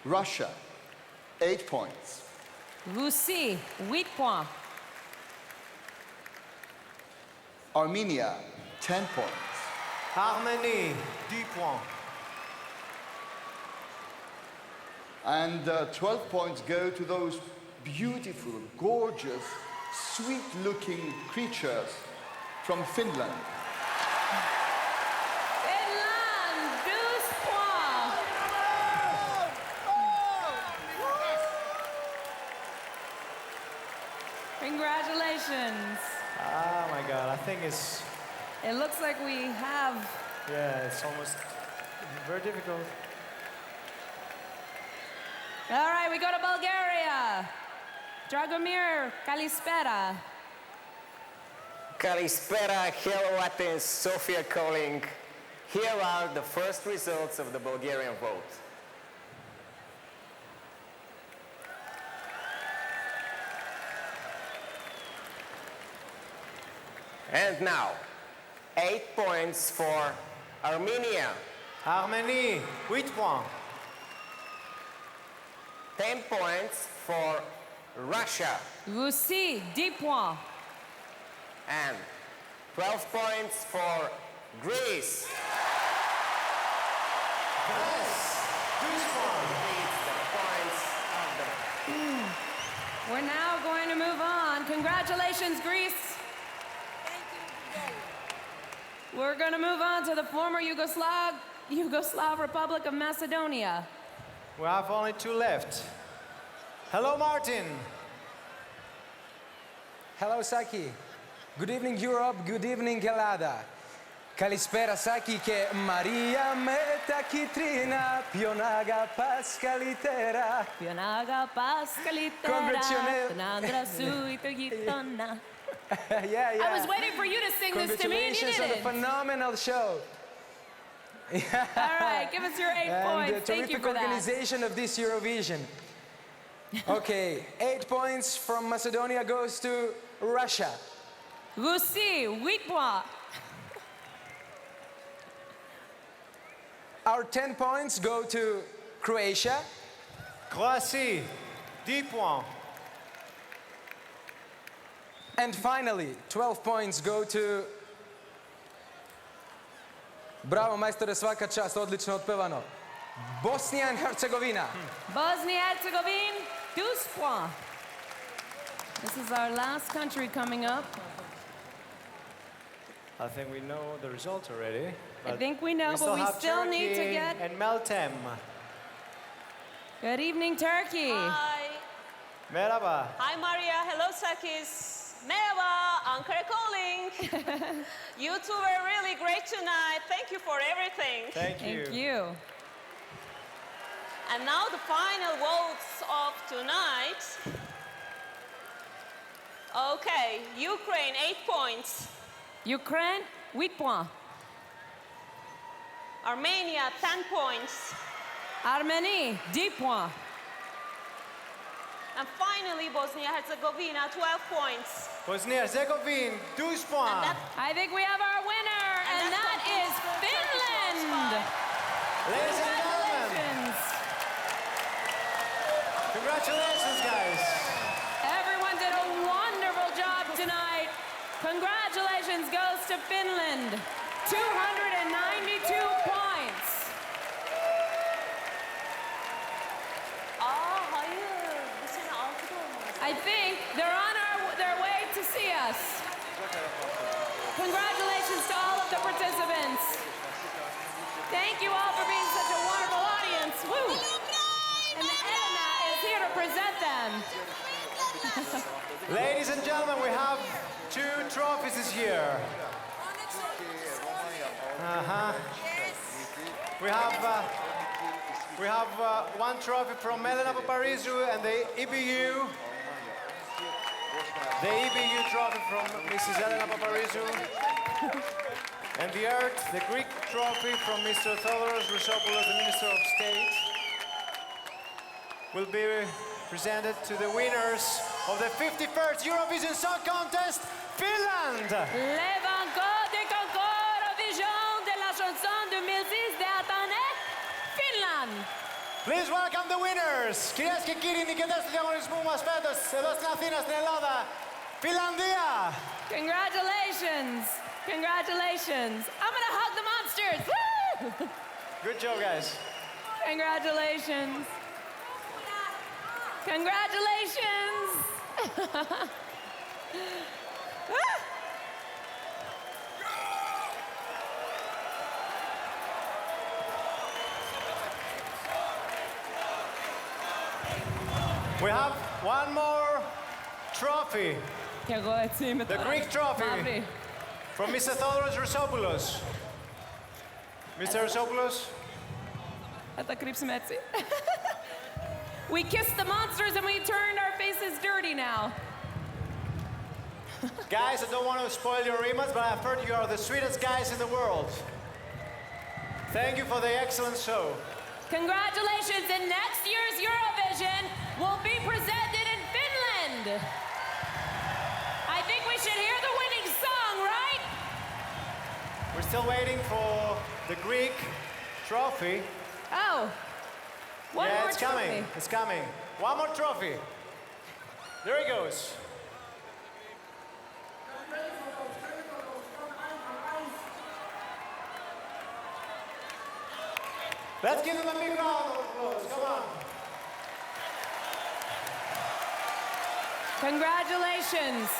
Russia, 8 points. Russie, 8 points. Armenia, 10 points. Arménie, 10 points. And 12 points go to those beautiful, gorgeous, sweet-looking creatures from Finland. Finland, 12 points. Congratulations. Oh my God, I think it's... It looks like we have... Yeah, it's almost very difficult. All right, we go to Bulgaria. Dragomir, Kalispera. Kalispera, hello Athens, Sofia calling. Here are the first results of the Bulgarian vote. And now, 8 points for Armenia. Arménie, 8 points. 10 points for Russia. Russie, 10 points. And 12 points for Greece. We're now going to move on. Congratulations, Greece. We're going to move on to the former Yugoslav Republic of Macedonia. We have only 2 left. Hello, Martin. Hello, Saki. Good evening, Europe. Good evening, Helada. Kalispera, Saki, και Maria με τα κίτρινα ποιον αγαπάς καλύτερα. Ποιον αγαπάς καλύτερα, τον άντρα σου ή το γειτόνα. Yeah. I was waiting for you to sing this to me and you Congratulations on the didn't. phenomenal show. All right, give us your 8 points. Thank you terrific for that. organization of this Eurovision. Okay, 8 points from Macedonia goes to Russia. Russie, 8 points. Our 10 points go to Croatia. Croatie, 10 points. And finally, 12 points go to... Bravo, majstore, svaka čast, odlično otpevano. Bosnia and Herzegovina. Bosnia and Herzegovina, 12 points. This is our last country coming up. I think we know the result already. I think we know, but we have still need to Turkey get... and Meltem. Good evening, Turkey. Hi. Merhaba. Hi, Maria. Hello, Sakis. Merhaba. Ankara calling. You two were really great tonight. Thank you for everything. Thank you. And now the final votes of tonight. Okay, Ukraine, 8 points. Ukraine, 8 points. Armenia, 10 points. Armenie, 10 points. And finally, Bosnia-Herzegovina, 12 points. Bosnia-Herzegovina, 12 points. I think we have our winner, and that is Finland. Ladies and gentlemen. Congratulations, guys. Everyone did a wonderful job tonight. Congratulations goes to Finland. 292 points. I think they're on their way to see us. Congratulations to all of the participants. Thank you all for being such a wonderful audience. Woo! And Helena is here to present them. Ladies and gentlemen, we have 2 trophies this year. We have 1 trophy from Helena Paparizou and the EBU. The EBU trophy from Mrs. Helena Paparizou. And the Earth, the Greek trophy from Mr. Theodoros Rousopoulos, the Minister of State, will be presented to the winners of the 51st Eurovision Song Contest, Finland! Les vainqueurs du concours Eurovision de la chanson 2006 de Athens, Finland! Please welcome the winners! Κυρίες και κύριοι, νικητές του διαγωνισμού μας φέτος, εδώ στην Αθήνα, στην Ελλάδα, Φιλανδία! Congratulations! Congratulations! I'm gonna hug the monsters! Woo! Good job, guys. Congratulations! Congratulations! We have one more trophy. The Greek trophy from Mr. Theodoros Rousopoulos. Mr. Rousopoulos. We kissed the monsters and we turned our faces dirty now. Guys, I don't want to spoil your image, but I've heard you are the sweetest guys in the world. Thank you for the excellent show. Congratulations, and next year's Eurovision will be presented in Finland. I think we should hear the winning song, right? We're still waiting for the Greek trophy. Oh. What it's coming. It's coming. One more trophy. There he goes. Let's give him a big round of applause. Come on. Congratulations.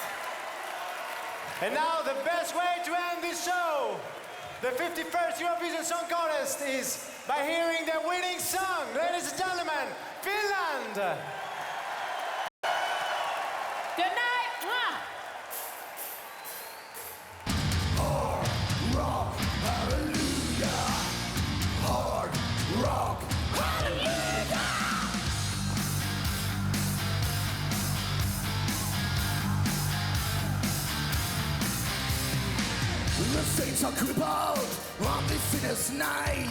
And now the best way to end this show, the 51st Eurovision Song Contest, is by hearing the winning song. Ladies and gentlemen, Finland. Good night. Mwah. Hard rock, hallelujah. Hard rock, hallelujah. The saints are crippled on this sinners' night.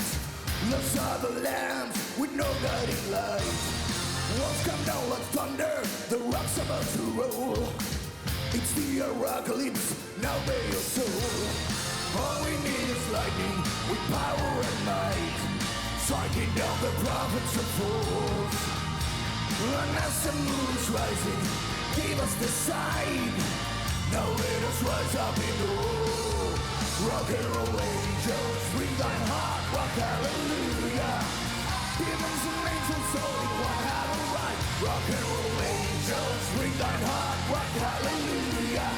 Those are the lambs with no guiding light. Walls come down like thunder, the rock's about to roll. It's the apocalypse, now may your soul. All we need is lightning with power and might, striking down the prophets of fools. And as the moon is rising, give us the sign. Now let us rise up in the world. Rock and roll angels, bring thine heart, rock hallelujah. Demons and angels, all in one have a right. Rock and roll angels, bring thine heart, rock hallelujah.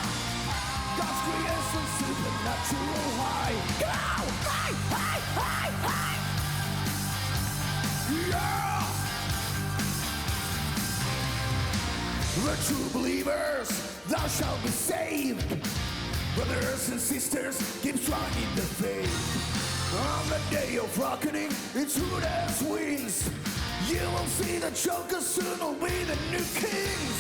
God's creation, supernatural high. Go! High, high, high, high! Yeah! The true believers, thou shalt be saved. Brothers and sisters, keep strong in the faith. On the day of reckoning, it's who that wins. You will see the jokers soon will be the new kings.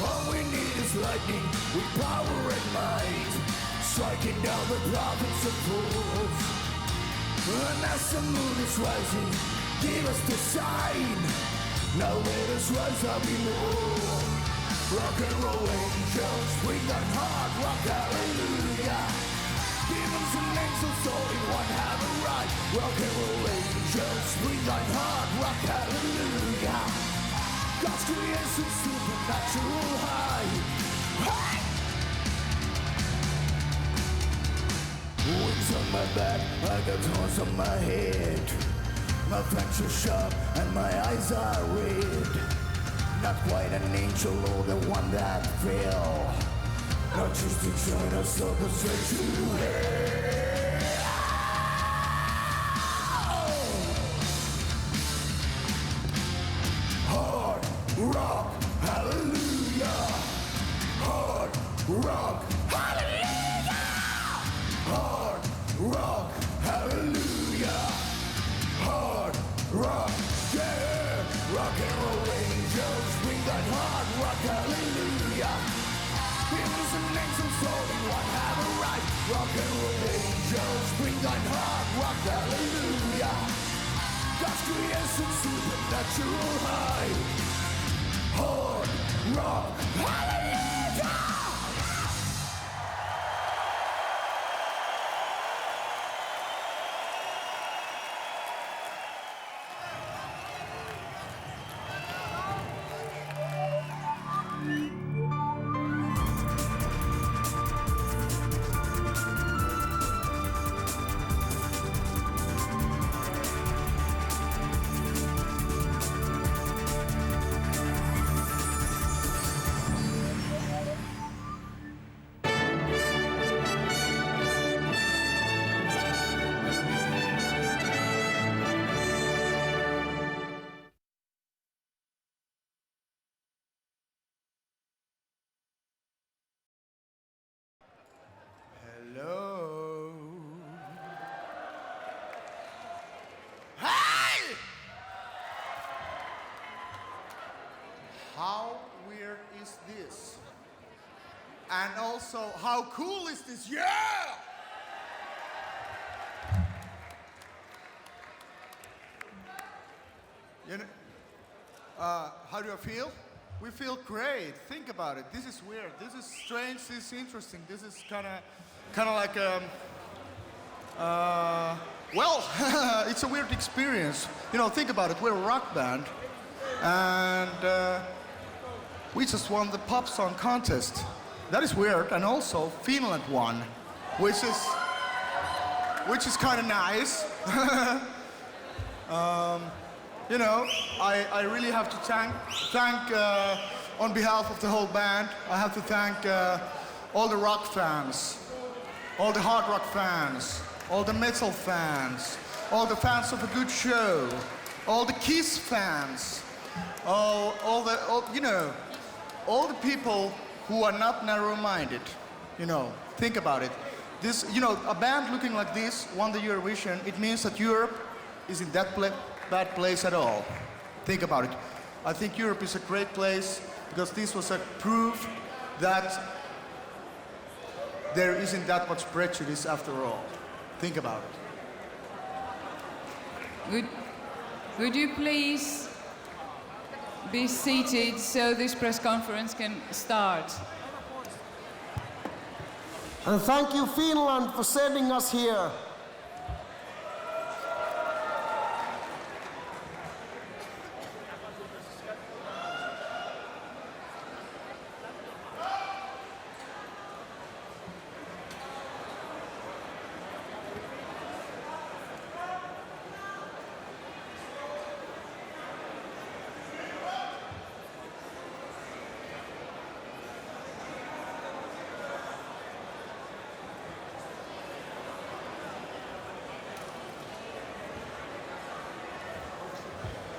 All we need is lightning with power and might, striking down the prophets of fools. And as the moon is rising, give us the sign. Now let us rise up in the world. Rock and roll angels, bring that hard rock, hallelujah. Demons and angels, all in one have a right. Rock and roll angels, bring that hard rock, hallelujah. God's creation, supernatural high. Hey! Wings on my back, I got horns on my head. My fangs are sharp and my eyes are red. Not quite an angel or the one that fell. Not just to join us, so go straight to hell. Hard rock, hallelujah. Hard rock, hallelujah. Hard rock, hallelujah. Hard rock, yeah. Rock and roll angels, bring that hard rock, hallelujah. Demons and angels, all in one have a right. Rock and roll angels, bring that hard rock, hallelujah. God's creation, supernatural high. Hard rock, hallelujah. Hello. Hey! How weird is this? And also, how cool is this? Yeah! You know, how do I feel? We feel great. Think about it. This is weird. This is strange. This is interesting. This is kind of like well, it's a weird experience. You know, think about it. We're a rock band, And we just won the pop song contest. That is weird, and also Finland won, which is kind of nice. You know, I really have to thank on behalf of the whole band, I have to thank all the rock fans, all the hard rock fans, all the metal fans, all the fans of a good show, all the Kiss fans, all the people who are not narrow-minded. You know, think about it. This, you know, a band looking like this won the Eurovision. It means that Europe isn't that bad place at all. Think about it. I think Europe is a great place because this was a proof that there isn't that much prejudice after all. Think about it. Would you please be seated so this press conference can start? And thank you, Finland, for sending us here.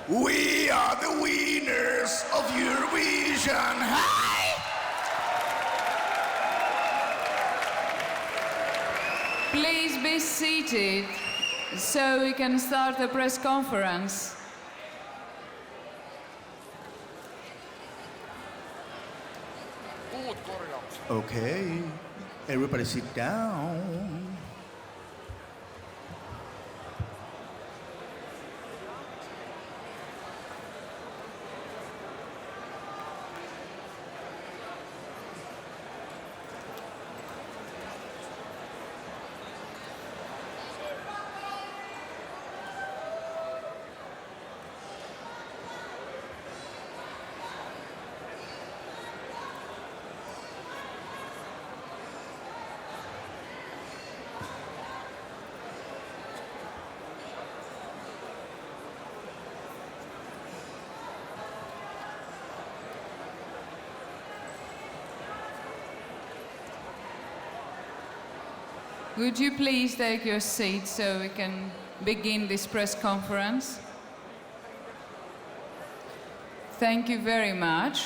We are the winners of Eurovision. Hi! Please be seated so we can start the press conference. Okay, everybody sit down. Would you please take your seat so we can begin this press conference? Thank you very much.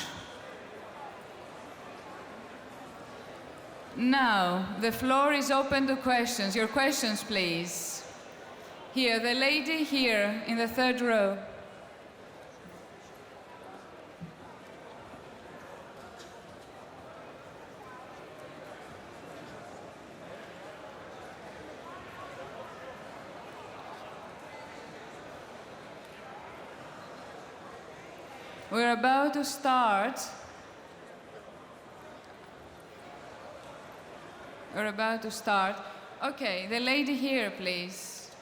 Now, the floor is open to questions. Your questions, please. Here, the lady here in the third row. We're about to start. We're about to start. Okay, the lady here, please.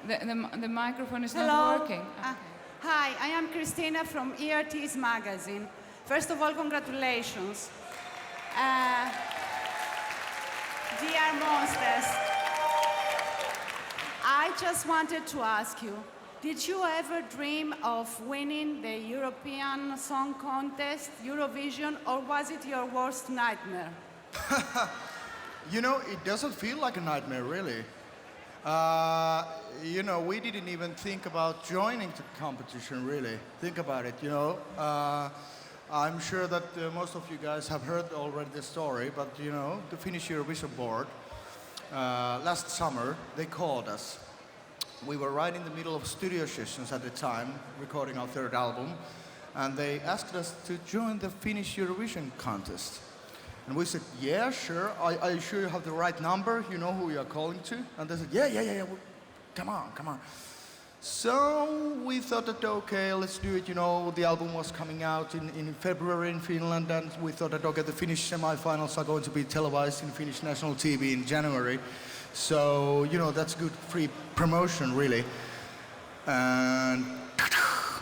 The microphone is not working. Hi, I am Christina from ERT's magazine. First of all, congratulations. Dear monsters, I just wanted to ask you, did you ever dream of winning the European Song Contest, Eurovision, or was it your worst nightmare? You know, it doesn't feel like a nightmare, really. You know, we didn't even think about joining the competition, really. Think about it, you know. I'm sure that most of you guys have heard already the story, but, you know, the Finnish Eurovision board, last summer, they called us. We were right in the middle of studio sessions at the time, recording our third album, and they asked us to join the Finnish Eurovision contest. And we said, yeah, sure. Are you sure you have the right number? You know who you are calling to? And they said, yeah. Well, come on. So we thought that, okay, let's do it. You know, the album was coming out in February in Finland, and we thought that, okay, the Finnish semi-finals are going to be televised in Finnish national TV in January. So, you know, that's good free promotion, really. And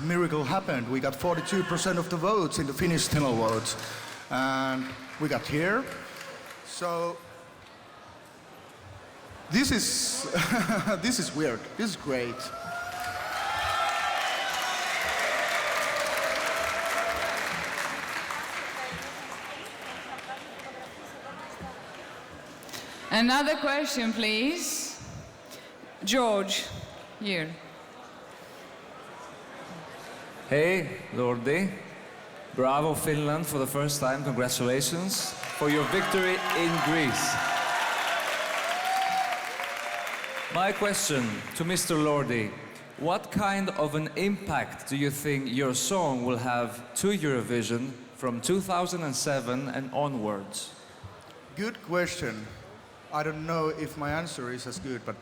miracle happened. We got 42% of the votes in the Finnish televote. And we got here. So this is this is weird. This is great. Another question, please. George, here. Hey, Lordi. Bravo, Finland, for the first time. Congratulations for your victory in Greece. My question to Mr. Lordi. What kind of an impact do you think your song will have to Eurovision from 2007 and onwards? Good question. I don't know if my answer is as good, but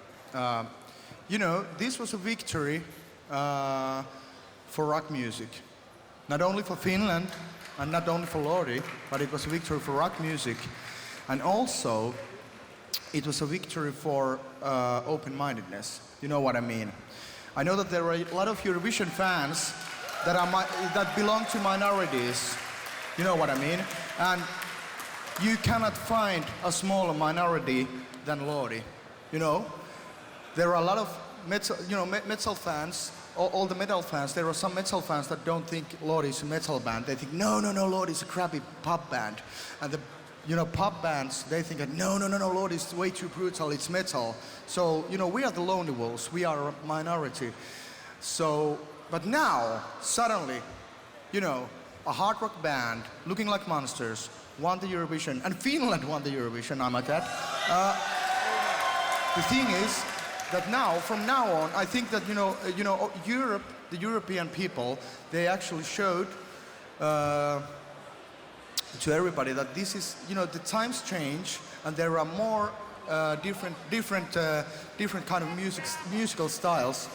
you know, this was a victory for rock music. Not only for Finland and not only for Lordi, but it was a victory for rock music. And also, it was a victory for open-mindedness. You know what I mean? I know that there are a lot of Eurovision fans that belong to minorities. You know what I mean? And you cannot find a smaller minority than Lordi. You know, there are a lot of metal fans. All the metal fans. There are some metal fans that don't think Lordi is a metal band. They think no, Lordi is a crappy pop band. And the pop bands, they think no, Lordi is way too brutal. It's metal. So we are the lonely wolves. We are a minority. So, but now suddenly, a hard rock band looking like monsters won the Eurovision, and Finland won the Eurovision, I'm at that. The thing is that now, from now on, I think that, Europe, the European people, they actually showed to everybody that this is, the times change, and there are more different kind of musical styles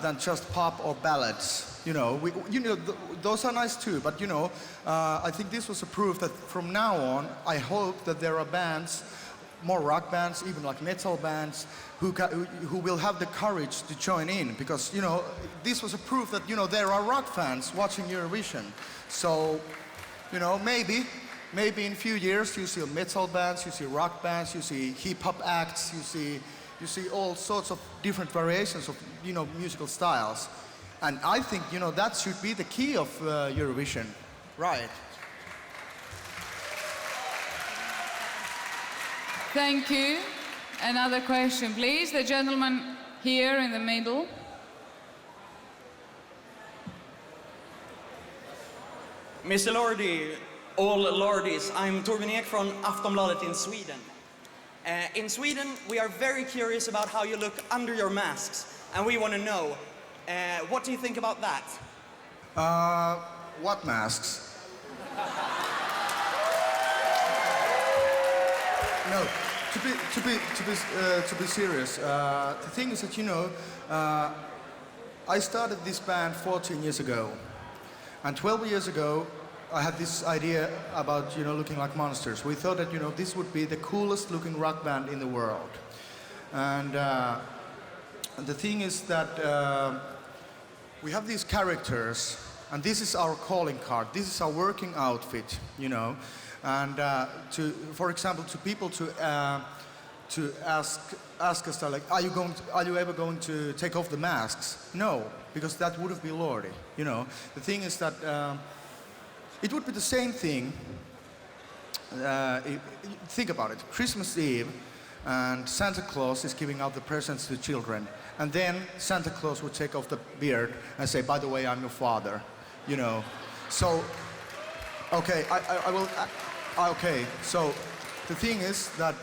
than just pop or ballads. Those are nice too, but I think this was a proof that from now on, I hope that there are bands, more rock bands, even like metal bands, who will have the courage to join in, because this was a proof that there are rock fans watching Eurovision. So maybe in a few years you see metal bands, you see rock bands, you see hip hop acts, you see all sorts of different variations of musical styles. And I think, that should be the key of Eurovision, right? Thank you. Another question, please. The gentleman here in the middle. Mr. Lordi, all Lordis, I'm Torbjörn Ek from Aftonbladet in Sweden. In Sweden, we are very curious about how you look under your masks, and we want to know, what do you think about that? What masks? No, to be serious. The thing is that I started this band 14 years ago, and 12 years ago I had this idea about looking like monsters. We thought that this would be the coolest looking rock band in the world, and the thing is that we have these characters, and this is our calling card. This is our working outfit, And for example, to people to ask us like, are you ever going to take off the masks? No, because that wouldn't be Lordi. The thing is that it would be the same thing. Think about it. Christmas Eve, and Santa Claus is giving out the presents to children, and then Santa Claus would take off the beard and say, by the way, I'm your father. So okay, I will. Okay, so the thing is that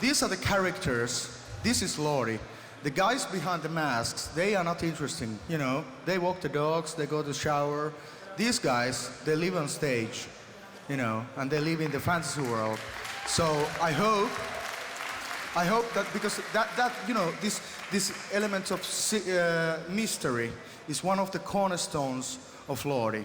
these are the characters. This is Lordi. The guys behind the masks, they are not interesting. They walk the dogs, they go to the shower. These guys, they live on stage, and they live in the fantasy world. So I hope that, because this element of mystery is one of the cornerstones of Lordi.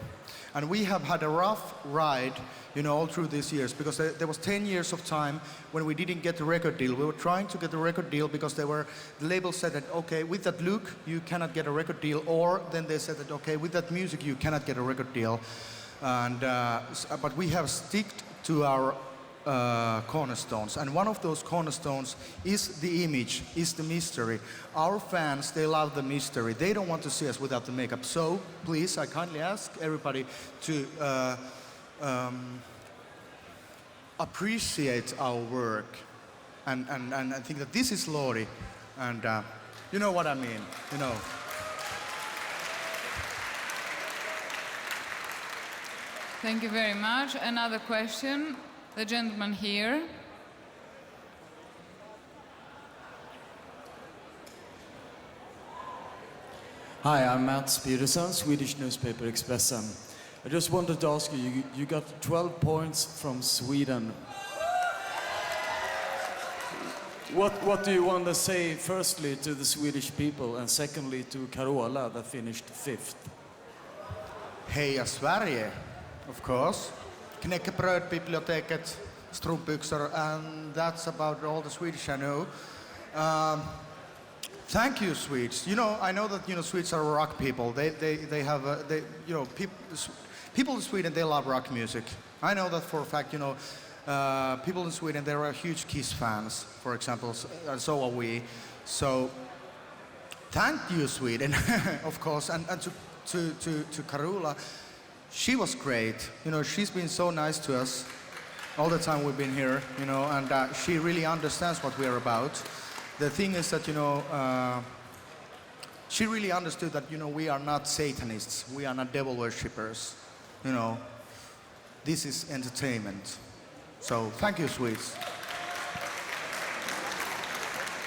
And we have had a rough ride, you know, all through these years, because there was 10 years of time when we didn't get the record deal. We were trying to get the record deal because the label said that, okay, with that look, you cannot get a record deal, or then they said that, okay, with that music, you cannot get a record deal. And, but we have sticked to our cornerstones, and one of those cornerstones is the image, is the mystery. Our fans, they love the mystery. They don't want to see us without the makeup. So please, I kindly ask everybody to appreciate our work and think that this is Lordi, and you know what I mean, you know. Thank you very much. Another question. The gentleman here. Hi, I'm Mats Peterson, Swedish newspaper Expressen. I just wanted to ask you, you got 12 points from Sweden. What do you want to say firstly to the Swedish people and secondly to Carola that finished 5th? Heja Sverige, of course. Knäckebrödbiblioteket, strumpbyxor, and that's about all the Swedish I know. Thank you, Swedes. You know, I know that, you know, Swedes are rock people. They have, you know, people in Sweden, they love rock music. I know that for a fact, you know, people in Sweden, they are huge Kiss fans, for example, and so are we. So, thank you, Sweden, of course, and to Carola. She was great. You know, she's been so nice to us all the time we've been here, you know, and she really understands what we're about. The thing is that, you know, she really understood that, you know, we are not Satanists, we are not devil worshippers, you know. This is entertainment. So, thank you, Swedes.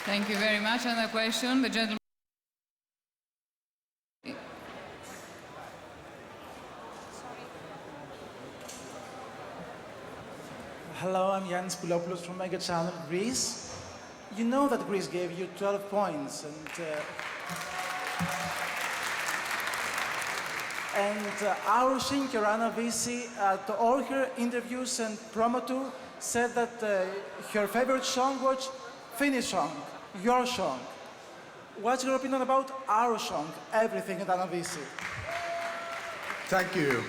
Thank you very much. Another question, the gentleman. Hello, I'm Yannis Poulopoulos from Mega Channel Greece. You know that Greece gave you 12 points, and our singer Anna Visi, at all her interviews and promo tour, said that her favorite song was Finnish song, your song. What's your opinion about our song, Everything, at Anna Visi? Thank you.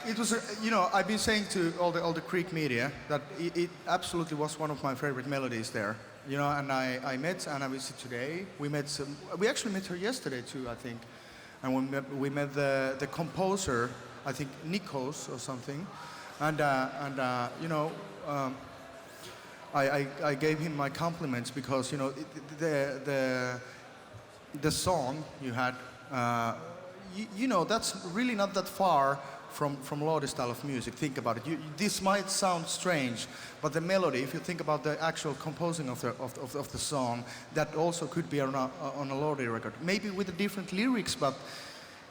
It was, you know, I've been saying to all the Greek media that it absolutely was one of my favorite melodies there. You know, and I met Anna Visi today. We actually met her yesterday too, I think. And we met the composer, I think Nikos or something. And you know, I gave him my compliments because, you know, the song you had, you know, that's really not that far from Lordi style of music. Think about it. This might sound strange, but the melody, if you think about the actual composing of the song, that also could be on a Lordi record. Maybe with the different lyrics, but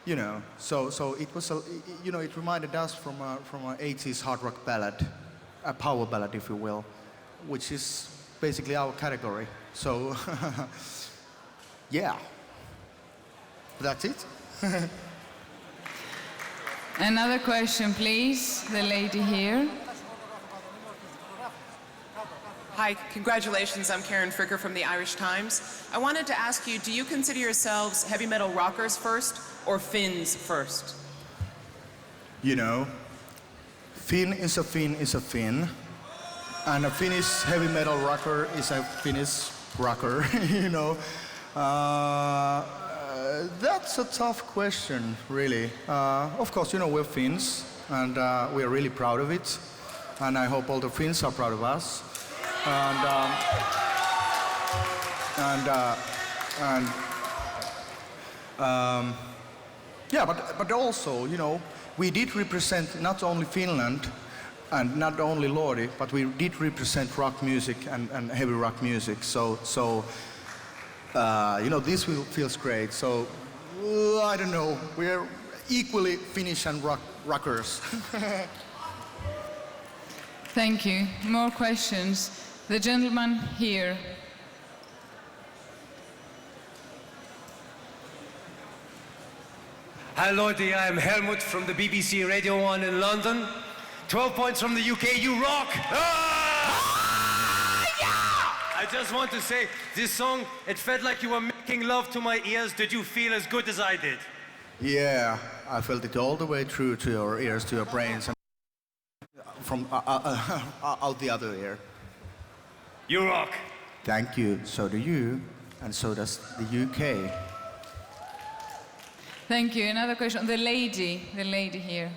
you know. So it was you know, it reminded us from an 80s hard rock ballad, a power ballad, if you will, which is basically our category. So yeah, that's it. Another question, please. The lady here. Hi, congratulations. I'm Karen Fricker from the Irish Times. I wanted to ask you, do you consider yourselves heavy metal rockers first or Finns first? You know, Finn is a Finn is a Finn, and a Finnish heavy metal rocker is a Finnish rocker, you know. That's a tough question, really. Of course, you know, we're Finns, and we're really proud of it. And I hope all the Finns are proud of us. Yeah, but also, you know, we did represent not only Finland and not only Lordi, but we did represent rock music and heavy rock music. So you know, this feels great. So, I don't know, we're equally Finnish and rockers. Thank you. More questions. The gentleman here. Hi, Lordi. I'm Helmut from the BBC Radio 1 in London. 12 points from the UK. You rock! I just want to say, this song, it felt like you were making love to my ears. Did you feel as good as I did? Yeah, I felt it all the way through to your ears, to your brains, and from out the other ear. You rock. Thank you. So do you, and so does the UK. Thank you. Another question. The lady here.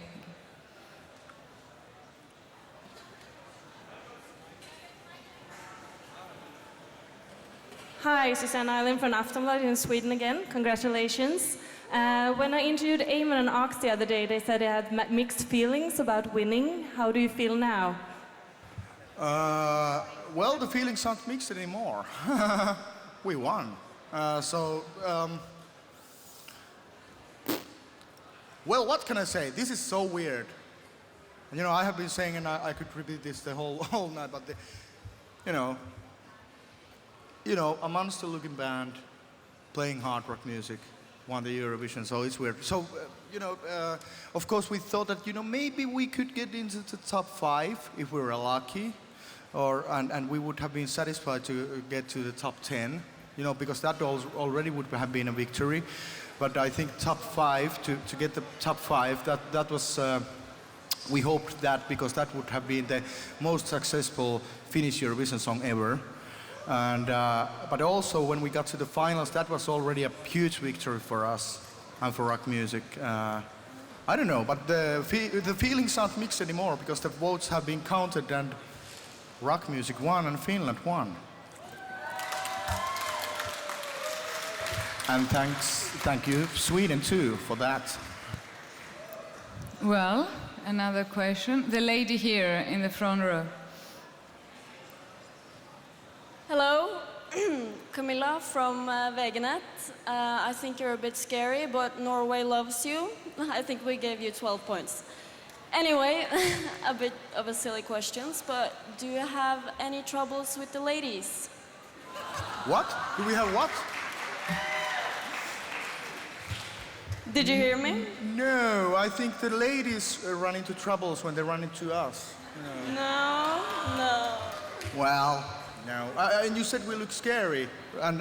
Hi, Susanna Eileen from Aftonbladet in Sweden again. Congratulations. When I interviewed Eamon and Ox the other day, they said they had mixed feelings about winning. How do you feel now? Well, the feelings aren't mixed anymore. We won. Well, what can I say? This is so weird. You know, I have been saying, and I could repeat this the whole night, but a monster-looking band playing hard rock music won the Eurovision, so it's weird. So, of course, we thought that, maybe we could get into the top 5 if we were lucky, and we would have been satisfied to get to the top 10, because that already would have been a victory. But I think top 5, to get the top 5, that was, we hoped that, because that would have been the most successful Finnish Eurovision song ever. And, but also when we got to the finals, that was already a huge victory for us and for rock music. I don't know, but the feelings aren't mixed anymore because the votes have been counted and rock music won and Finland won. And thank you, Sweden too, for that. Well, another question. The lady here in the front row. Hello, Camilla from Wegenet. I think you're a bit scary, but Norway loves you. I think we gave you 12 points. Anyway, a bit of a silly question, but do you have any troubles with the ladies? What? Do we have what? Did you hear me? No, I think the ladies run into troubles when they run into us. No. Well, no. And you said we look scary, and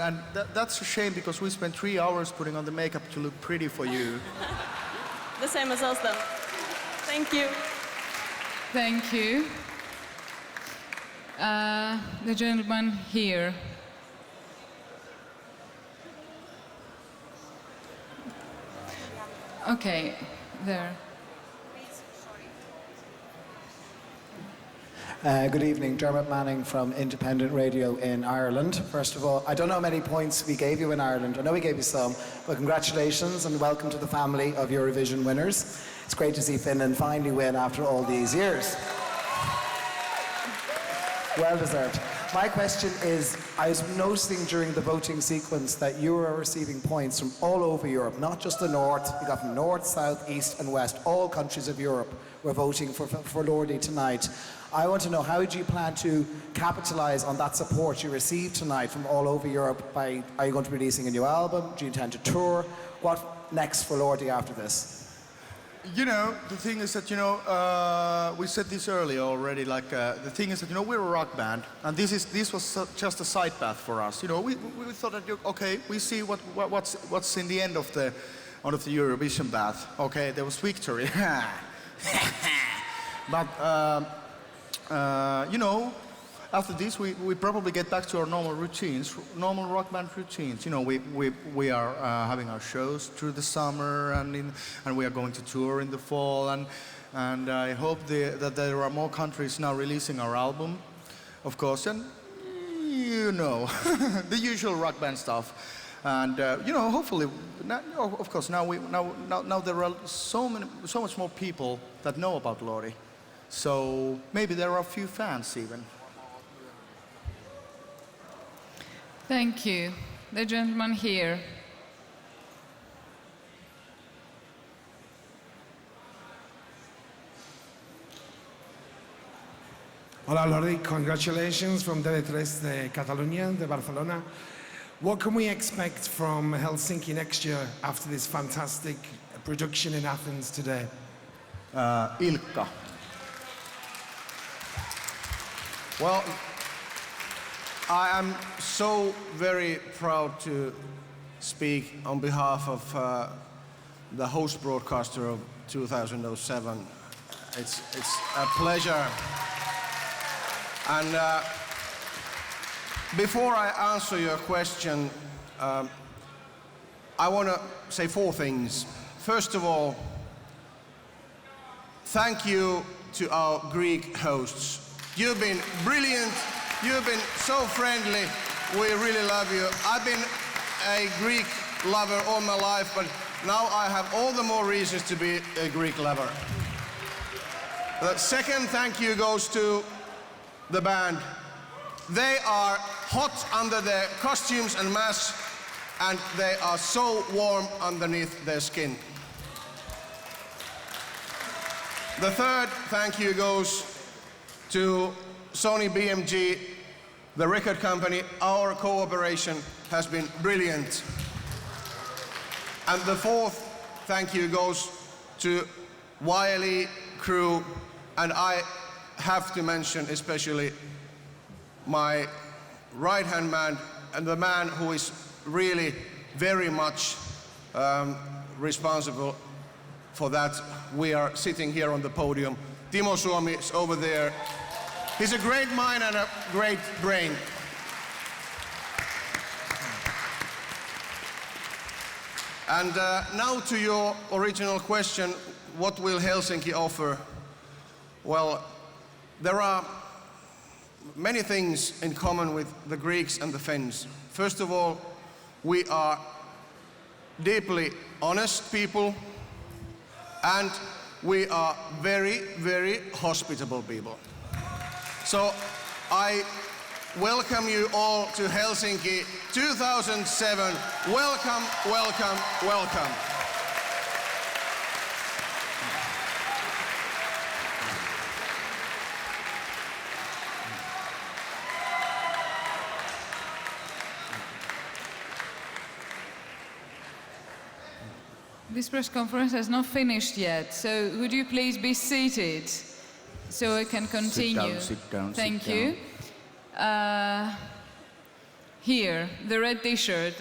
that's a shame because we spent 3 hours putting on the makeup to look pretty for you. The same as us then. Thank you. Thank you. The gentleman here. Okay, there. Good evening, Dermot Manning from Independent Radio in Ireland. First of all, I don't know how many points we gave you in Ireland. I know we gave you some, but congratulations and welcome to the family of Eurovision winners. It's great to see Finland finally win after all these years. Well deserved. My question is, I was noticing during the voting sequence that you were receiving points from all over Europe, not just the north. You got from north, south, east and west. All countries of Europe were voting for Lordi tonight. I want to know, how do you plan to capitalise on that support you received tonight from all over Europe? Are you going to be releasing a new album? Do you intend to tour? What next for Lordi after this? You know, the thing is that, we said this earlier already, the thing is that, we're a rock band, and this was just a side path for us. We thought that, okay, we see what's in the end of the Eurovision path. Okay, there was victory. But, after this, we probably get back to our normal routines, normal rock band routines. We are having our shows through the summer, and we are going to tour in the fall, and I hope that there are more countries now releasing our album, of course, and the usual rock band stuff, and hopefully, of course, now there are so much more people that know about Lordi, so maybe there are a few fans even. Thank you. The gentleman here. Hola Lordi, congratulations from TV3 de Catalunya, de Barcelona. What can we expect from Helsinki next year after this fantastic production in Athens today? Ilkka. Well, I am so very proud to speak on behalf of the host broadcaster of 2007. It's a pleasure. And before I answer your question, I want to say 4 things. First of all, thank you to our Greek hosts. You've been brilliant, you've been so friendly, we really love you. I've been a Greek lover all my life, but now I have all the more reasons to be a Greek lover. The second thank you goes to the band. They are hot under their costumes and masks, and they are so warm underneath their skin. The third thank you goes to Sony BMG, the record company. Our cooperation has been brilliant. And the fourth thank you goes to Wiley crew, and I have to mention especially my right-hand man and the man who is really very much responsible for that. We are sitting here on the podium. Timo Suomi is over there. He's a great mind and a great brain. And now to your original question, what will Helsinki offer? Well, there are many things in common with the Greeks and the Finns. First of all, we are deeply honest people, and we are very, very hospitable people. So I welcome you all to Helsinki 2007. Welcome, welcome, welcome. This press conference has not finished yet, so would you please be seated so I can continue? Sit down, Thank sit you. Here, the red t-shirt.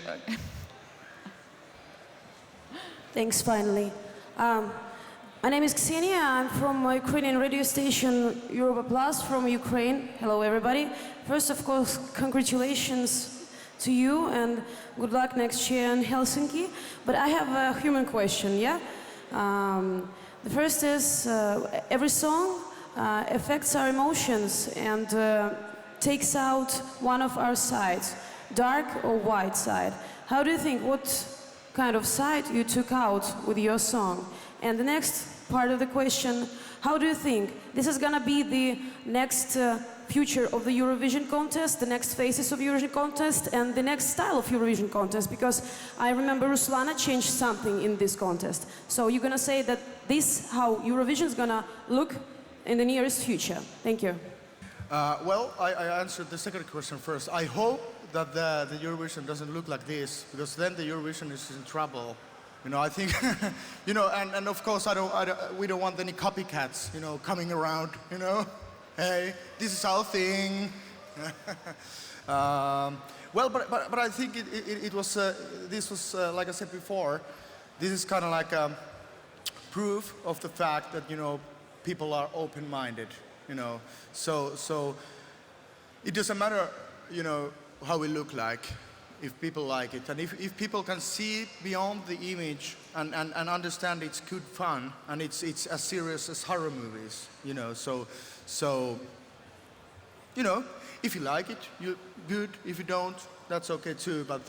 Thanks, finally. My name is Ksenia. I'm from Ukrainian radio station Europa Plus from Ukraine. Hello, everybody. First, of course, congratulations to you and good luck next year in Helsinki. But I have a human question, yeah? The first is, every song affects our emotions and takes out one of our sides, dark or white side. How do you think, what kind of side you took out with your song? And the next part of the question, how do you think this is gonna be the next future of the Eurovision contest, the next phases of Eurovision contest, and the next style of Eurovision contest? Because I remember Ruslana changed something in this contest. So you're gonna say that this, how Eurovision is gonna look in the nearest future? Thank you. Well, I answered the second question first. I hope that the Eurovision doesn't look like this, because then the Eurovision is in trouble. You know, I think, you know, and of course we don't want any copycats, you know, coming around, you know. Hey, this is our thing. Well, but I think it was, this was, like I said before, this is kind of like a proof of the fact that, you know, people are open-minded, you know. So it doesn't matter, you know, how we look like, if people like it. And if people can see beyond the image and understand it's good fun and it's as serious as horror movies, you know. So, you know, if you like it, you're good. If you don't, that's okay too. But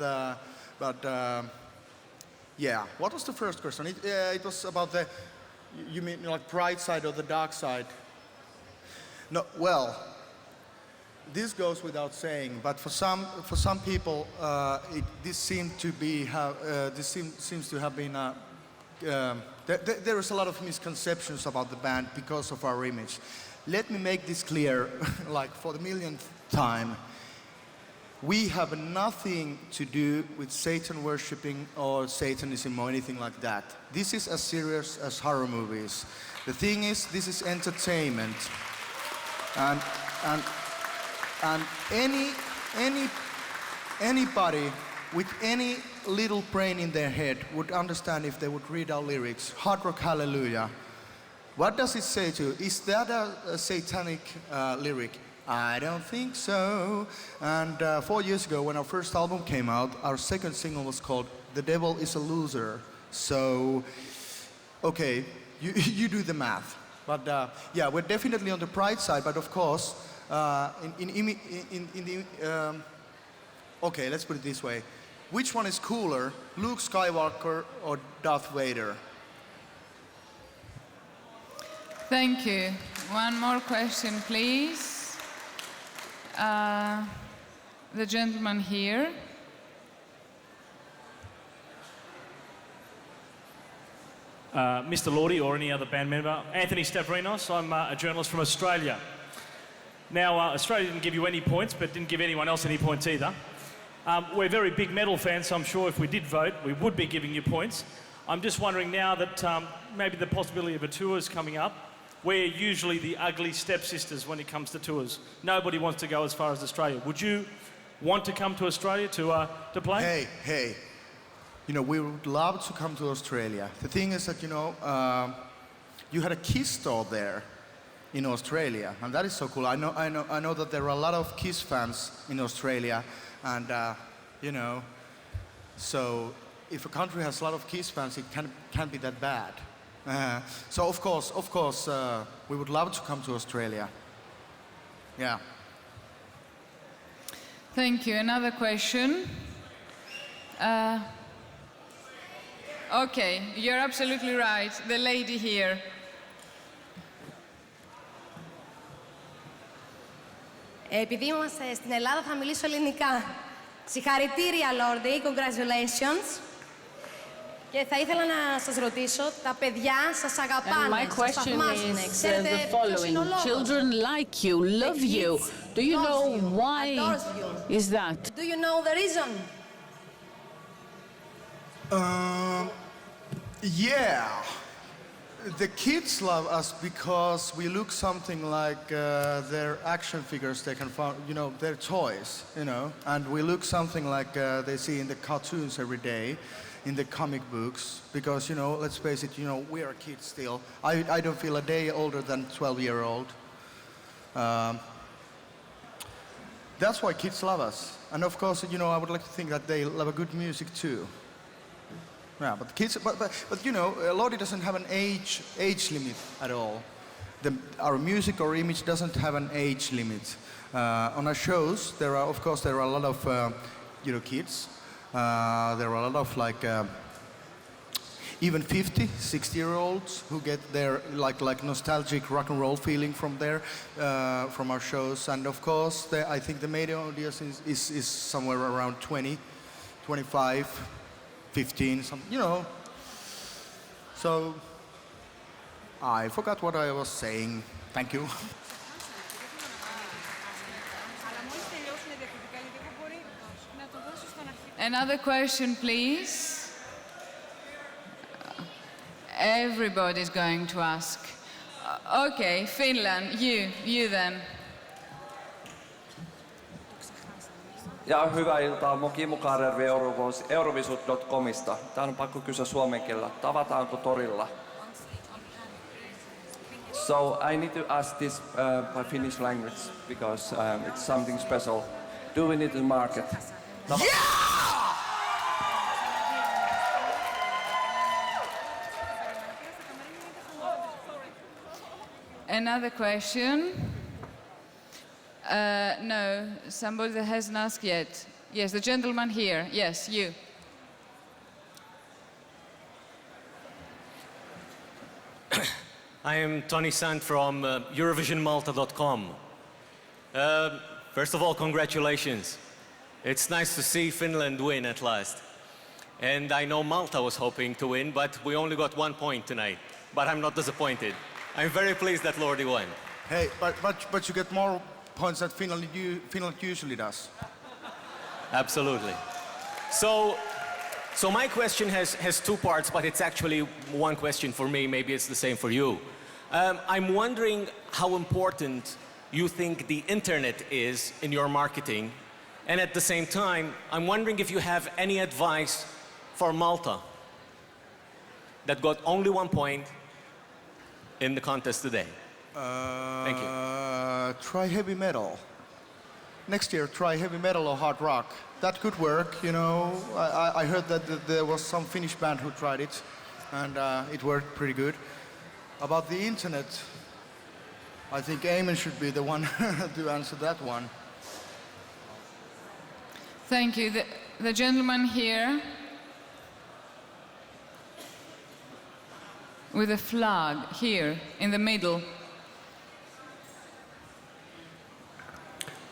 yeah. What was the first question? It was about the, you mean like bright side or the dark side? No, well, this goes without saying, but for some people, this seems to have been. There is a lot of misconceptions about the band because of our image. Let me make this clear, like for the millionth time. we have nothing to do with Satan worshipping or Satanism or anything like that. This is as serious as horror movies. The thing is, this is entertainment. And anybody with any little brain in their head would understand if they would read our lyrics. Hard Rock Hallelujah. What does it say to you? Is that a satanic lyric? I don't think so. And 4 years ago, when our first album came out, our second single was called The Devil is a Loser. So, okay, you do the math. But yeah, we're definitely on the pride side, but of course, okay, let's put it this way. Which one is cooler, Luke Skywalker or Darth Vader? Thank you. One more question, please. The gentleman here. Mr. Lordi or any other band member. Anthony Stavrinos, I'm a journalist from Australia. Now, Australia didn't give you any points, but didn't give anyone else any points either. We're very big metal fans, so I'm sure if we did vote, we would be giving you points. I'm just wondering now that maybe the possibility of a tour is coming up. We're usually the ugly stepsisters when it comes to tours. Nobody wants to go as far as Australia. Would you want to come to Australia to play? Hey. You know, we would love to come to Australia. The thing is that, you know, you had a Kiss store there in Australia, and that is so cool. I know that there are a lot of Kiss fans in Australia, and you know, so if a country has a lot of Kiss fans, it can't be that bad. So of course, we would love to come to Australia. Yeah. Thank you. Another question. Okay, you're absolutely right. The lady here. Επειδή είμαστε στην Ελλάδα θα μιλήσω ελληνικά. Συγχαρητήρια, Lordi, congratulations. Και θα ήθελα να σας ρωτήσω, τα παιδιά σας αγαπάνε, σας θαυμάζουν. Ξέρετε ποιος είναι ο λόγος? Children like you, love you. Do you know why is that? Do you know the reason? Yeah. The kids love us because we look something like their action figures they can find, you know, their toys, you know, and we look something like they see in the cartoons every day, in the comic books, because, you know, let's face it, you know, we are kids still. I don't feel a day older than 12-year-old. That's why kids love us. And of course, you know, I would like to think that they love a good music too. Yeah, but kids, but you know, Lordi doesn't have an age limit at all. Our music or image doesn't have an age limit. On our shows, there are a lot of, you know, kids. There are a lot of like even 50, 60-year-olds who get their like nostalgic rock and roll feeling from there, from our shows. And of course, I think the main audience is somewhere around 20, 25. 15, you know. So, I forgot what I was saying. Thank you. Another question, please. Everybody's going to ask. Okay, Finland, you then. Ja hyvää iltaa, mun Kimmo Kaarervi Eurovision.comista. Täällä on pakko kysyä suomen kielellä. Tavataanko torilla? So I need to ask this by Finnish language because it's something special. Do we need to market? Another question. No, somebody that hasn't asked yet. Yes, the gentleman here. Yes, you. I am Tony Sant from EurovisionMalta.com. First of all, congratulations. It's nice to see Finland win at last. And I know Malta was hoping to win, but we only got 1 point tonight. But I'm not disappointed. I'm very pleased that Lordi won. Hey, but you get more points that Finland usually does. Absolutely. So my question has two parts, but it's actually one question for me. Maybe it's the same for you. I'm wondering how important you think the internet is in your marketing. And at the same time, I'm wondering if you have any advice for Malta that got only 1 point in the contest today. Thank you. Try heavy metal. Next year, try heavy metal or hard rock. That could work, you know. I heard that there was some Finnish band who tried it, and it worked pretty good. About the internet, I think Eamon should be the one to answer that one. Thank you. The gentleman here with a flag here in the middle.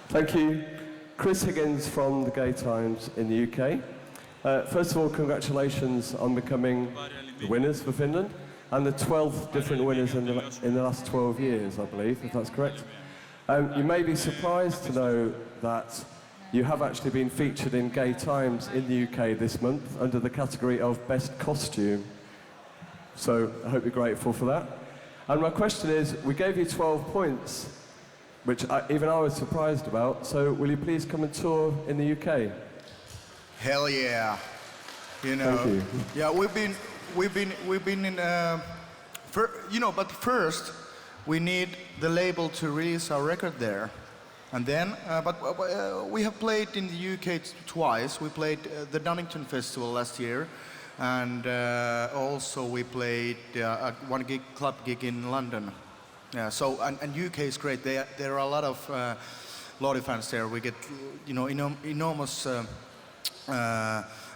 Thank you. Chris Higgins from the Gay Times in the UK. First of all, congratulations on becoming the winners for Finland and the 12th different winners in the last 12 years, I believe, if that's correct. You may be surprised to know that you have actually been featured in Gay Times in the UK this month under the category of Best Costume. So I hope you're grateful for that. And my question is, we gave you 12 points, which even I was surprised about. So will you please come and tour in the UK? Hell yeah. You know. Thank you. Yeah, we've been in. You know, but first we need the label to release our record there, and then. But we have played in the UK twice. We played the Donington Festival last year, and also we played one club gig in London. Yeah, so and UK is great. There are a lot of Lordi fans there. We get enormous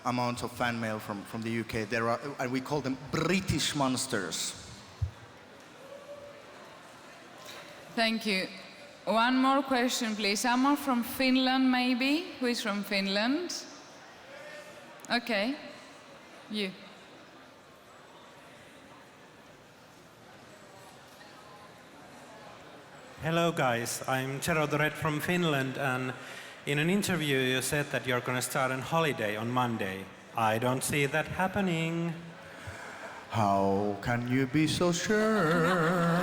amount of fan mail from the UK. There are, and we call them British monsters. Thank you. One more question, please. Someone from Finland, maybe? Who is from Finland? Okay, you. Hello guys, I'm Chero Doret from Finland, and in an interview you said that you're going to start on holiday on Monday. I don't see that happening. How can you be so sure?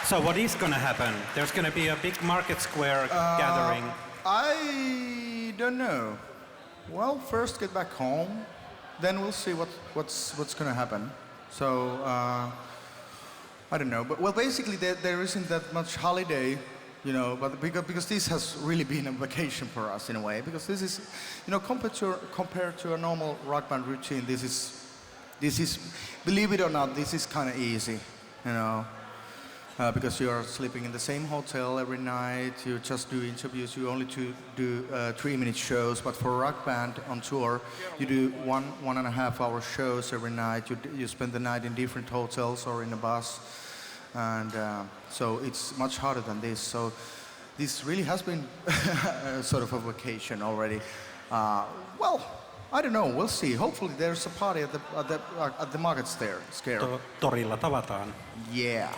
So what is going to happen? There's going to be a big market square gathering. I don't know. Well, first get back home, then we'll see what's going to happen. So. I don't know, but well, basically there isn't that much holiday, you know, but because this has really been a vacation for us in a way, because this is, you know, compared to a normal rock band routine, this is, believe it or not, this is kind of easy, you know, because you are sleeping in the same hotel every night, you just do interviews, you only do 3-minute shows, but for a rock band on tour, you do 1.5 hour shows every night, you spend the night in different hotels or in a bus, and so it's much harder than this. So this really has been sort of a vacation already. Well, I don't know, we'll see. Hopefully there's a party at the markets there. Scare. Torilla tavataan. Yeah.